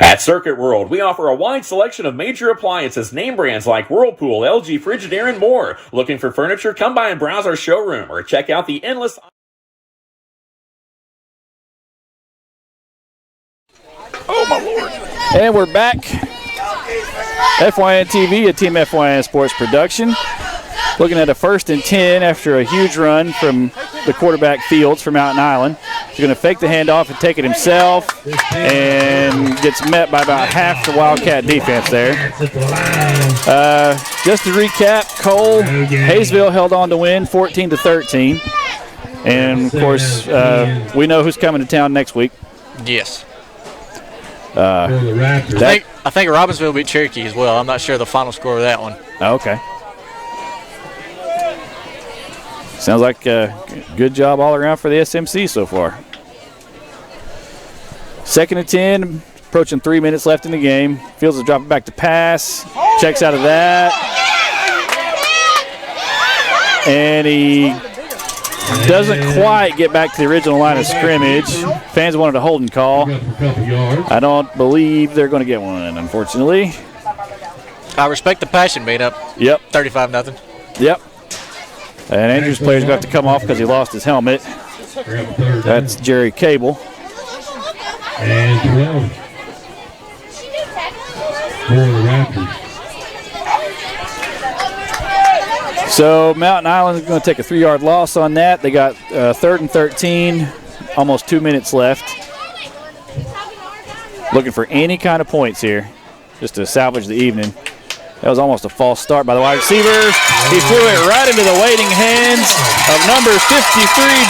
At Circuit World, we offer a wide selection of major appliances, name brands like Whirlpool, LG, Frigidaire, and more. Looking for furniture? Come by and browse our showroom or check out the endless... Oh, my Lord. And we're back. FYN TV, a Team FYN Sports production. Looking at a 1st and 10 after a huge run from the quarterback Fields from Mountain Island. He's going to fake the handoff and take it himself, and gets met by about half the Wildcat defense there. Just to recap, Cole, Hayesville held on to win 14-13. And, of course, we know who's coming to town next week. Yes. I think Robbinsville beat Cherokee as well. I'm not sure the final score of that one. Okay. Sounds like a good job all around for the SMC so far. 2nd and 10, approaching 3 minutes left in the game. Fields is dropping back to pass. Checks out of that. And he doesn't quite get back to the original line of scrimmage. Fans wanted a holding call. I don't believe they're going to get one, unfortunately. I respect the passion made up. Yep. 35-0. Yep. And Andrews' player's got to come off because he lost his helmet. That's Jerry Cable. And 12 for the Raptors. So Mountain Island is going to take a 3-yard loss on that. They got 3rd and 13, almost 2 minutes left. Looking for any kind of points here just to salvage the evening. That was almost a false start by the wide receiver. He threw it right into the waiting hands of number 53,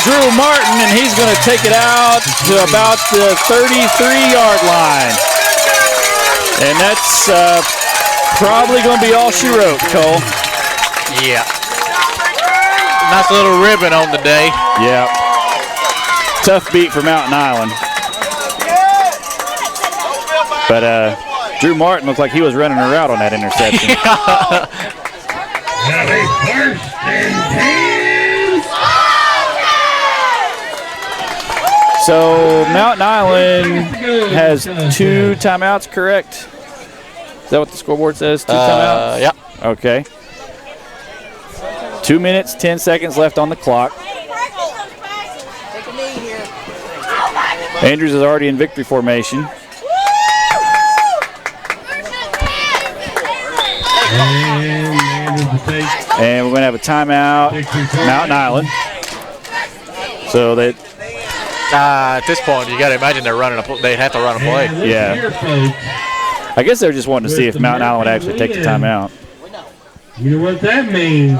Drew Martin, and he's going to take it out to about the 33-yard line. And that's probably going to be all she wrote, Cole. Yeah. Nice little ribbon on the day. Yeah. Tough beat for Mountain Island. But Drew Martin looked like he was running a route on that interception. So Mountain Island has 2 timeouts, correct? Is that what the scoreboard says? 2 timeouts? Yeah. Okay. 2 minutes, 10 seconds left on the clock. Andrews is already in victory formation. And we're going to have a timeout, Mountain Island. So that at this point, you got to imagine they'd have to run a play. Yeah. I guess they're just wanting to see if Mountain Island would actually take the timeout. You know what that means?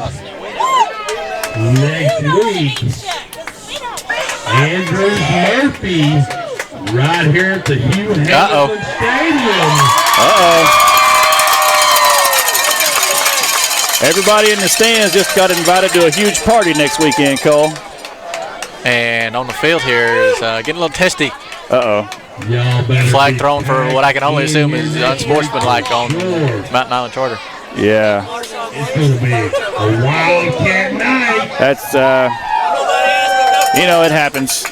Next week, Andrews Murphy Right here at the Hugh Hamilton Stadium. Everybody in the stands just got invited to a huge party next weekend, Cole. And on the field here is getting a little testy. Flag thrown for what I can only assume is unsportsmanlike on Mountain Island Charter. Yeah. It's going to be a Wildcat night. That's, it happens.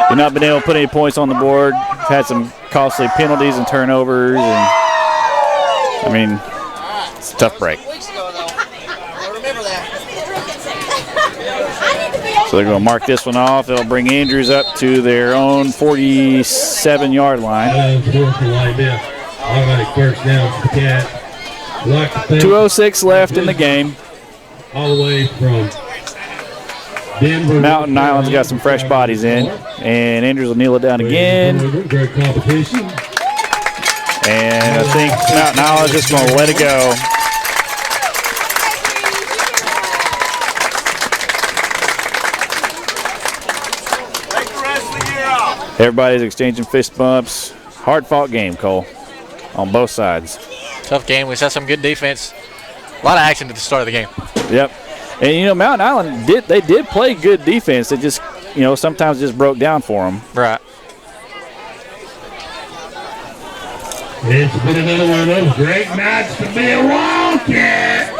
You've not been able to put any points on the board. Had some costly penalties and turnovers. And, it's a tough break. So they're going to mark this one off. They'll bring Andrews up to their own 47-yard line. 2:06 left in the game. All the way from Denver. Mountain Island's got some fresh bodies in. And Andrews will kneel it down again. Great competition. And I think Mountain Island's just going to let it go. Everybody's exchanging fist bumps. Hard-fought game, Cole, on both sides. Tough game. We saw some good defense. A lot of action at the start of the game. Yep. And, Mountain Island, did play good defense. They just, sometimes just broke down for them. Right. It's been another one of those great nights to be a Wildcat.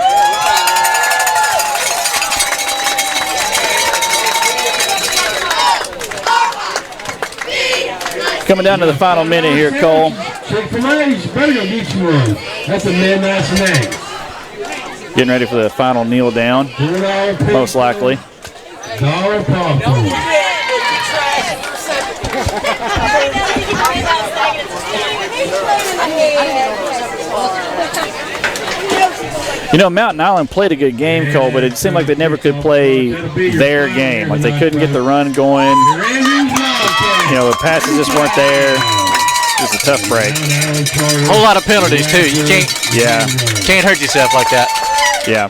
Coming down to the final minute here, Cole. Chick-fil-A's better go get you one. That's a midnight snack. Getting ready for the final kneel down, most likely. Dollar popcorn. Mountain Island played a good game, Cole, but it seemed like they never could play their game. Like they couldn't get the run going. The passes just weren't there. It was a tough break. A whole lot of penalties too. You can't hurt yourself like that. Yeah.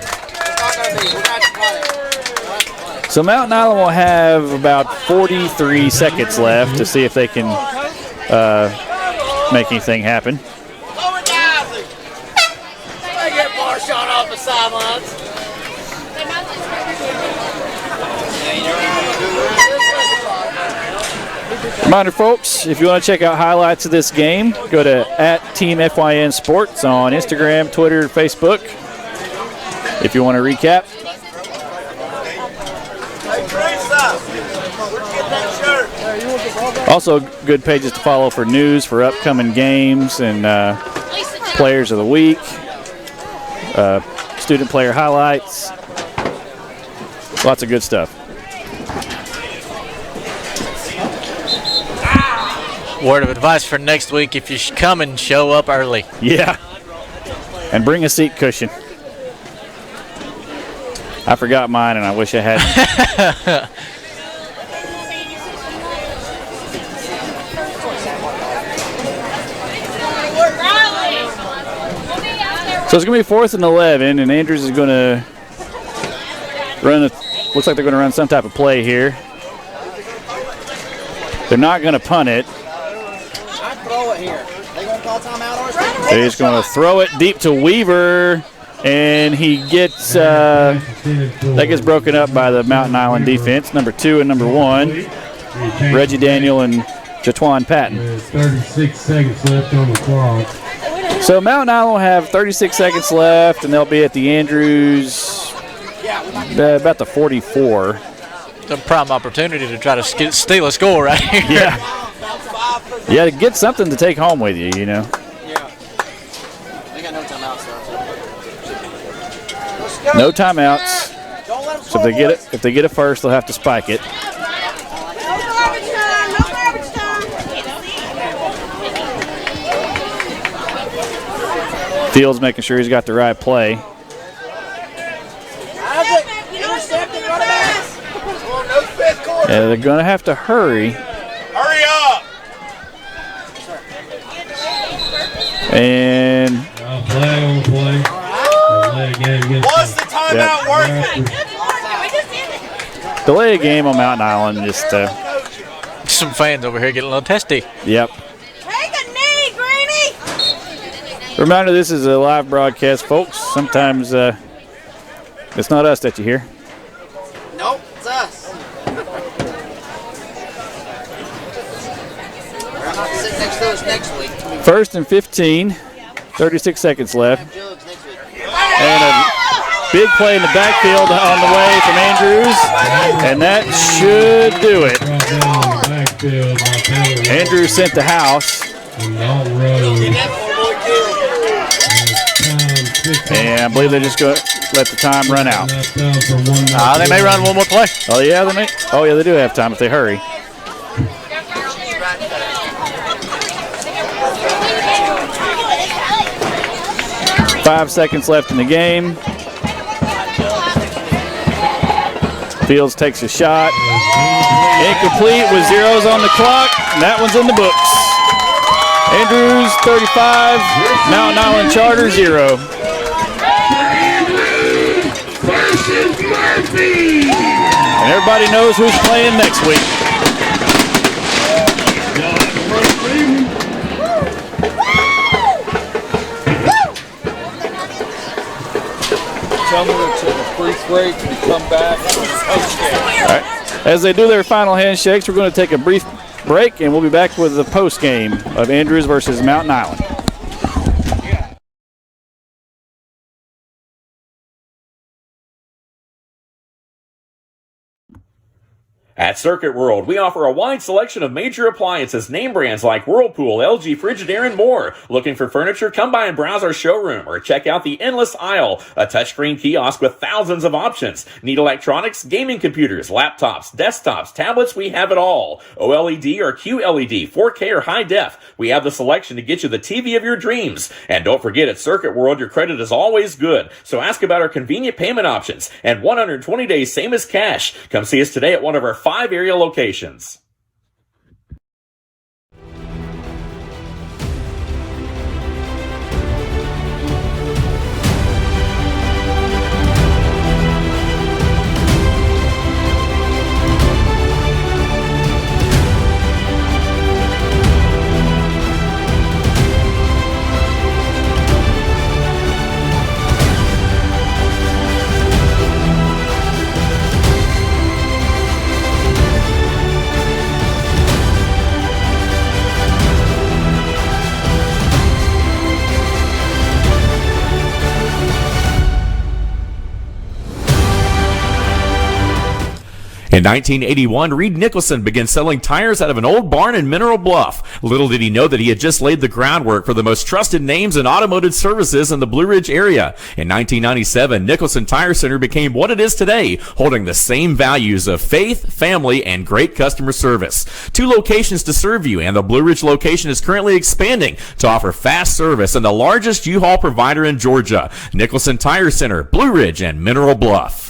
So Mountain Island will have about 43 seconds left to see if they can make anything happen. Shot off the sidelines. Reminder, folks, if you want to check out highlights of this game, go to @TeamFYN Sports on Instagram, Twitter, Facebook. If you want to recap. Also, good pages to follow for news for upcoming games and players of the week. Student player highlights, lots of good stuff. Word of advice for next week: if you come and show up early. Yeah, and bring a seat cushion. I forgot mine, and I wish I had. So it's going to be 4th and 11, and Andrews is going to run. Looks like they're going to run some type of play here. They're not going to punt it. They're just going to throw it deep to Weaver, and he gets that gets broken up by the Mountain Island defense, number 2 and number 1, Reggie Daniel and Jatwan Patton. 36 seconds left on the clock. So Mountain Island will have 36 seconds left, and they'll be at the Andrews about the 44. It's a prime opportunity to try to steal a score right here. Yeah. Yeah, to get something to take home with you, Yeah. They got no timeouts though. No timeouts. So if they get it first, they'll have to spike it. Fields making sure he's got the right play. Yeah, they're going to have to hurry. Hurry up! And Flag on the play. What's the timeout working? delay a game on Mountain Island. Just Some fans over here getting a little testy. Yep. Take a knee, Greenie. Reminder, this is a live broadcast, folks. Sometimes it's not us that you hear. Nope, it's us. I'm not sitting next to us next week. 1st and 15, 36 seconds left. Jugs next week. And a big play in the backfield on the way from Andrews, and that should do it. Andrews sent the house. And I believe they're just going to let the time run out. They may run one more play. Oh yeah, they may. Oh yeah, they do have time if they hurry. Five seconds left in the game. Fields takes a shot. Incomplete with zeros on the clock. And that one's in the books. Andrews 35, Mountain Island Charter 0. And everybody knows who's playing next week. Tell me to take a brief break and come back for the post-game. All right. As they do their final handshakes, we're going to take a brief break, and we'll be back with the post game of Andrews versus Mountain Island. At Circuit World, we offer a wide selection of major appliances, name brands like Whirlpool, LG, Frigidaire, and more. Looking for furniture? Come by and browse our showroom or check out the endless aisle, a touchscreen kiosk with thousands of options. Need electronics, gaming computers, laptops, desktops, tablets? We have it all. OLED or QLED, 4K or high def. We have the selection to get you the TV of your dreams. And don't forget, at Circuit World, your credit is always good. So ask about our convenient payment options and 120 days, same as cash. Come see us today at one of our 5 area locations. In 1981, Reed Nicholson began selling tires out of an old barn in Mineral Bluff. Little did he know that he had just laid the groundwork for the most trusted names in automotive services in the Blue Ridge area. In 1997, Nicholson Tire Center became what it is today, holding the same values of faith, family, and great customer service. 2 locations to serve you, and the Blue Ridge location is currently expanding to offer fast service and the largest U-Haul provider in Georgia. Nicholson Tire Center, Blue Ridge, and Mineral Bluff.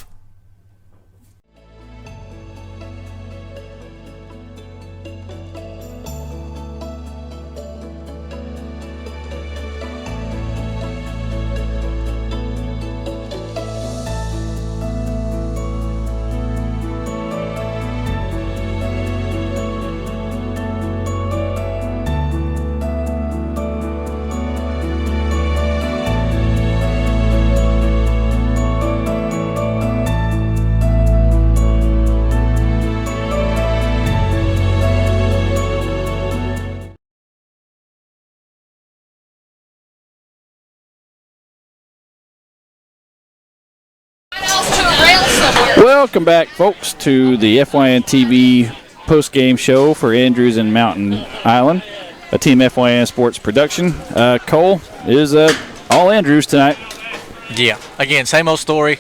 Welcome back, folks, to the FYN TV post-game show for Andrews and Mountain Island, a Team FYN Sports production. Cole, it is all Andrews tonight. Yeah, again, same old story.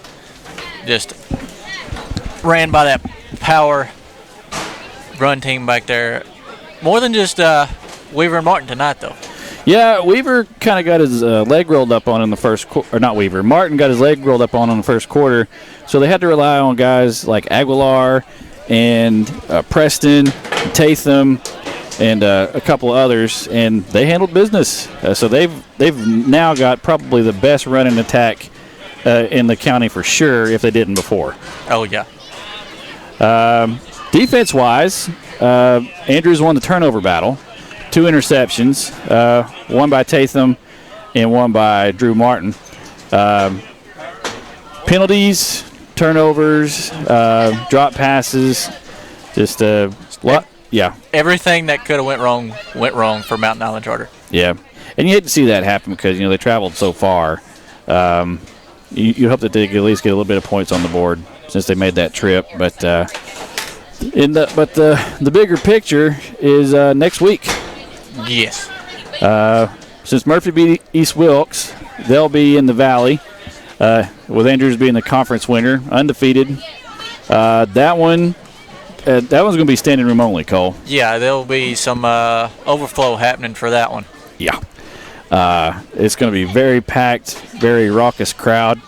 Just ran by that power run team back there. More than just Weaver and Martin tonight, though. Yeah, Weaver kind of got his leg rolled up on in the first quarter. Or not Weaver. Martin got his leg rolled up on in the first quarter. So they had to rely on guys like Aguilar and Preston, Tatham, and a couple of others, and they handled business. So they've now got probably the best running attack in the county for sure, if they didn't before. Oh, yeah. Defense-wise, Andrews won the turnover battle. 2 interceptions, one by Tatham and one by Drew Martin. Penalties, turnovers, drop passes, just a lot. Yeah. Everything that could have went wrong for Mountain Island Charter. Yeah. And you hate to see that happen because, they traveled so far. You hope that they could at least get a little bit of points on the board since they made that trip. But the bigger picture is next week. Yes. Since Murphy beat East Wilkes, they'll be in the Valley, with Andrews being the conference winner, undefeated. That one's going to be standing room only, Cole. Yeah, there'll be some overflow happening for that one. Yeah. It's going to be very packed, very raucous crowd.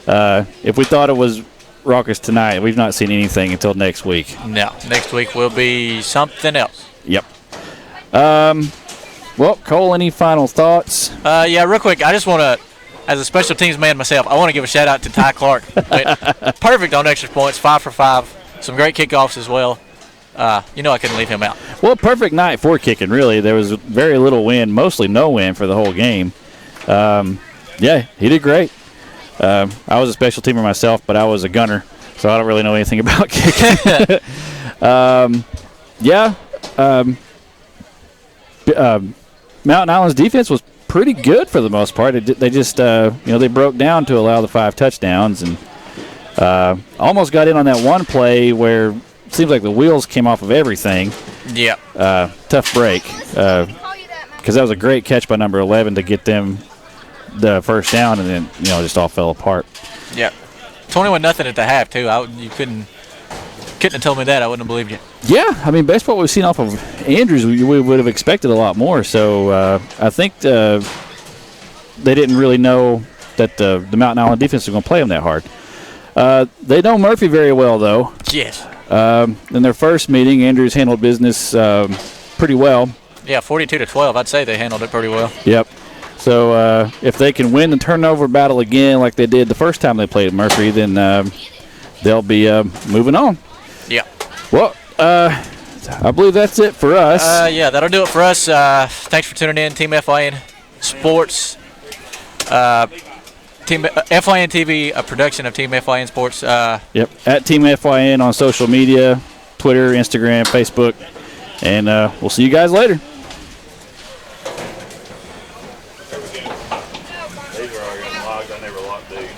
If we thought it was raucous tonight, we've not seen anything until next week. No, next week will be something else. Yep. Well, Cole, any final thoughts? Yeah, real quick, I just want to, as a special teams man myself, I want to give a shout out to Ty Clark. Perfect on extra points, 5 for 5. Some great kickoffs as well. I couldn't leave him out. Well, perfect night for kicking, really. There was very little wind, mostly no wind for the whole game. Yeah, he did great. I was a special teamer myself, but I was a gunner, so I don't really know anything about kicking. Mountain Island's defense was pretty good for the most part. They just, they broke down to allow the 5 touchdowns and almost got in on that one play where it seems like the wheels came off of everything. Yeah. Tough break because that was a great catch by number 11 to get them the first down, and then just all fell apart. Yeah. 21-0 at the half too. You couldn't have told me that. I wouldn't have believed you. Yeah, I mean, based on what we've seen off of Andrews, we would have expected a lot more. So I think they didn't really know that the Mountain Island defense was going to play them that hard. They know Murphy very well, though. Yes. In their first meeting, Andrews handled business pretty well. Yeah, 42-12. I'd say they handled it pretty well. Yep. So if they can win the turnover battle again like they did the first time they played Murphy, then they'll be moving on. Yeah. Well, I believe that's it for us. Yeah, that'll do it for us. Thanks for tuning in, Team FYN Sports. Team FYN TV, a production of Team FYN Sports. Yep, at Team FYN on social media, Twitter, Instagram, Facebook, and we'll see you guys later. These are already logged. I never logged these.